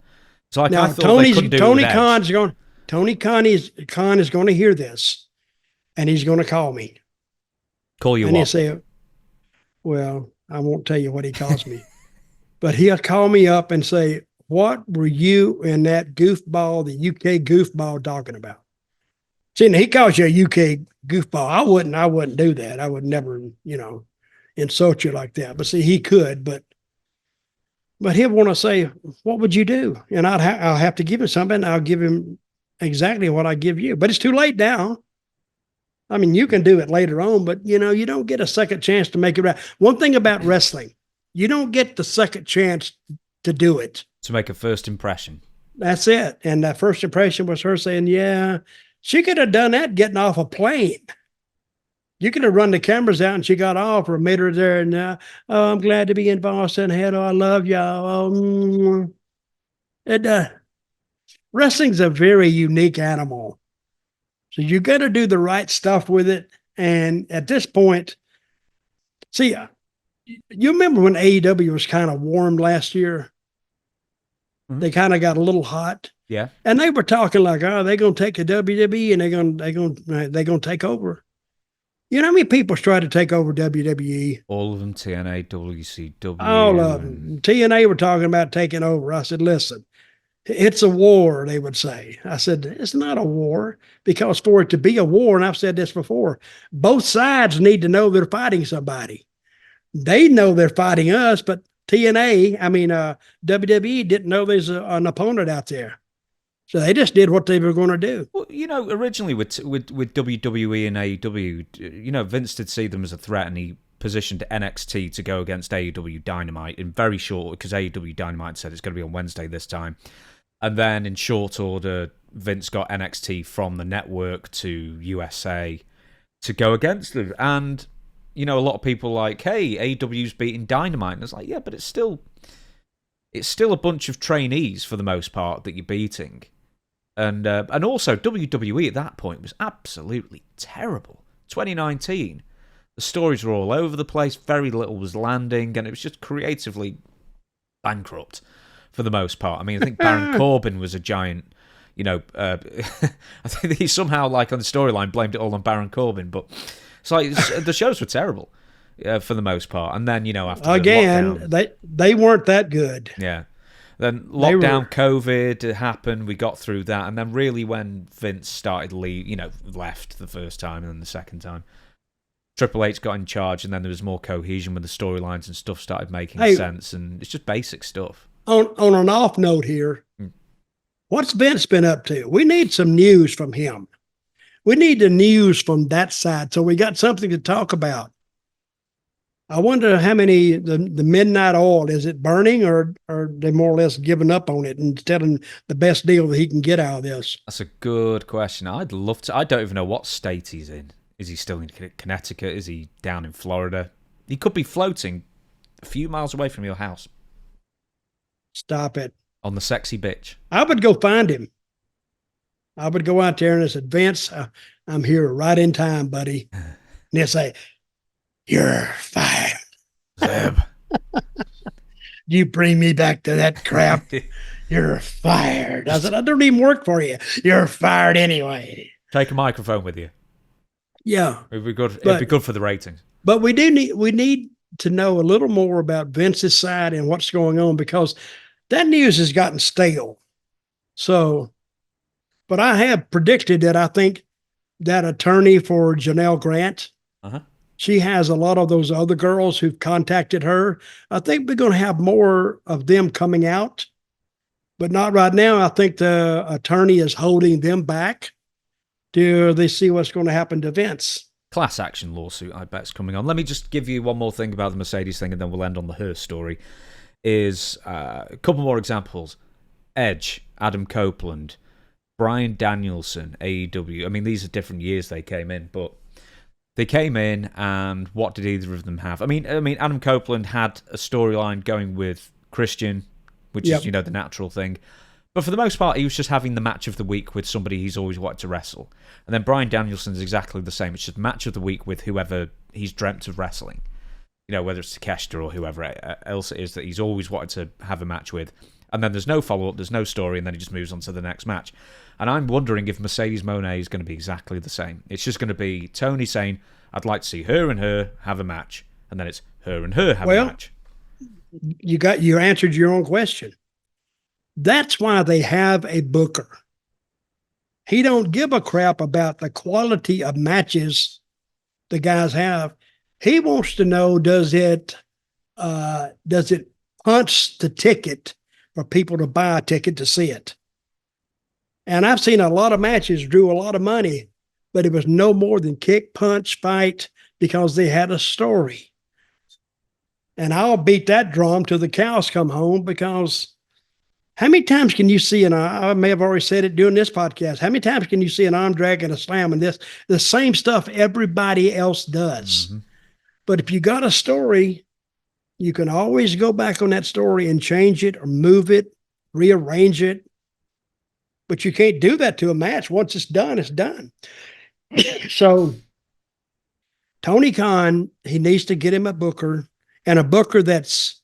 So I thought they couldn't do Tony it Khan is going to hear this, and he's going to call me. Call you and what? He'll say, well, I won't tell you what he calls me, but he'll call me up and say, what were you and that goofball, the UK goofball, talking about? See, he calls you a UK goofball. I wouldn't do that. I would never, insult you like that. But see, he could, but he'll want to say, what would you do? And I'll have to give him something. I'll give him exactly what I give you, but it's too late now. I mean, you can do it later on, but you don't get a second chance to make it right. One thing about wrestling, you don't get the second chance to do it. To make a first impression. That's it. And that first impression was her saying, yeah, she could have done that getting off a plane. You could have run the cameras out and she got off or made her there. And I'm glad to be in Boston. I love y'all. Wrestling's a very unique animal. So you got to do the right stuff with it. And at this point, see, you remember when AEW was kind of warm last year? Mm-hmm. They kind of got a little hot. Yeah. And they were talking like, oh, they're going to take the WWE and they're going to take over. You know how many people try to take over WWE? All of them, TNA, WCW. All of them. TNA were talking about taking over. I said, listen, it's a war, they would say. I said, it's not a war, because for it to be a war, and I've said this before, both sides need to know they're fighting somebody. They know they're fighting us, but WWE didn't know there's an opponent out there. So they just did what they were going to do. Well, originally with WWE and AEW, Vince did see them as a threat, and he positioned NXT to go against AEW Dynamite in very short, because AEW Dynamite said it's going to be on Wednesday this time. And then in short order, Vince got NXT from the network to USA to go against them. And, a lot of people like, hey, AEW's beating Dynamite. And it's like, yeah, but it's still a bunch of trainees for the most part that you're beating. And also, WWE at that point was absolutely terrible. 2019, the stories were all over the place, very little was landing, and it was just creatively bankrupt for the most part. I mean, I think Baron Corbin was a giant, I think he somehow, like on the storyline, blamed it all on Baron Corbin, but it's like the shows were terrible for the most part. And then, after again, the lockdown, they weren't that good. Yeah. Then lockdown, COVID happened. We got through that, and then really when Vince started left the first time and then the second time, Triple H got in charge, and then there was more cohesion with the storylines and stuff started making sense. And it's just basic stuff. On an off note here, what's Vince been up to? We need some news from him. We need the news from that side, so we got something to talk about. I wonder how many the midnight oil is it burning or they more or less giving up on it and telling the best deal that he can get out of this. That's a good question. I'd love to. I don't even know what state he's in. Is he still in Connecticut? Is he down in Florida? He could be floating a few miles away from your house Stop it. on the sexy bitch. I would go find him. I would go out there and say, Vince, I'm here right in time, buddy. And they'll say, you're fired. Zeb. You bring me back to that crap. You're fired. I said, I don't even work for you. You're fired anyway. Take a microphone with you. Yeah. It'd be good. It'd be good for the ratings. But we need to know a little more about Vince's side and what's going on, because that news has gotten stale. So, but I have predicted that I think that attorney for Janelle Grant, she has a lot of those other girls who've contacted her. I think we're going to have more of them coming out, but not right now. I think the attorney is holding them back till they see what's going to happen to Vince. Class action lawsuit, I bet, is coming on. Let me just give you one more thing about the Mercedes thing, and then we'll end on the Hearse story. Is a couple more examples. Edge, Adam Copeland, Bryan Danielson, AEW. I mean, these are different years they came in, but they came in, and what did either of them have? I mean, Adam Copeland had a storyline going with Christian, which is, the natural thing. But for the most part, he was just having the match of the week with somebody he's always wanted to wrestle. And then Bryan Danielson's exactly the same. It's just match of the week with whoever he's dreamt of wrestling. Whether it's Takeshita or whoever else it is that he's always wanted to have a match with. And then there's no follow-up, there's no story, and then he just moves on to the next match. And I'm wondering if Mercedes Moné is going to be exactly the same. It's just going to be Tony saying, I'd like to see her and her have a match. And then it's her and her have a match. You answered your own question. That's why they have a booker. He don't give a crap about the quality of matches the guys have. He wants to know, does it punch the ticket for people to buy a ticket to see it? And I've seen a lot of matches drew a lot of money, but it was no more than kick, punch, fight, because they had a story. And I'll beat that drum till the cows come home, because how many times can you see, and I may have already said it during this podcast, how many times can you see an arm drag and a slam and this, the same stuff everybody else does? Mm-hmm. But if you got a story, you can always go back on that story and change it or move it, rearrange it. But you can't do that to a match. Once it's done, it's done. So Tony Khan, he needs to get him a booker, and a booker that's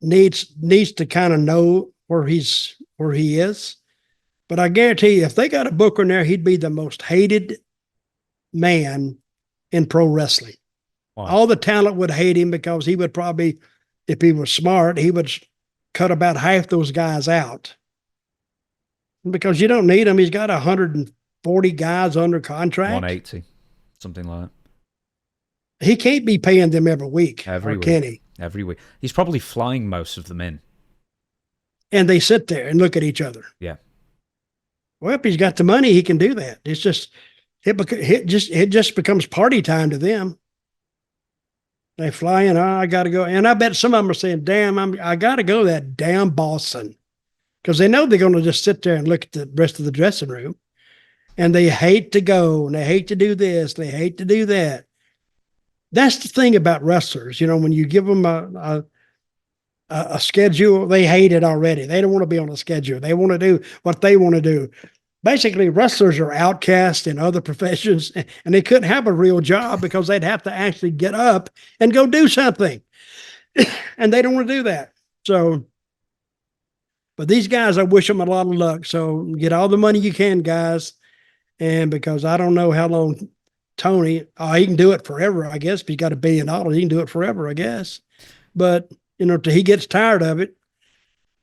needs to kind of know where he is. But I guarantee you, if they got a booker in there, he'd be the most hated man in pro wrestling. Wow. All the talent would hate him, because he would probably, if he was smart, he would cut about half those guys out. Because you don't need him. He's got 140 guys under contract. 180, something like that. He can't be paying them every week. Can he? Every week. He's probably flying most of them in. And they sit there and look at each other. Yeah. Well, if he's got the money, he can do that. It's just, it just becomes party time to them. They fly in, I got to go. And I bet some of them are saying, damn, I got to go to that damn Boston. Because they know they're going to just sit there and look at the rest of the dressing room. And they hate to go, and they hate to do this, they hate to do that. That's the thing about wrestlers. When you give them a schedule, they hate it already. They don't want to be on a schedule. They want to do what they want to do. Basically, wrestlers are outcast in other professions, and they couldn't have a real job because they'd have to actually get up and go do something. And they don't want to do that. So, but these guys, I wish them a lot of luck. So get all the money you can, guys. And because I don't know how long Tony, he can do it forever, I guess. If he's got $1 billion, he can do it forever, I guess. But, till he gets tired of it.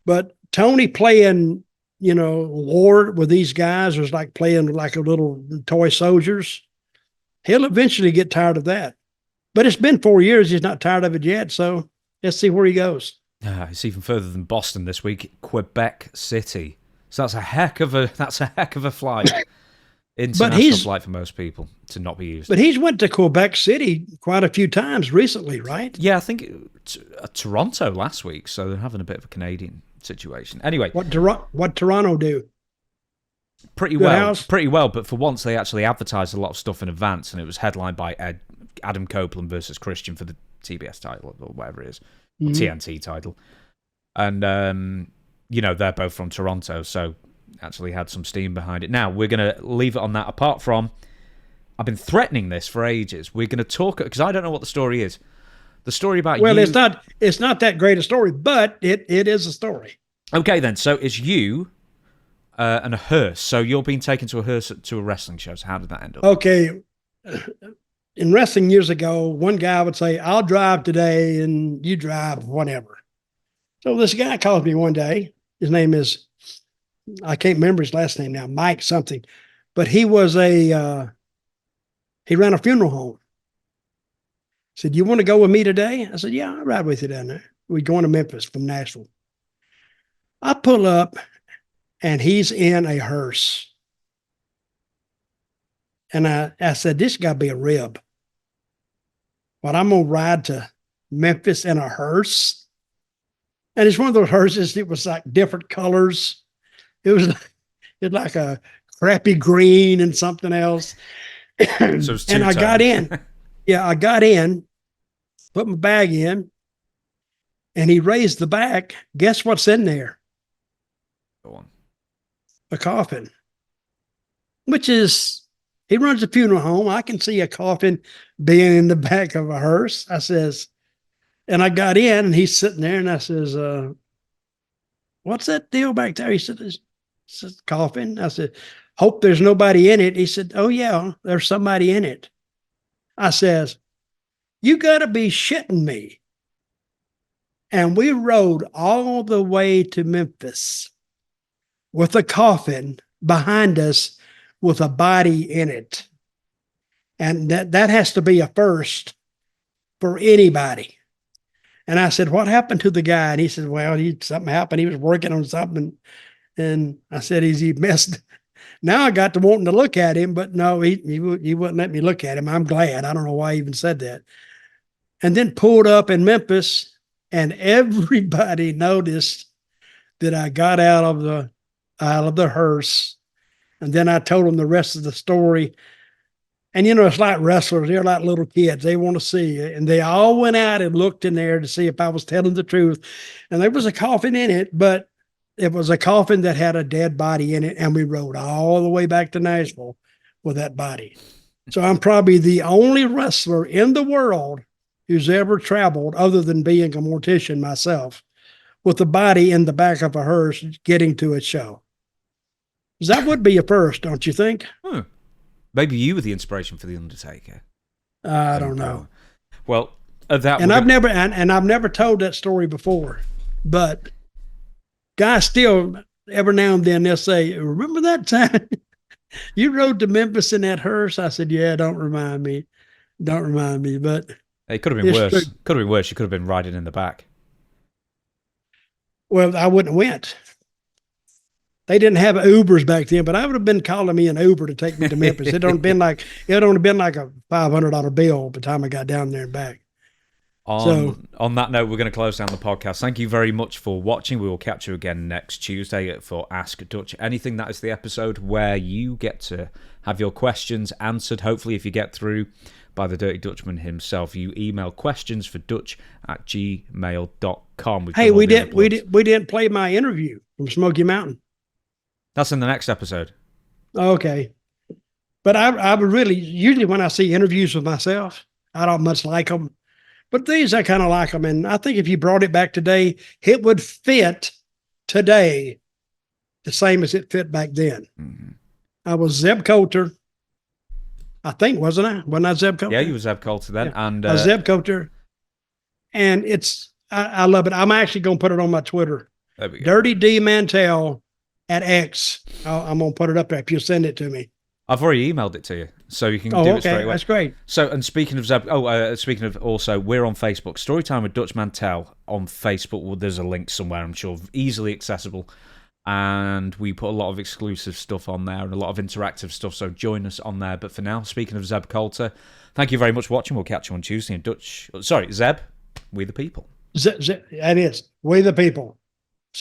But Tony playing, war with these guys was like playing like a little toy soldiers. He'll eventually get tired of that. But it's been 4 years. He's not tired of it yet. So let's see where he goes. It's even further than Boston this week, Quebec City. So that's a heck of a flight. international flight for most people to not be used. But he's went to Quebec City quite a few times recently, right? Yeah, I think Toronto last week, so they're having a bit of a Canadian situation. Anyway. What Toronto do? Pretty well, but for once they actually advertised a lot of stuff in advance, and it was headlined by Adam Copeland versus Christian for the TBS title, or whatever it is, TNT title. And, they're both from Toronto, so actually had some steam behind it. Now, we're going to leave it on that, apart from, I've been threatening this for ages. We're going to talk, because I don't know what the story is. The story about you... Well, it's not that great a story, but it is a story. Okay, then. So it's you and a hearse. So you're being taken to a hearse to a wrestling show. So how did that end up? Okay. In wrestling years ago, one guy would say, I'll drive today and you drive whatever. So this guy calls me one day. His name is, I can't remember his last name now, Mike something. But he was he ran a funeral home. He said, you want to go with me today? I said, yeah, I'll ride with you down there. We're going to Memphis from Nashville. I pull up and he's in a hearse. And I said, this got to be a rib. But I'm going to ride to Memphis in a hearse. And it's one of those hearses, it was like different colors. It was like a crappy green and something else. So and I got in. Yeah, I got in, put my bag in, and he raised the back. Guess what's in there? Go on. A coffin, which is, he runs a funeral home. I can see a coffin being in the back of a hearse. I says, and I got in and he's sitting there and I says, what's that deal back there? He said, it's a coffin. I said, hope there's nobody in it. He said, oh yeah, there's somebody in it. I says, you gotta be shitting me. And we rode all the way to Memphis with a coffin behind us with a body in it. And that has to be a first for anybody. And I said, what happened to the guy? And he said, well, something happened. He was working on something. And I said, he messed. Now I got to wanting to look at him, but no, he wouldn't let me look at him. I'm glad. I don't know why he even said that. And then pulled up in Memphis, and everybody noticed that I got out of the hearse. And then I told them the rest of the story. And, it's like wrestlers. They're like little kids. They want to see it. And they all went out and looked in there to see if I was telling the truth. And there was a coffin in it, but it was a coffin that had a dead body in it. And we rode all the way back to Nashville with that body. So I'm probably the only wrestler in the world who's ever traveled, other than being a mortician myself, with a body in the back of a hearse getting to a show. That would be a first, don't you think? Maybe you were the inspiration for The Undertaker. I don't know. Well, I've never told that story before, but guys still every now and then they'll say, "Remember that time you rode to Memphis in that hearse?" I said, "Yeah, don't remind me, But it could have been worse. Could have been worse. You could have been riding in the back. Well, I wouldn't have went. They didn't have Ubers back then, but I would have been calling me an Uber to take me to Memphis. It only been like a $500 bill by the time I got down there and back. On that note, we're going to close down the podcast. Thank you very much for watching. We will catch you again next Tuesday for Ask Dutch Anything. That is the episode where you get to have your questions answered. Hopefully, if you get through by the Dirty Dutchman himself, you email questions for dutch@gmail.com. Hey, we didn't play my interview from Smoky Mountain. That's in the next episode. Okay. But I would really, usually when I see interviews with myself, I don't much like them. But these, I kind of like them. And I think if you brought it back today, it would fit today the same as it fit back then. Mm-hmm. I was Zeb Coulter, I think, wasn't I? Wasn't I Zeb Coulter? Yeah, you were Zeb Coulter then. Yeah. And Zeb Coulter. And I love it. I'm actually going to put it on my Twitter. There we go. Dirty D Mantell at X. I'm going to put it up there if you send it to me. I've already emailed it to you, so you can do it straight away. That's great. So, and speaking of Zeb, speaking of also, we're on Facebook. Storytime with Dutch Mantell on Facebook. Well, there's a link somewhere, I'm sure, easily accessible. and we put a lot of exclusive stuff on there and a lot of interactive stuff, so join us on there. But for now, speaking of Zeb Coulter, thank you very much for watching. We'll catch you on Tuesday in Zeb, we the people. That is, we the people.